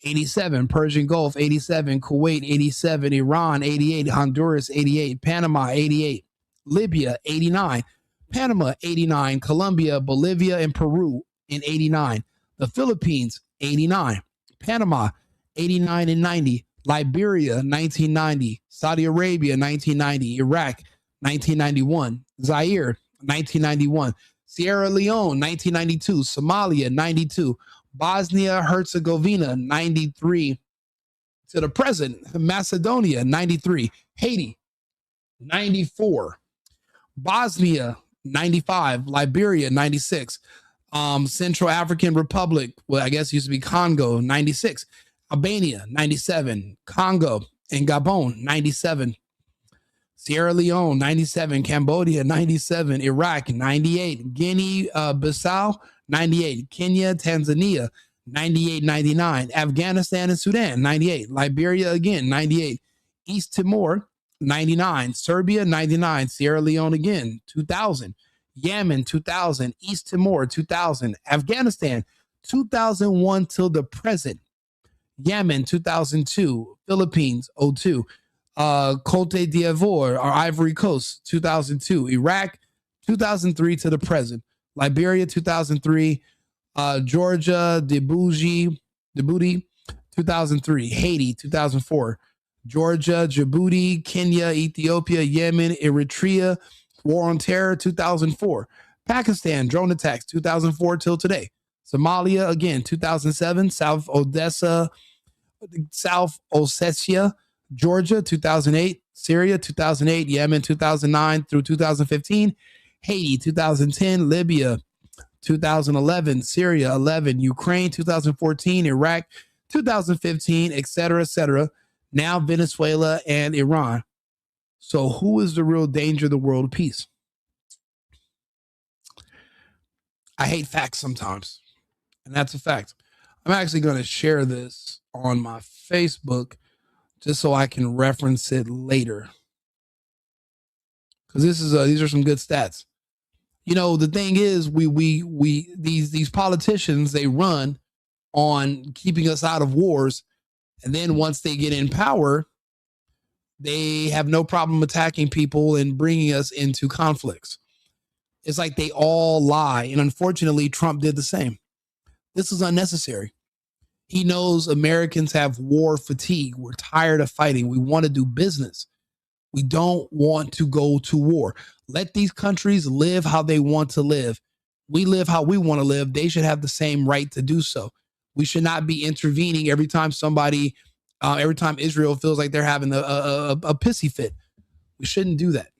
87, Persian Gulf 87, Kuwait 87, Iran 88, Honduras 88, Panama 88, Libya 89, Panama 89, Colombia, Bolivia, and Peru in 89, the Philippines 89, Panama 89 and 90, Liberia 1990, Saudi Arabia 1990, Iraq 1991, Zaire 1991, Sierra Leone 1992, Somalia 92, Bosnia Herzegovina 93 to the present, Macedonia 93, Haiti 94, Bosnia 95, Liberia 96, Central African Republic, well, I guess it used to be Congo 96, Albania 97, Congo and Gabon 97, Sierra Leone 97, Cambodia 97, Iraq 98, Guinea Bissau 98, Kenya, Tanzania 98, 99, Afghanistan and Sudan 98, Liberia again 98, East Timor 99, Serbia 99, Sierra Leone again 2000, Yemen 2000, East Timor 2000, Afghanistan 2001 till the present, Yemen 2002, Philippines 02, Cote d'Ivoire or Ivory Coast 2002, Iraq 2003 to the present, Liberia 2003, Georgia, Djibouti 2003, Haiti 2004, Georgia, Djibouti, Kenya, Ethiopia, Yemen, Eritrea, War on Terror 2004, Pakistan, drone attacks 2004 till today, Somalia again 2007, South Ossetia, Georgia 2008, Syria 2008, Yemen 2009 through 2015, Haiti 2010, Libya 2011, Syria 11, Ukraine 2014, Iraq 2015, etc., etc. Now Venezuela and Iran. So who is the real danger of the world peace? I hate facts sometimes, and that's a fact. I'm actually going to share this on my Facebook just so I can reference it later, because these are some good stats. You know, the thing is, these politicians, they run on keeping us out of wars, and then once they get in power, they have no problem attacking people and bringing us into conflicts. It's like they all lie, and unfortunately, Trump did the same. This is unnecessary. He knows Americans have war fatigue. We're tired of fighting. We want to do business. We don't want to go to war. Let these countries live how they want to live. We live how we want to live. They should have the same right to do so. We should not be intervening every time every time Israel feels like they're having a pissy fit. We shouldn't do that.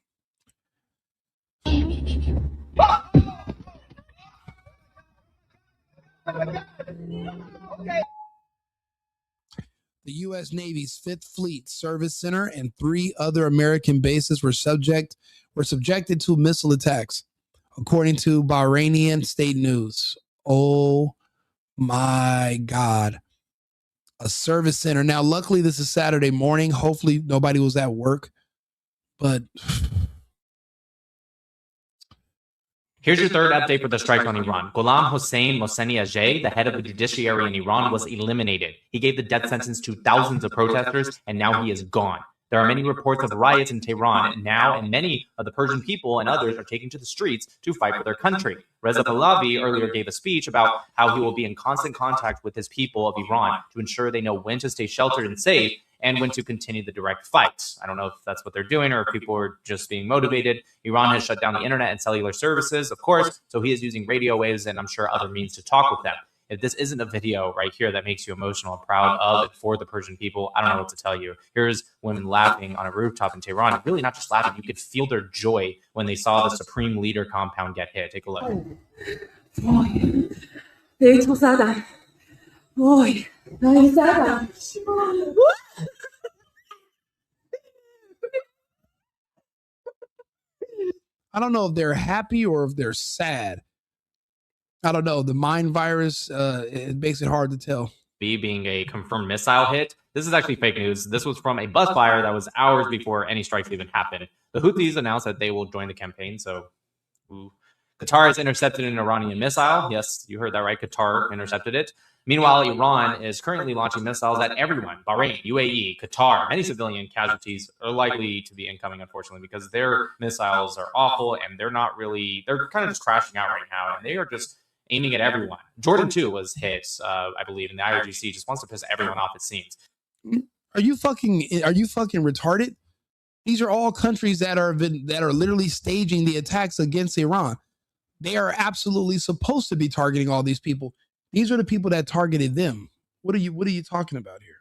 The U.S. Navy's 5th Fleet Service Center and 3 other American bases were subjected to missile attacks, according to Bahraini state news. Oh my God. A service center. Now, luckily, this is Saturday morning. Hopefully, nobody was at work. But here's your third update for the strike on Iran. Ghulam Hossein Mohseni-Ajay, the head of the judiciary in Iran, was eliminated. He gave the death sentence to thousands of protesters, and now he is gone. There are many reports of riots in Tehran now, and many of the Persian people and others are taking to the streets to fight for their country. Reza Pahlavi earlier gave a speech about how he will be in constant contact with his people of Iran to ensure they know when to stay sheltered and safe and when to continue the direct fight. I don't know if that's what they're doing or if people are just being motivated. Iran has shut down the internet and cellular services, of course, so he is using radio waves and I'm sure other means to talk with them. If this isn't a video right here that makes you emotional and proud of and for the Persian people, I don't know what to tell you. Here's women laughing on a rooftop in Tehran. Really not just laughing. You could feel their joy when they saw the Supreme Leader compound get hit. Take a look. I don't know if they're happy or if they're sad. I don't know. The mind virus, it makes it hard to tell. Being a confirmed missile hit. This is actually fake news. This was from a bus fire that was hours before any strikes even happened. The Houthis announced that they will join the campaign. So, Qatar has intercepted an Iranian missile. Yes, you heard that right. Qatar intercepted it. Meanwhile, Iran is currently launching missiles at everyone. Bahrain, UAE, Qatar. Many civilian casualties are likely to be incoming, unfortunately, because their missiles are awful and they're kind of just crashing out right now. And they are just aiming at everyone. Jordan, too, was hit, I believe, and the IRGC just wants to piss everyone off, it seems. Are you fucking retarded? These are all countries that are literally staging the attacks against Iran. They are absolutely supposed to be targeting all these people. These are the people that targeted them. What are you talking about here?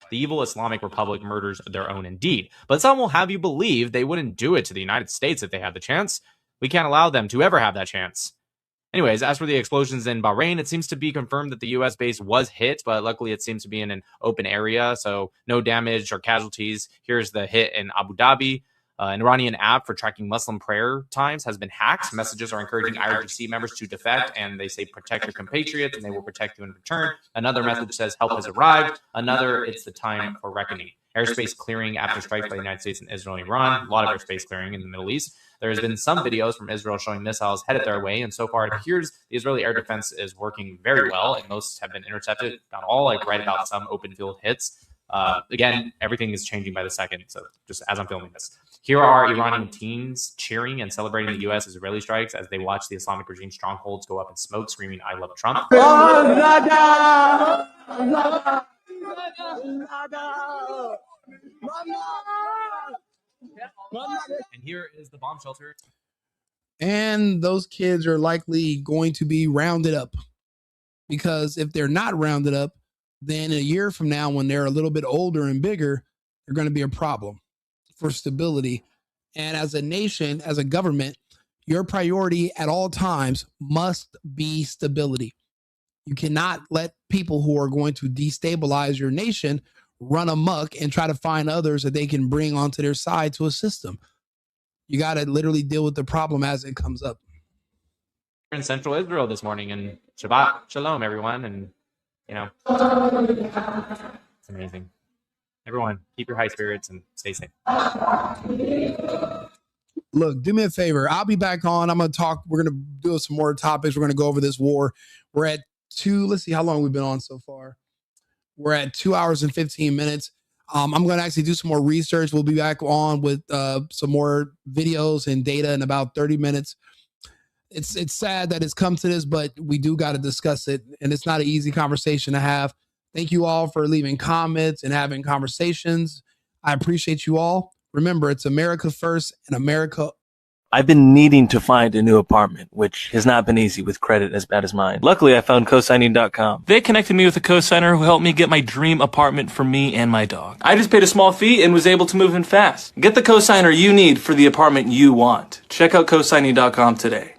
The evil Islamic Republic murders their own indeed. But some will have you believe they wouldn't do it to the United States if they had the chance. We can't allow them to ever have that chance. Anyways, as for the explosions in Bahrain, it seems to be confirmed that the U.S. base was hit, but luckily it seems to be in an open area, so no damage or casualties. Here's the hit in Abu Dhabi. An Iranian app for tracking Muslim prayer times has been hacked. Messages are encouraging IRGC members to defect, and they say protect your compatriots, and they will protect you in return. Another message says help has arrived. Another, it's the time for reckoning. Airspace clearing after strikes by the United States and Israel and Iran. A lot of airspace clearing in the Middle East. There has been some videos from Israel showing missiles headed their way, and so far it appears the Israeli air defense is working very well, and most have been intercepted. Not all, like right about some open field hits. Again, everything is changing by the second, so just as I'm filming this. Here are Iranian teens cheering and celebrating the U.S. Israeli strikes as they watch the Islamic regime strongholds go up in smoke, screaming, "I love Trump." And here is the bomb shelter. And those kids are likely going to be rounded up, because if they're not rounded up, then a year from now, when they're a little bit older and bigger, they're going to be a problem for stability. And as a nation, as a government, your priority at all times must be stability. You cannot let people who are going to destabilize your nation run amok and try to find others that they can bring onto their side to assist them. You got to literally deal with the problem as it comes up. We're in central Israel this morning, and Shabbat Shalom, everyone. And, you know, it's amazing. Everyone, keep your high spirits and stay safe. Look, do me a favor. I'll be back on. I'm going to talk. We're going to do some more topics. We're going to go over this war. We're at let's see how long we've been on so far. We're at 2 hours and 15 minutes. I'm going to actually do some more research. We'll be back on with some more videos and data in about 30 minutes. It's sad that it's come to this, but we do got to discuss it. And it's not an easy conversation to have. Thank you all for leaving comments and having conversations. I appreciate you all. Remember, it's America first and America. I've been needing to find a new apartment, which has not been easy with credit as bad as mine. Luckily, I found cosigning.com. They connected me with a cosigner who helped me get my dream apartment for me and my dog. I just paid a small fee and was able to move in fast. Get the cosigner you need for the apartment you want. Check out cosigning.com today.